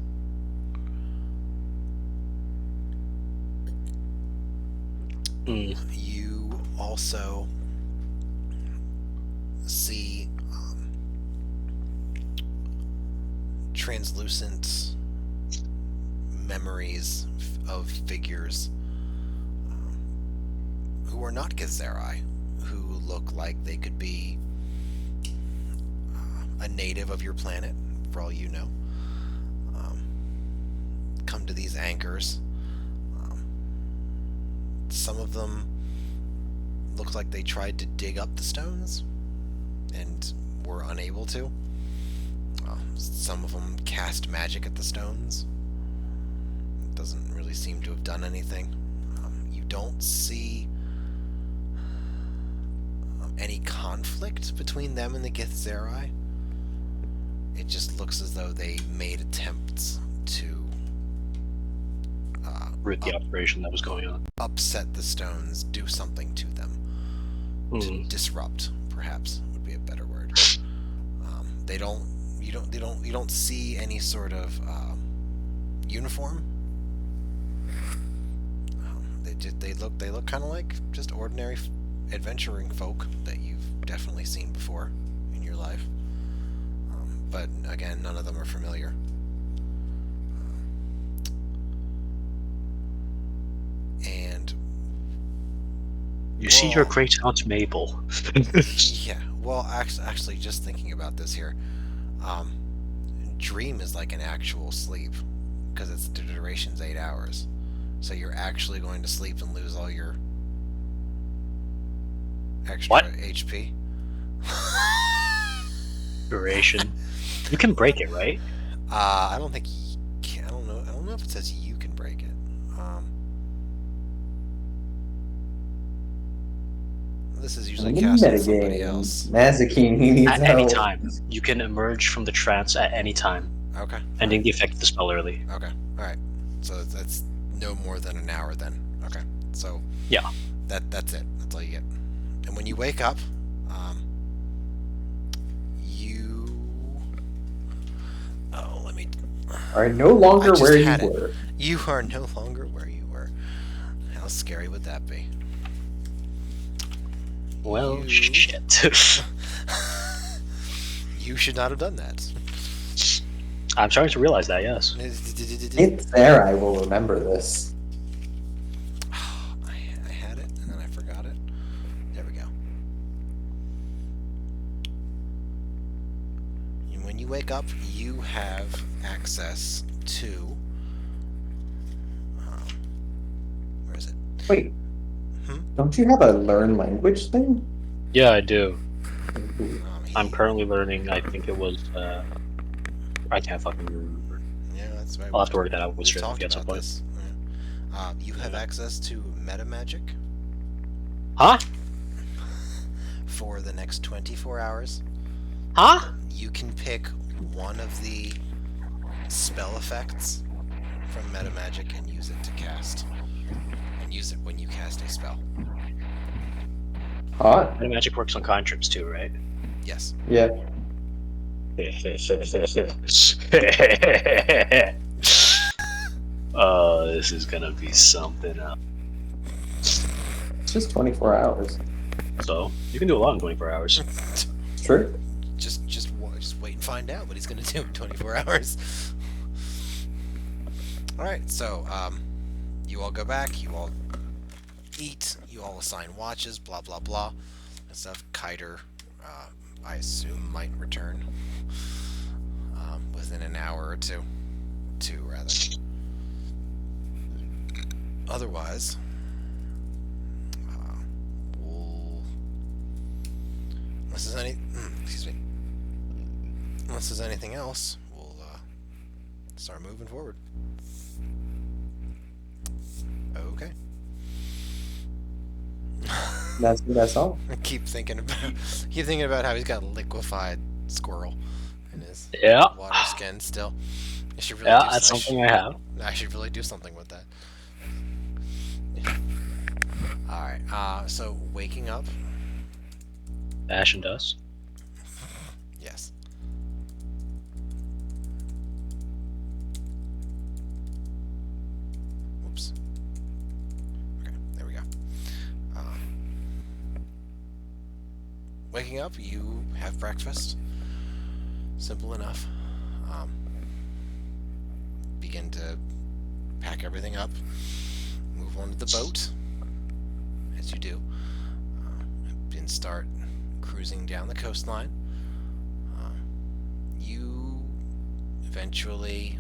You also see translucent memories of figures who are not Githzerai, who look like they could be a native of your planet, for all you know. Come to these anchors. Some of them look like they tried to dig up the stones and were unable to. Some of them cast magic at the stones. doesn't really seem to have done anything. You don't see any conflict between them and the Githzerai. It just looks as though they made attempts to Root the operation that was going on. upset the stones, do something to them, to disrupt, perhaps would be a better word. You don't see any sort of uniform. They look kind of like just ordinary adventuring folk that you've definitely seen before in your life. But again, none of them are familiar. And you see your great aunt Mabel. yeah, well, actually, just thinking about this here, dream is like an actual sleep because the duration's 8 hours. So you're actually going to sleep and lose all your extra HP. Duration. You can break it, right? I don't think you can. I don't know if it says you can break it. This is usually cast on somebody else. Mazikeen, he needs At help. any time. You can emerge from the trance at any time. Okay. Ending the effect of the spell early. Okay. All right. So that's no more than an hour then. Okay. So yeah, that's it. That's all you get. And when you wake up, you are no longer where you were. You are no longer where you were. How scary would that be? Well, shit. You should not have done that. I'm starting to realize that, yes. It's there, I will remember this. I had it, and then I forgot it. There we go. And when you wake up, you have access to... where is it? Wait. Don't you have a learn language thing? Yeah, I do. I'm currently learning, I think it was, I can't fucking remember. Yeah, that's right. I'll have to work that out with We've straight talked at some about point. this. Yeah. You have access to meta magic Huh? for the next 24 hours. Huh? You can pick one of the spell effects from meta magic and use it to cast. And use it when you cast a spell. Hot. And magic works on cantrips too, right? Yes. Yeah. Oh, this is gonna be something else. It's just 24 hours. So, you can do a lot in 24 hours. It's true. Just wait and find out what he's gonna do in 24 hours. Alright, so, you all go back, you all eat, you all assign watches, blah blah blah. And stuff. Kiter, I assume, might return within an hour or two. Two, rather. Otherwise, we'll... Unless there's excuse me. Unless there's anything else, we'll start moving forward. Okay. That's all. I keep thinking about how he's got a liquefied squirrel in his water skin still. I should really do that's something I have. I should really do something with that. Alright, so waking up. Ash and dust. Yes. Whoops. Okay, there we go. Waking up, you have breakfast. Simple enough. Begin to pack everything up. Move on to the boat, as you do. And start cruising down the coastline. You eventually,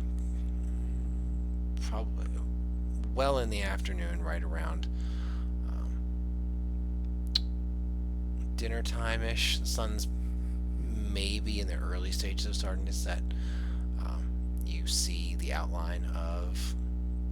probably well in the afternoon, right around dinner time-ish. The sun's maybe in the early stages of starting to set. You see the outline of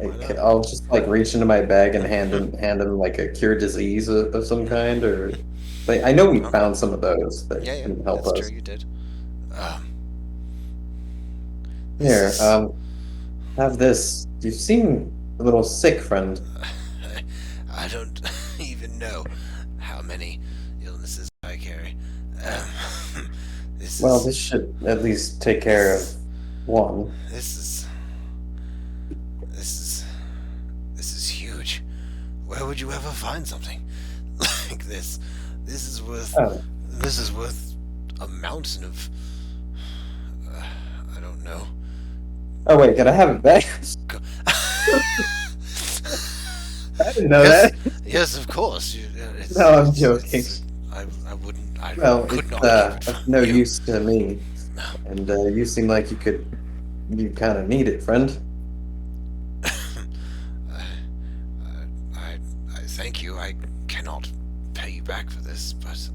not? I'll just like reach into my bag and hand him like a cure disease of some kind, or like I know we Okay. found some of those that Yeah, can help that's us. true. You did. Um, Here, this is- have this. You seem a little sick, friend. I don't even know how many illnesses I carry. This Well, is this should at least take care of one. this is this is this is huge. Where would you ever find something like this? This is worth Oh, this is worth a mountain of I don't know. oh wait, can I have it back? Go- I didn't know yes, that. yes, of course. No, I'm joking. I wouldn't. I Well, could it's not keep it of from no you. use to me, and you seem like you kind of need it, friend. I thank you. I cannot pay you back for this, but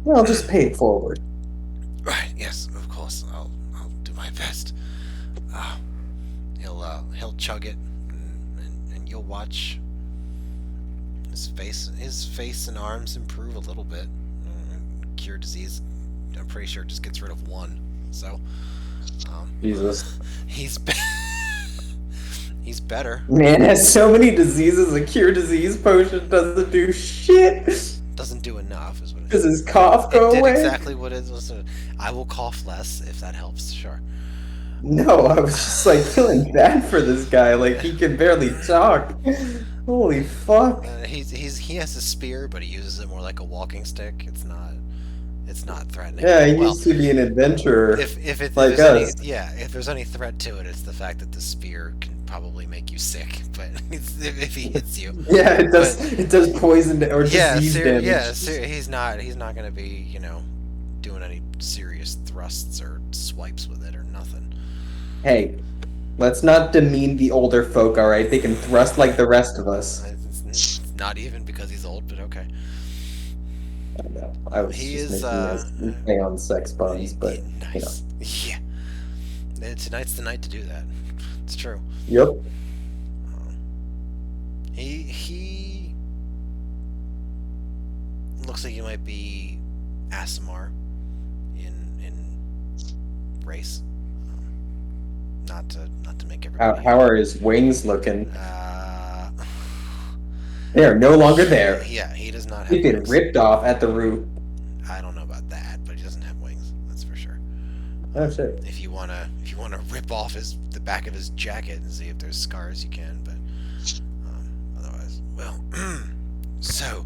Well, just pay it forward. right, yes, of course. I'll do my best. He'll chug it, and you'll watch his face and arms improve a little bit. Cure disease. I'm pretty sure it just gets rid of one. So, Jesus. he's he's better. Man has so many diseases. A cure disease potion doesn't do shit. Doesn't do enough, is what it Does is. his cough It go did away? exactly what it was. I will cough less if that helps. Sure. No, I was just like feeling bad for this guy. Like he can barely talk. Holy fuck. He has a spear, but he uses it more like a walking stick. It's not threatening. Yeah, he Well, used to be an adventurer. if like there's us. if there's any threat to it, it's the fact that the spear can probably make you sick. But if he hits you, Yeah, it does. but- It does poison or yeah, disease damage. he's not gonna be doing any serious thrusts or swipes with it or nothing. Hey, let's not demean the older folk. All right, they can thrust like the rest of us. It's not even because he's old, but okay. I know. I was He just is, making a play on sex puns, but nice. Yeah. Tonight's the night to do that. It's true. yep. He looks like he might be Asimar in race. Not to make everybody. How are his wings looking? Uh, They are no longer there. Yeah, he does not have He's been wings. ripped off at the root. I don't know about that, but he doesn't have wings. That's for sure. Oh shit. If you wanna rip off the back of his jacket and see if there's scars, you can. But otherwise, well. So,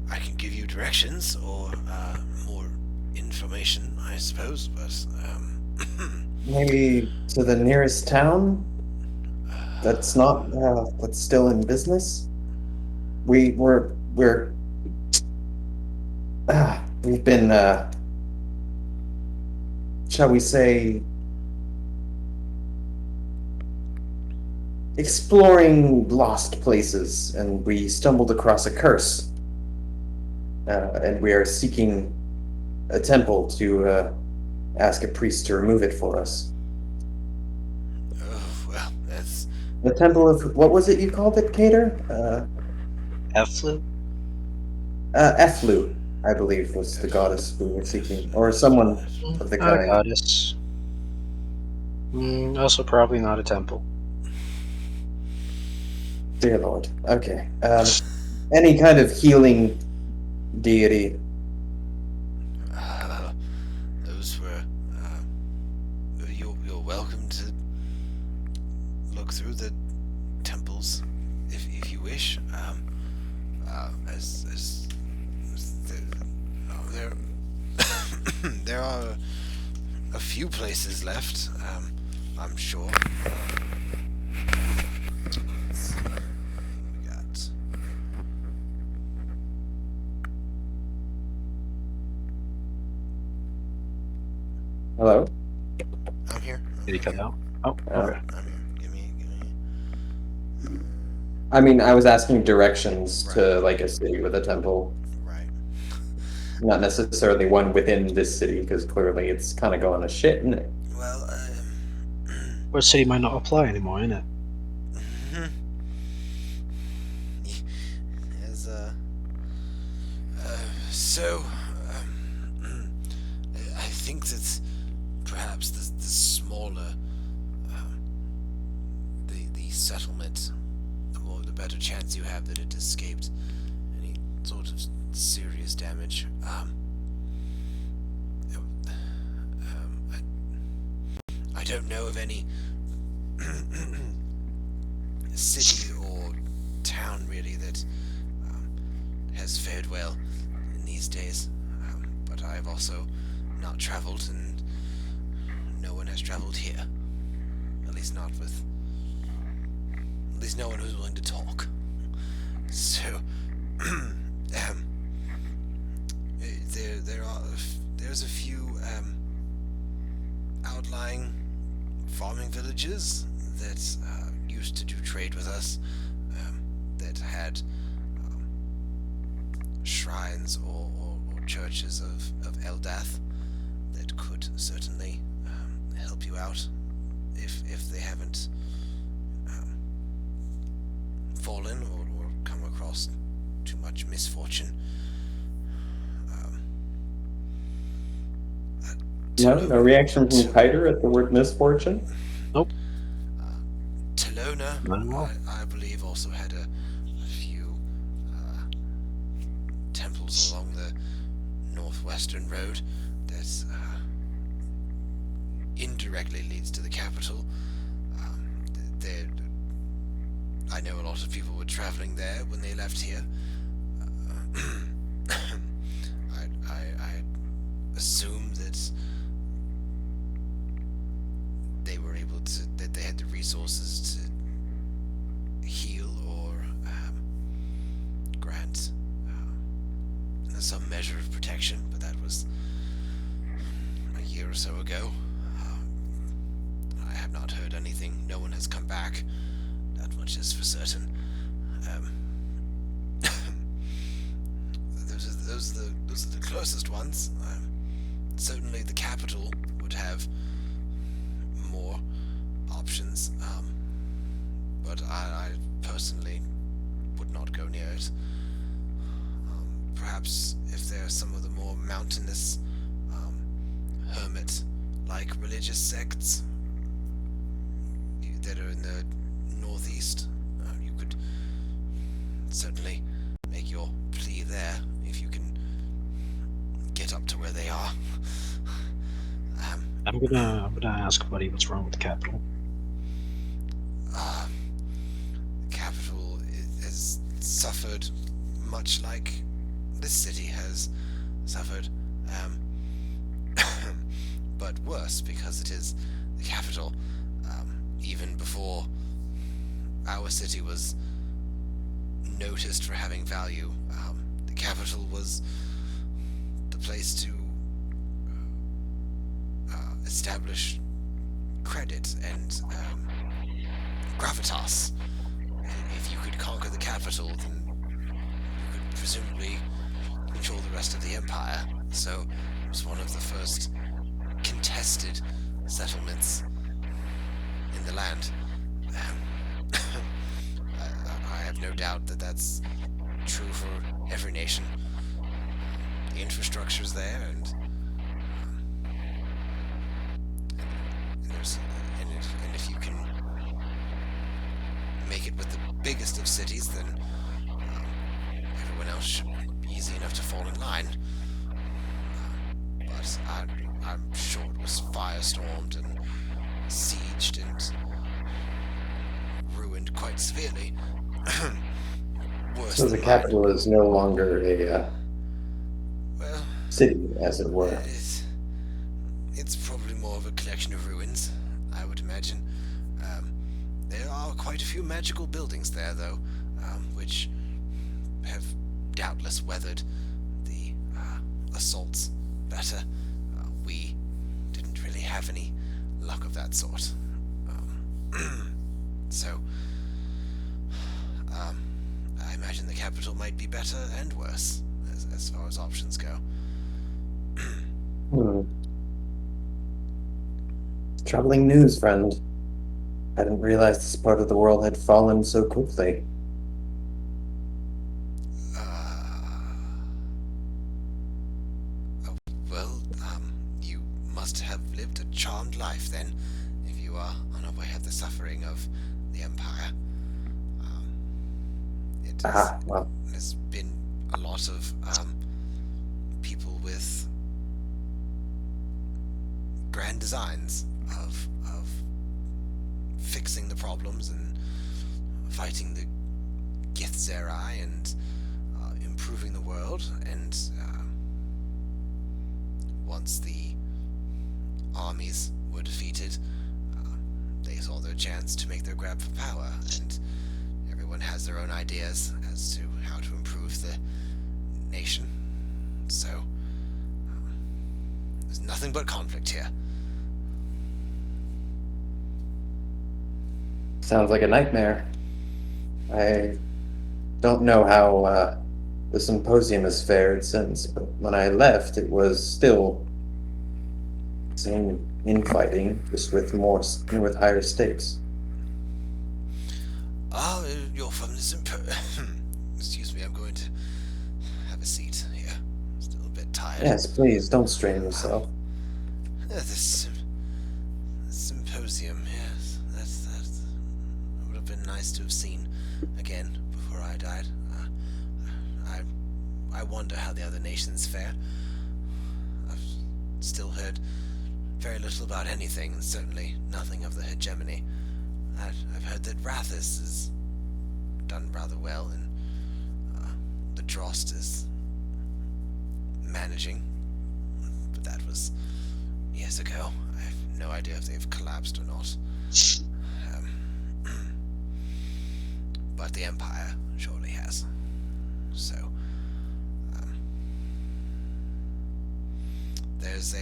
I can give you directions or more information, I suppose. But Maybe to the nearest town that's not that's still in business. We've been shall we say exploring lost places, and we stumbled across a curse, and we are seeking a temple to ask a priest to remove it for us. oh, well, that's The temple of what was it you called it, Cater? Efflu? Efflu, I believe, was the goddess we were seeking, or someone of the kind. Goddess. Also, probably not a temple. Dear Lord. Okay. Any kind of healing deity. Those were. You're welcome to look through the temples if you wish. As there there are a few places left. I'm sure. Let's see. We got. Hello? I'm here. Did he cut out? Oh, Oh. okay. I'm here. Give me. I mean, I was asking directions to Right. like a city with a temple. Right. Not necessarily one within this city, because clearly it's kind of going to shit, isn't it? Well, Where city might not apply anymore, innit? as so I think that perhaps the smaller the settlement, the better chance you have that it escaped any sort of serious damage. I don't know of any city or town really that has fared well in these days. But I've also not traveled, and no one has traveled here. At least not with. At least no one who's willing to talk. So, there's a few outlying farming villages that used to do trade with us, that had shrines or churches of Eldath that could certainly help you out if they haven't fallen or come across too much misfortune. No reaction from Kiter at the word misfortune? Nope. Telona, Not at all. I believe, also had a few temples along the northwestern road that indirectly leads to the capital. I know a lot of people were traveling there when they left here. I assume that they were able to, that they had the resources to heal or grant some measure of protection, but that was a year or so ago. I have not heard anything. No one has come back. That much is for certain. Those are the closest ones. Certainly, the capital would have more options, but I personally would not go near it. Perhaps if there are some of the more mountainous, hermit-like religious sects that are in the northeast, you could certainly make your plea there if you can get up to where they are. I'm gonna ask Buddy what's wrong with the capital. The capital has suffered much like this city has suffered, but worse because it is the capital. Even before our city was noticed for having value, the capital was the place to establish credit and gravitas. If you could conquer the capital, then you could presumably control the rest of the empire. So it was one of the first contested settlements in the land. I have no doubt that that's true for every nation. The infrastructure's there, and if you can make it with the biggest of cities, then everyone else should be easy enough to fall in line. But I'm sure it was firestormed and sieged and ruined quite severely. Worse So the than capital is no longer a well, city, as it were. it's probably more of a collection of ruins, I would imagine. There are quite a few magical buildings there, though, which have doubtless weathered the assaults better. We didn't really have any luck of that sort. So, I imagine the capital might be better and worse, as far as options go. Hmm. Troubling news, friend. I didn't realize this part of the world had fallen so quickly. Oh, well, you must have lived a charmed life then, if you are unaware of the suffering of the Empire. Um, it Ah, well, has been a lot of people with grand designs of fixing the problems and fighting the Githzerai and improving the world. And once the armies were defeated, they saw their chance to make their grab for power. And everyone has their own ideas as to how to improve the nation. So there's nothing but conflict here. sounds like a nightmare. I don't know how the symposium has fared since, but when I left, it was still same infighting, just with with higher stakes. Ah, you're from the excuse me, I'm going to have a seat here. Still a bit tired. Yes, please don't strain yourself. This symposium, yes, that would have been nice to have seen again before I died. I wonder how the other nations fare. I've still heard very little about anything, and certainly nothing of the hegemony. I've heard that Rathus has done rather well, and the Drost is managing, but that was years ago. I have no idea if they've collapsed or not. But the Empire surely has. So, there's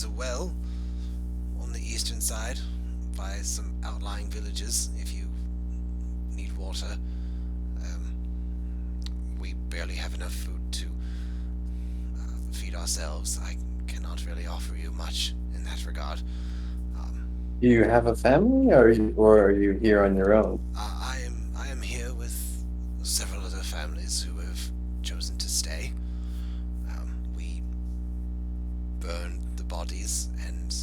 a well on the eastern side by some outlying villages if you need water. We barely have enough food to feed ourselves. I cannot really offer you much in that regard. Do you have a family, or are you here on your own? I am here with several other families who have chosen to stay. We burn the bodies and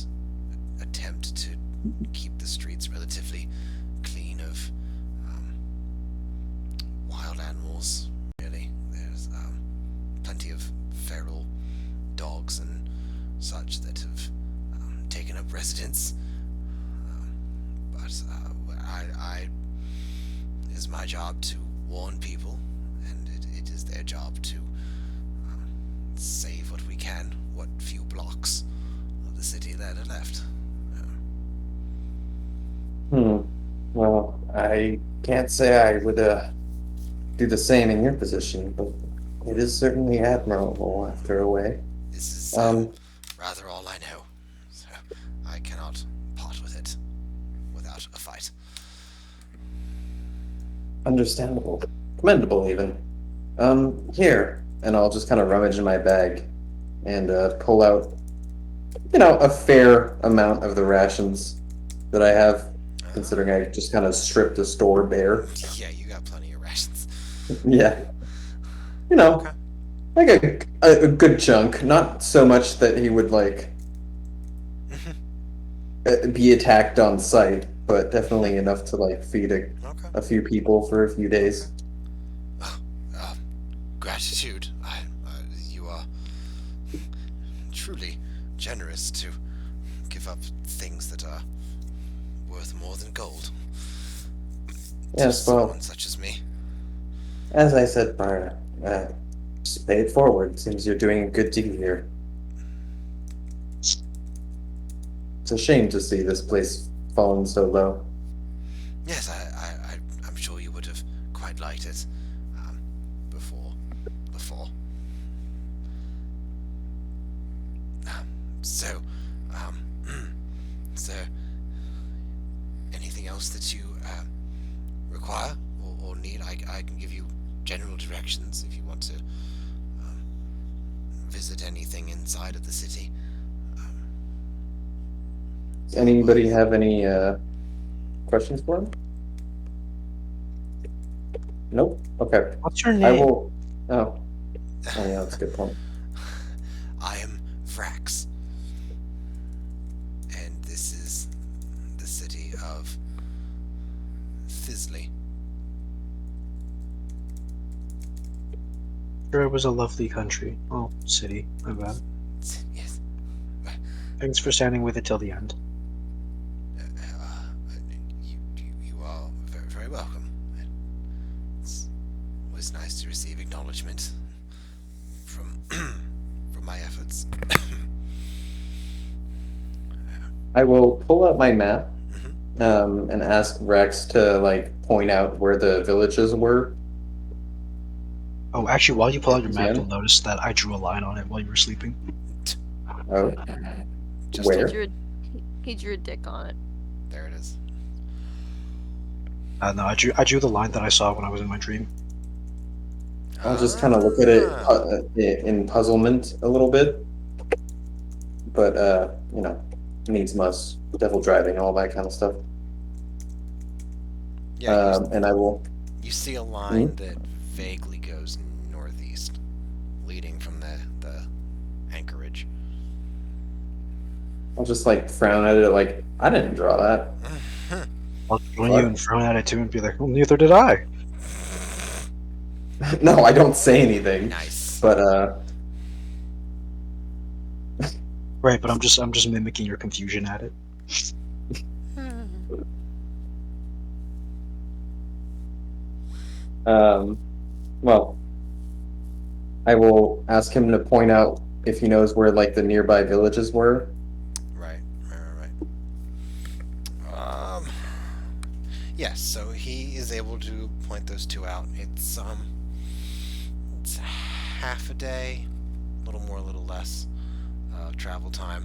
attempt to keep the streets relatively clean of wild animals. Really, there's plenty of feral dogs and such that have taken up residence. But it is my job to warn people, and it is their job to save what we can, what few blocks of the city that are left. Well, I can't say I would do the same in your position, but it is certainly admirable after a way. This is rather all I know, so I cannot part with it without a fight. Understandable. Commendable, even. Here. And I'll just kind of rummage in my bag and pull out, a fair amount of the rations that I have, considering I just kind of stripped the store bare. Yeah, you got plenty of rations. Yeah. Okay. Like a good chunk. Not so much that he would, be attacked on sight, but definitely enough to, feed Okay. a few people for a few days. Gratitude. You are truly generous to give up things that are worth more than gold. Yes, to well, someone such as me. as I said prior, just pay it forward. Seems you're doing a good deed here. It's a shame to see this place fallen so low. Yes, I'm sure you would have quite liked it before the fall. So, anything else that you require or need? I can give you general directions if you want to visit anything inside of the city. Does anybody have any questions for him? Nope. Okay. What's your I name? will. Oh. Oh yeah, that's a good point. I am Vrax, and this is the city of Thislee. Sure, it was a lovely country. Oh, city. My bad. Yes. Thanks for standing with it till the end. You are very, very welcome. It's always nice to receive acknowledgement from from my efforts. I will pull up my map Mhm. and ask Rex to point out where the villages were. Oh, actually, while you pull out your map, Yeah. you'll notice that I drew a line on it while you were sleeping. Oh, Just He where? drew, he drew a dick on it. There it is. No, I drew the line that I saw when I was in my dream. I'll just kind of look at it Ah. in puzzlement a little bit, but needs must. Devil driving, all that kind of stuff. Yeah, And I will. you see a line that vaguely goes northeast, leading from the anchorage. I'll just frown at it like I didn't draw that. I'll join you and frown at it too and be like, well, neither did I. No, I don't say anything. Nice. But Right, but I'm just mimicking your confusion at it. well, I will ask him to point out if he knows where the nearby villages were. Right. Yes, so he is able to point those two out. It's half a day, a little more, a little less travel time.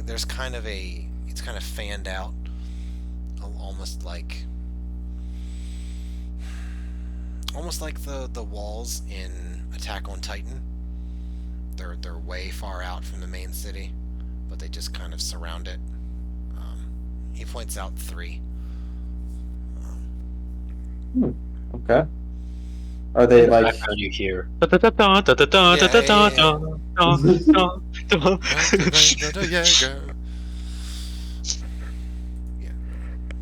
There's kind of it's kind of fanned out, almost like the walls in Attack on Titan. They're way far out from the main city, but they just kind of surround it. He points out 3. Okay. Are they I found you here. Yeah.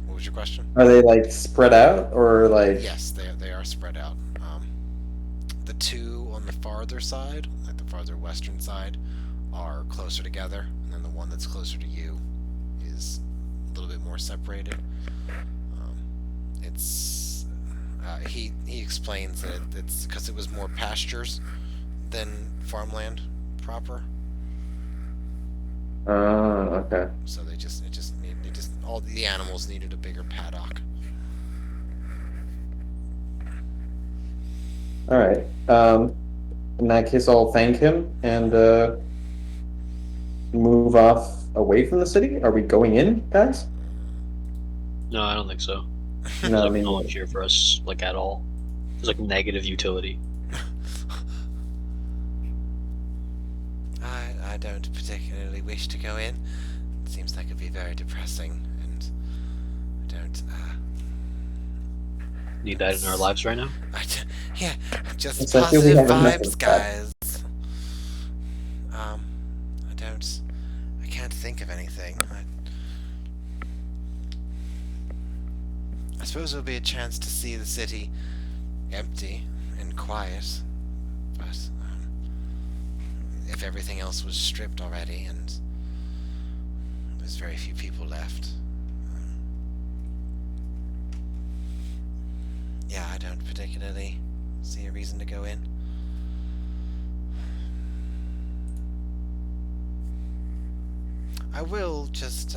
What was your question? Are they spread out or Yes, they are spread out. The 2 on the farther side, like the farther western side, are closer together, and then the one that's closer to you is a little bit more separated. It's he explains that it's because it was more pastures than farmland proper. Okay. So they just all the animals needed a bigger paddock. All right. In that case, I'll thank him and move off away from the city. Are we going in, guys? No, I don't think so. No, There's I mean, no one here for us, at all. There's negative utility. I don't particularly wish to go in. It seems like it'd be very depressing, and I don't. Need that in our lives right now? Yeah, just It's like, we positive have enough vibes, of that. guys. I can't think of anything. I suppose it'll be a chance to see the city empty and quiet, but if everything else was stripped already and there's very few people left, yeah, I don't particularly see a reason to go in. I will just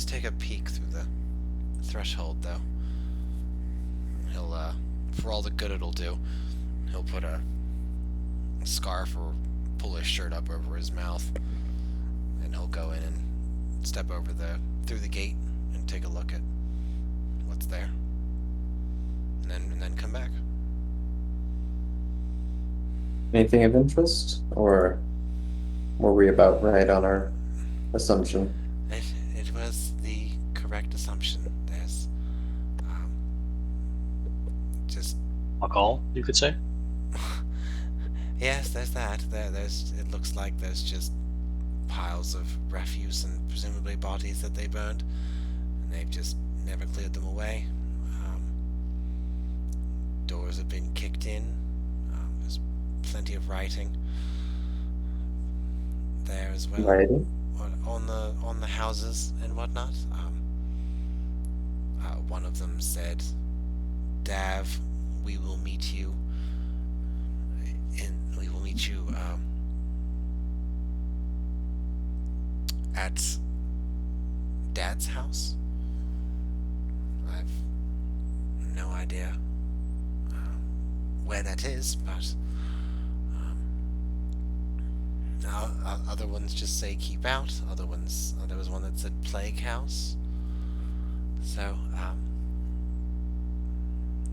take a peek through the threshold, though. He'll, for all the good it'll do, he'll put a scarf or pull his shirt up over his mouth, and he'll go in and step through the gate and take a look at what's there. and then come back. Anything of interest, or were we about right on our assumption? It was the correct assumption. There's just Alcohol, you could say. yes, there's that. There's it looks like there's just piles of refuse and presumably bodies that they burned, and they've just never cleared them away. Doors have been kicked in. There's plenty of writing there as well. Writing? On the houses and whatnot. One of them said, "Dav, we will meet you. We will meet you at Dad's house." I've no idea where that is, but other ones just say keep out. There was one that said plague house. So,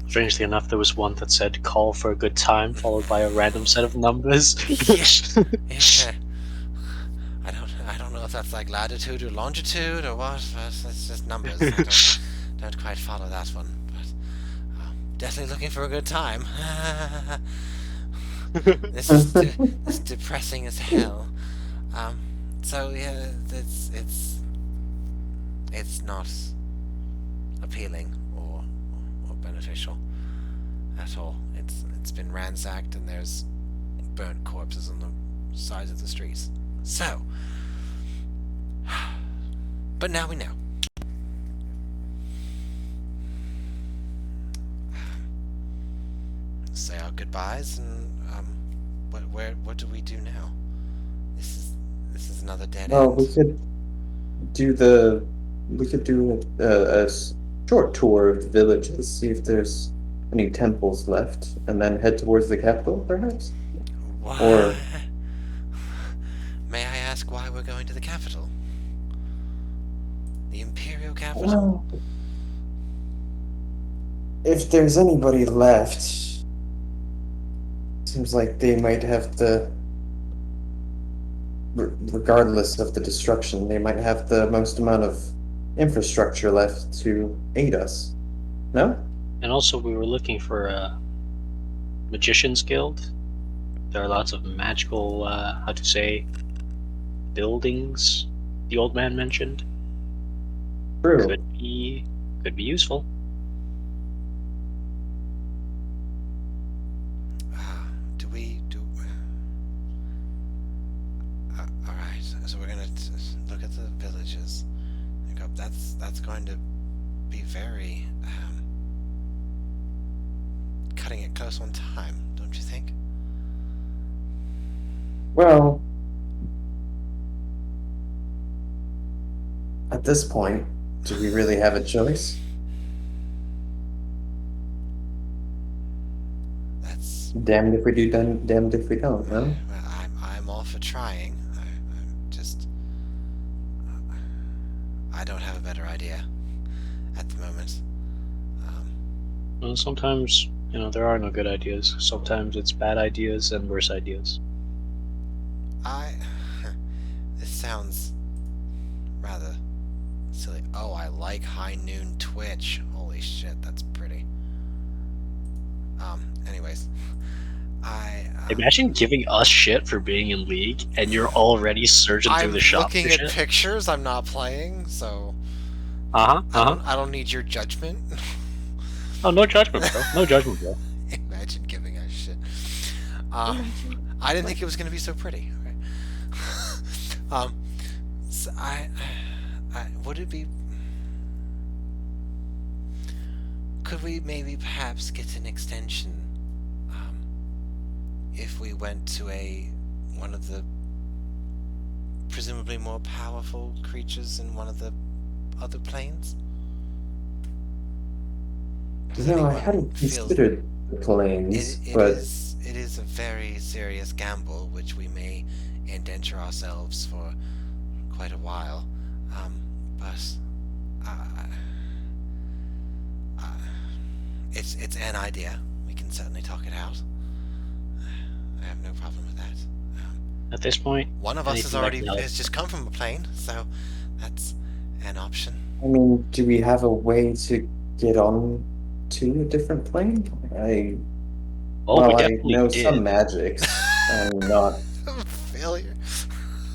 Strangely enough, there was one that said call for a good time, followed by a random set of numbers. yeah. I don't know if that's like latitude or longitude or what, but it's just numbers. I don't quite follow that one, but definitely looking for a good time. This is depressing as hell. So yeah, it's not appealing or beneficial at all. It's been ransacked and there's burnt corpses on the sides of the streets. So, but now we know. Say our goodbyes and what do we do now? This is another dead Well, end. we could do a short tour of the villages, see if there's any temples left, and then head towards the capital, perhaps. Why? Or- May I ask why we're going to the capital? The Imperial capital? Well, if there's anybody left, seems like they might have regardless of the destruction, they might have the most amount of infrastructure left to aid us. No? And also, we were looking for a magician's guild. There are lots of magical, buildings. The old man mentioned True. could be useful. Do we do? All right. So we're gonna look at the villages. That's going to be very cutting it close on time, don't you think? Well, at this point, do we really have a choice? That's Damned if we do, damned if we don't, no? well, I'm all for trying. I'm just I don't have a better idea at the moment. Well, sometimes, there are no good ideas. Sometimes it's bad ideas and worse ideas. This sounds rather silly. Oh, I like High Noon Twitch. Holy shit, that's pretty. Anyways, Imagine giving us shit for being in League, and you're already surging through the shop. I'm looking for at shit. pictures. I'm not playing, so I don't need your judgment. Oh, no judgment, bro. No judgment, bro. Imagine giving us shit. I didn't think it was going to be so pretty. Okay. So would it be? Could we maybe perhaps get an extension? If we went to one of the presumably more powerful creatures in one of the other planes? Does No, I anyone hadn't feel- considered the planes, It but is a very serious gamble, which we may indenture ourselves for quite a while. But it's an idea. We can certainly talk it out. I have no problem with that. At this point, One of us anything that can help. has just come from a plane, so that's an option. I mean, do we have a way to get on to a different plane? Oh, we Well, I definitely know did. some magics. I'm not. Failure.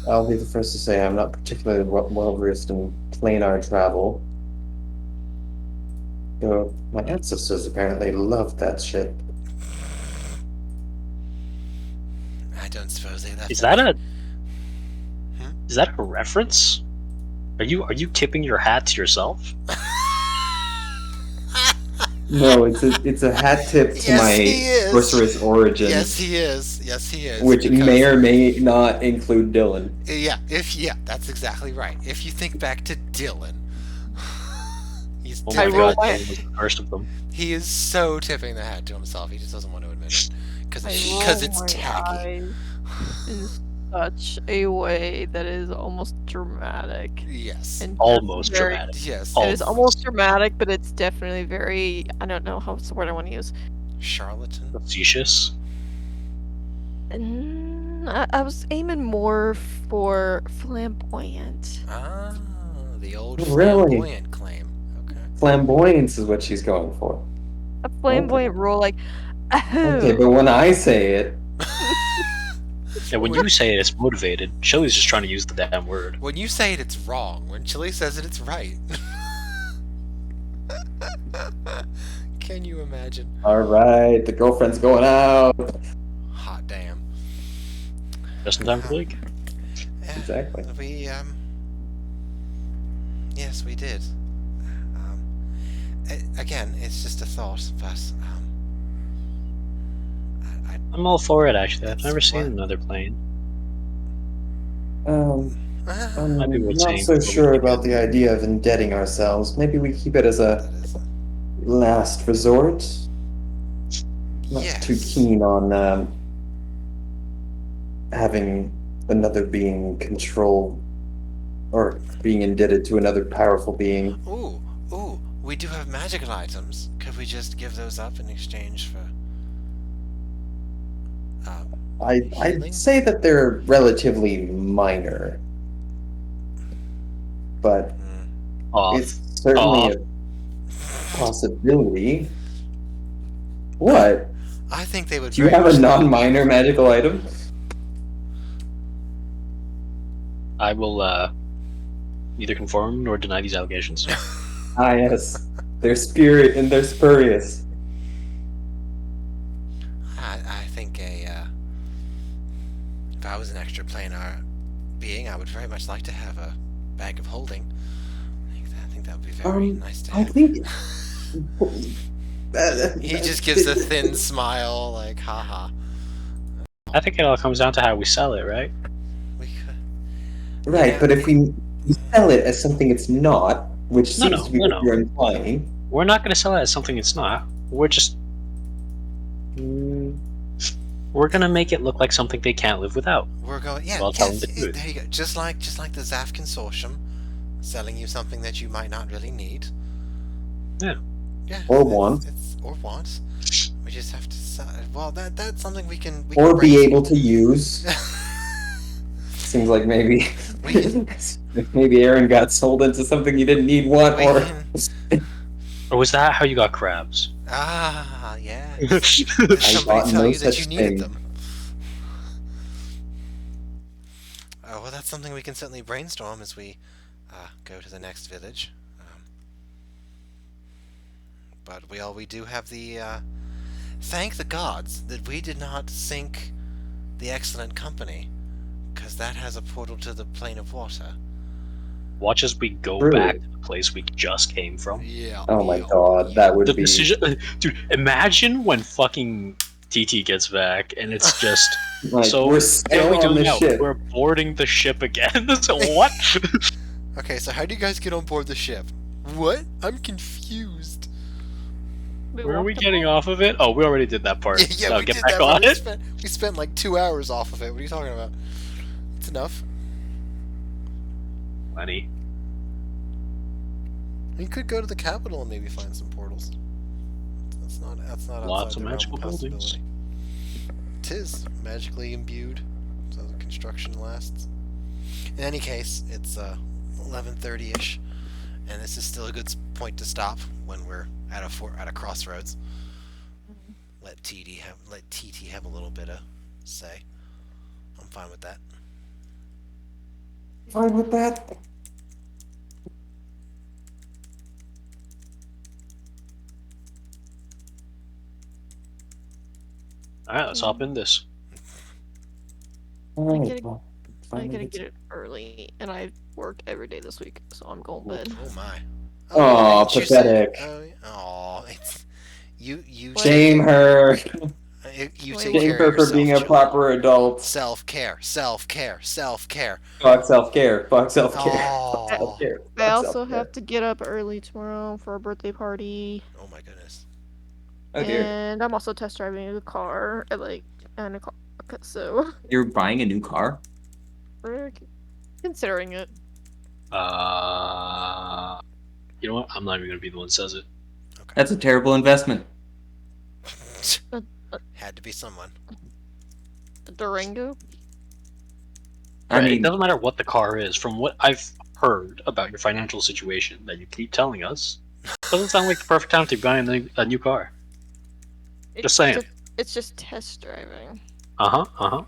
I'll be the first to say I'm not particularly well versed in planar travel. Though my ancestors apparently loved that shit. I don't suppose they left. Is that a Hmm? is that a reference? Are you tipping your hat to yourself? No, it's a hat tip to Yes, he my is. sorceress origins, Yes, he is. Yes, he is. which because- may or may not include Dylan. Yeah, that's exactly right. If you think back to Dylan, he's Oh I my tipping, roll god, my- Dylan was the first of them. he is so tipping the hat to himself. He just doesn't want to admit it because I it's roll my tacky. eyes in such a way that is almost dramatic. Yes. And Almost very- dramatic. Yes. It is almost dramatic, but it's definitely very. I don't know what's the word I want to use. Charlatan. Facetious. I was aiming more for flamboyant. Ah, the old Really? flamboyant claim. Okay. Flamboyance is what she's going for. A flamboyant role, like. Okay, but when I say it, And when you say it, it's motivated. Shelly's just trying to use the damn word. When you say it, it's wrong. When Chili says it, it's right. Can you imagine? all right, the girlfriend's going out. Hot damn. Just in time for the league. Yeah, Exactly. We yes, we did. Again, it's just a thought, but I'm all for it, actually. I've It's never seen what? another plane. I'm Might be worth not saying so before we sure keep about it. the idea of indebting ourselves. Maybe we keep it as a that is last resort. Not yes. too keen on having another being control or being indebted to another powerful being. Ooh, we do have magical items. Could we just give those up in exchange for? Healing? I'd say that they're relatively minor, but Off. it's certainly a possibility. What? I think they would. Do you very have a much like- non-minor magical item? I will neither conform nor deny these allegations. Ah, yes. They're spirit and they're spurious. I think if I was an extra planar being, I would very much like to have a bag of holding. I think that would be very nice to I have. think He just gives a thin smile, like, haha. I think it all comes down to how we sell it, right? We could. right, Yeah. but if we sell it as something it's not, which No, seems no, to be no, what no. you're implying, We're not going to sell it as something it's not. We're just... We're going to make it look like something they can't live without. We're going, yeah, Well, tell them the truth. there you go. Just like the ZAF Consortium, selling you something that you might not really need. Yeah. Yeah. Or it's- want. or want. We just have to sell. Well, that's something we can. or can be bring- able to use. Seems like maybe We can- maybe Aaron got sold into something he didn't need, want, We or can- Or was that how you got crabs? Ah, yeah. I Somebody bought tell no you that such you needed thing. them. Well, that's something we can certainly brainstorm as we go to the next village. But we do have the thank the gods that we did not sink the excellent company, because that has a portal to the plane of water. Watch as we go Really? back to the place we just came from. Yeah. oh my yeah, god, yeah. that would The be decision... Dude, imagine when fucking TT gets back and it's just... like so, we're what are still we on doing the now? ship. We're boarding the ship again? So what? Okay, so how do you guys get on board the ship? What? I'm confused. Where are we getting off of it? Oh, we already did that part. Yeah, Now we get did back that. on We it. we spent like 2 hours off of it. What are you talking about? It's enough. Lenny. You could go to the capital and maybe find some portals. That's That's not Lots outside of the realm magical of buildings. possibility. 'Tis magically imbued, so the construction lasts. In any case, it's 11:30ish, and this is still a good point to stop when we're at a crossroads. Let TT have a little bit of say. I'm fine with that. Fine with that. Alright, let's hop in this. All right, gotta- well, I finally gotta gets- get it early, and I work every day this week, so I'm going to bed. Oh my. Aw, didn't you say- pathetic. Oh, yeah. Aw, it's you. Shame her. You Wait, take Shame care her of for yourself, being a Chili. proper adult. Self-care. Fuck self-care. Fuck self-care. Oh. Self-care. I Fuck also self-care. have to get up early tomorrow for a birthday party, Oh my goodness. Oh dear. and I'm also test driving a car at like 9 o'clock. So You're buying a new car? we're considering it. You know what? I'm not even gonna be the one that says it. Okay. That's a terrible investment. Had to be someone. A Durango. I Right, it mean, doesn't matter what the car is. From what I've heard about your financial situation that you keep telling us, doesn't sound like the perfect time to be buying a new car. Just saying. It's just test driving. Uh huh.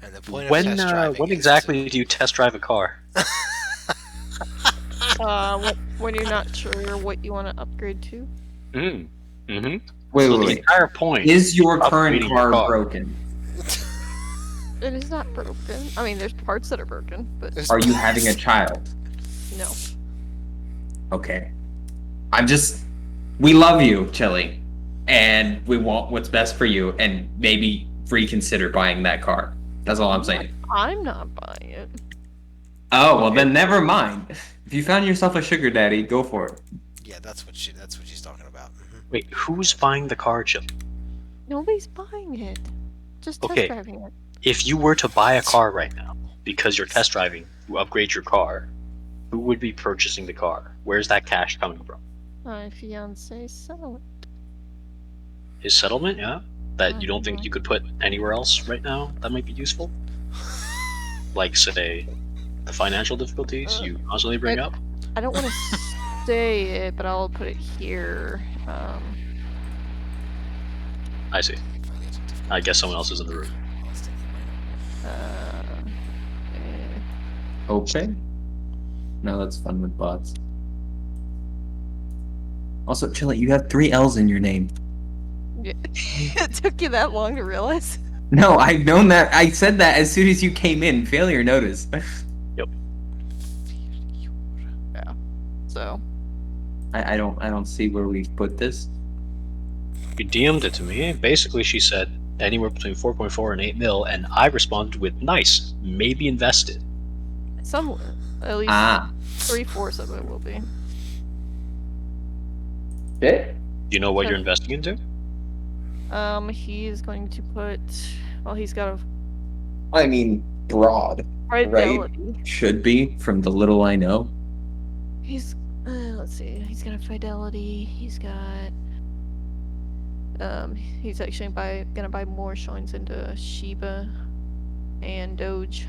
And the point of When test driving when is exactly do you test drive a car? When you're not sure what you want to upgrade to. Mm. Mm-hmm. wait, So wait, the wait. entire point Is your current upgrading your car car. broken? It is not broken. I mean, there's parts that are broken, but Are you having a child? no. Okay. We love you, Chili. And we want what's best for you, and maybe reconsider buying that car. That's all I'm saying. I'm not buying it. Oh, well then never mind. If you found yourself a sugar daddy, go for it. Yeah, that's what she's talking about. Wait, who's buying the car, Chip? Nobody's buying it. Just test Okay. driving it. If you were to buy a car right now, because you're test driving, you upgrade your car, who would be purchasing the car? Where's that cash coming from? My fiance settled it. His settlement, yeah? That you don't think you could put anywhere else right now that might be useful? Like, say, the financial difficulties you constantly bring up? I don't want to say it, but I'll put it here. I see. I guess someone else is in the room. Okay. No, that's fun with bots. Also, Chili, you have 3 L's in your name. It took you that long to realize? No, I've known that. I said that as soon as you came in. Failure notice. So. I don't see where we've put this. You DM'd it to me. Basically, she said anywhere between 4.4 and 8 mil, and I responded with nice, maybe invested. Somewhere. At least 3/4 of it will be. Bit? Do you know what you're investing into? He's going to put. Well, he's got a I mean, broad. fidelity. Should be, from the little I know. He's. Let's see. He's got a fidelity. He's got. He's actually gonna buy more shines into Shiba and Doge.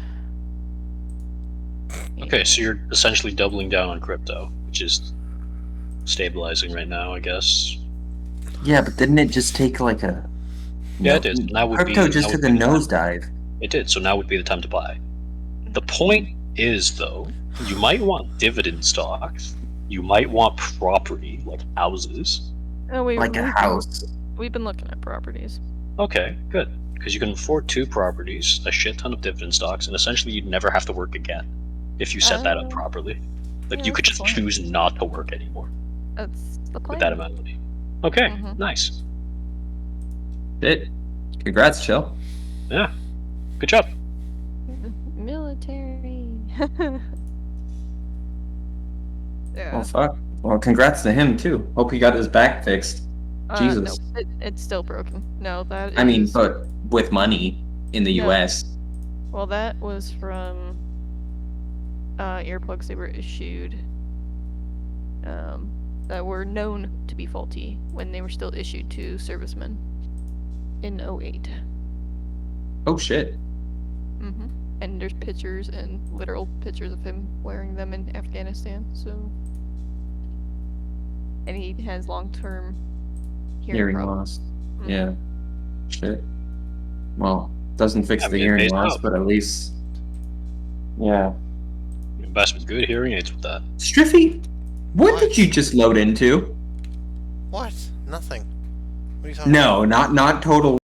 Okay, so you're essentially doubling down on crypto, which is stabilizing right now, I guess. Yeah, but didn't it just take like a... Yeah, it did. Now would Crypto be, just now took would a be the time. nosedive. It did, so now would be the time to buy. The point is, though, you might want dividend stocks. You might want property, like houses. Oh, Like a house. We've been looking at properties. Okay, good. Because you can afford 2 properties, a shit ton of dividend stocks, and essentially you'd never have to work again if you set that up properly. Like, yeah, you could that's just the plan. choose not to work anymore That's the plan. with that amount of money. Okay, Mhm. nice. It. Congrats, Chill. Yeah, good job. Military. Yeah. Well, fuck. Well, congrats to him, too. Hope he got his back fixed. Jesus. No, it's still broken. No, that I mean, is- but with money in the No. US. Well, that was from earplugs they were issued. that were known to be faulty when they were still issued to servicemen in 08. Oh shit. Mm-hmm. And there's pictures and literal pictures of him wearing them in Afghanistan, so... And he has long-term hearing problems. loss. Mhm. Yeah. Shit. Well, doesn't fix I the mean, it hearing pays loss, out. but at least. Yeah. Invest with good hearing aids with that. Striffy, what What? did you just load into? What? Nothing. What are you talking about? No, not total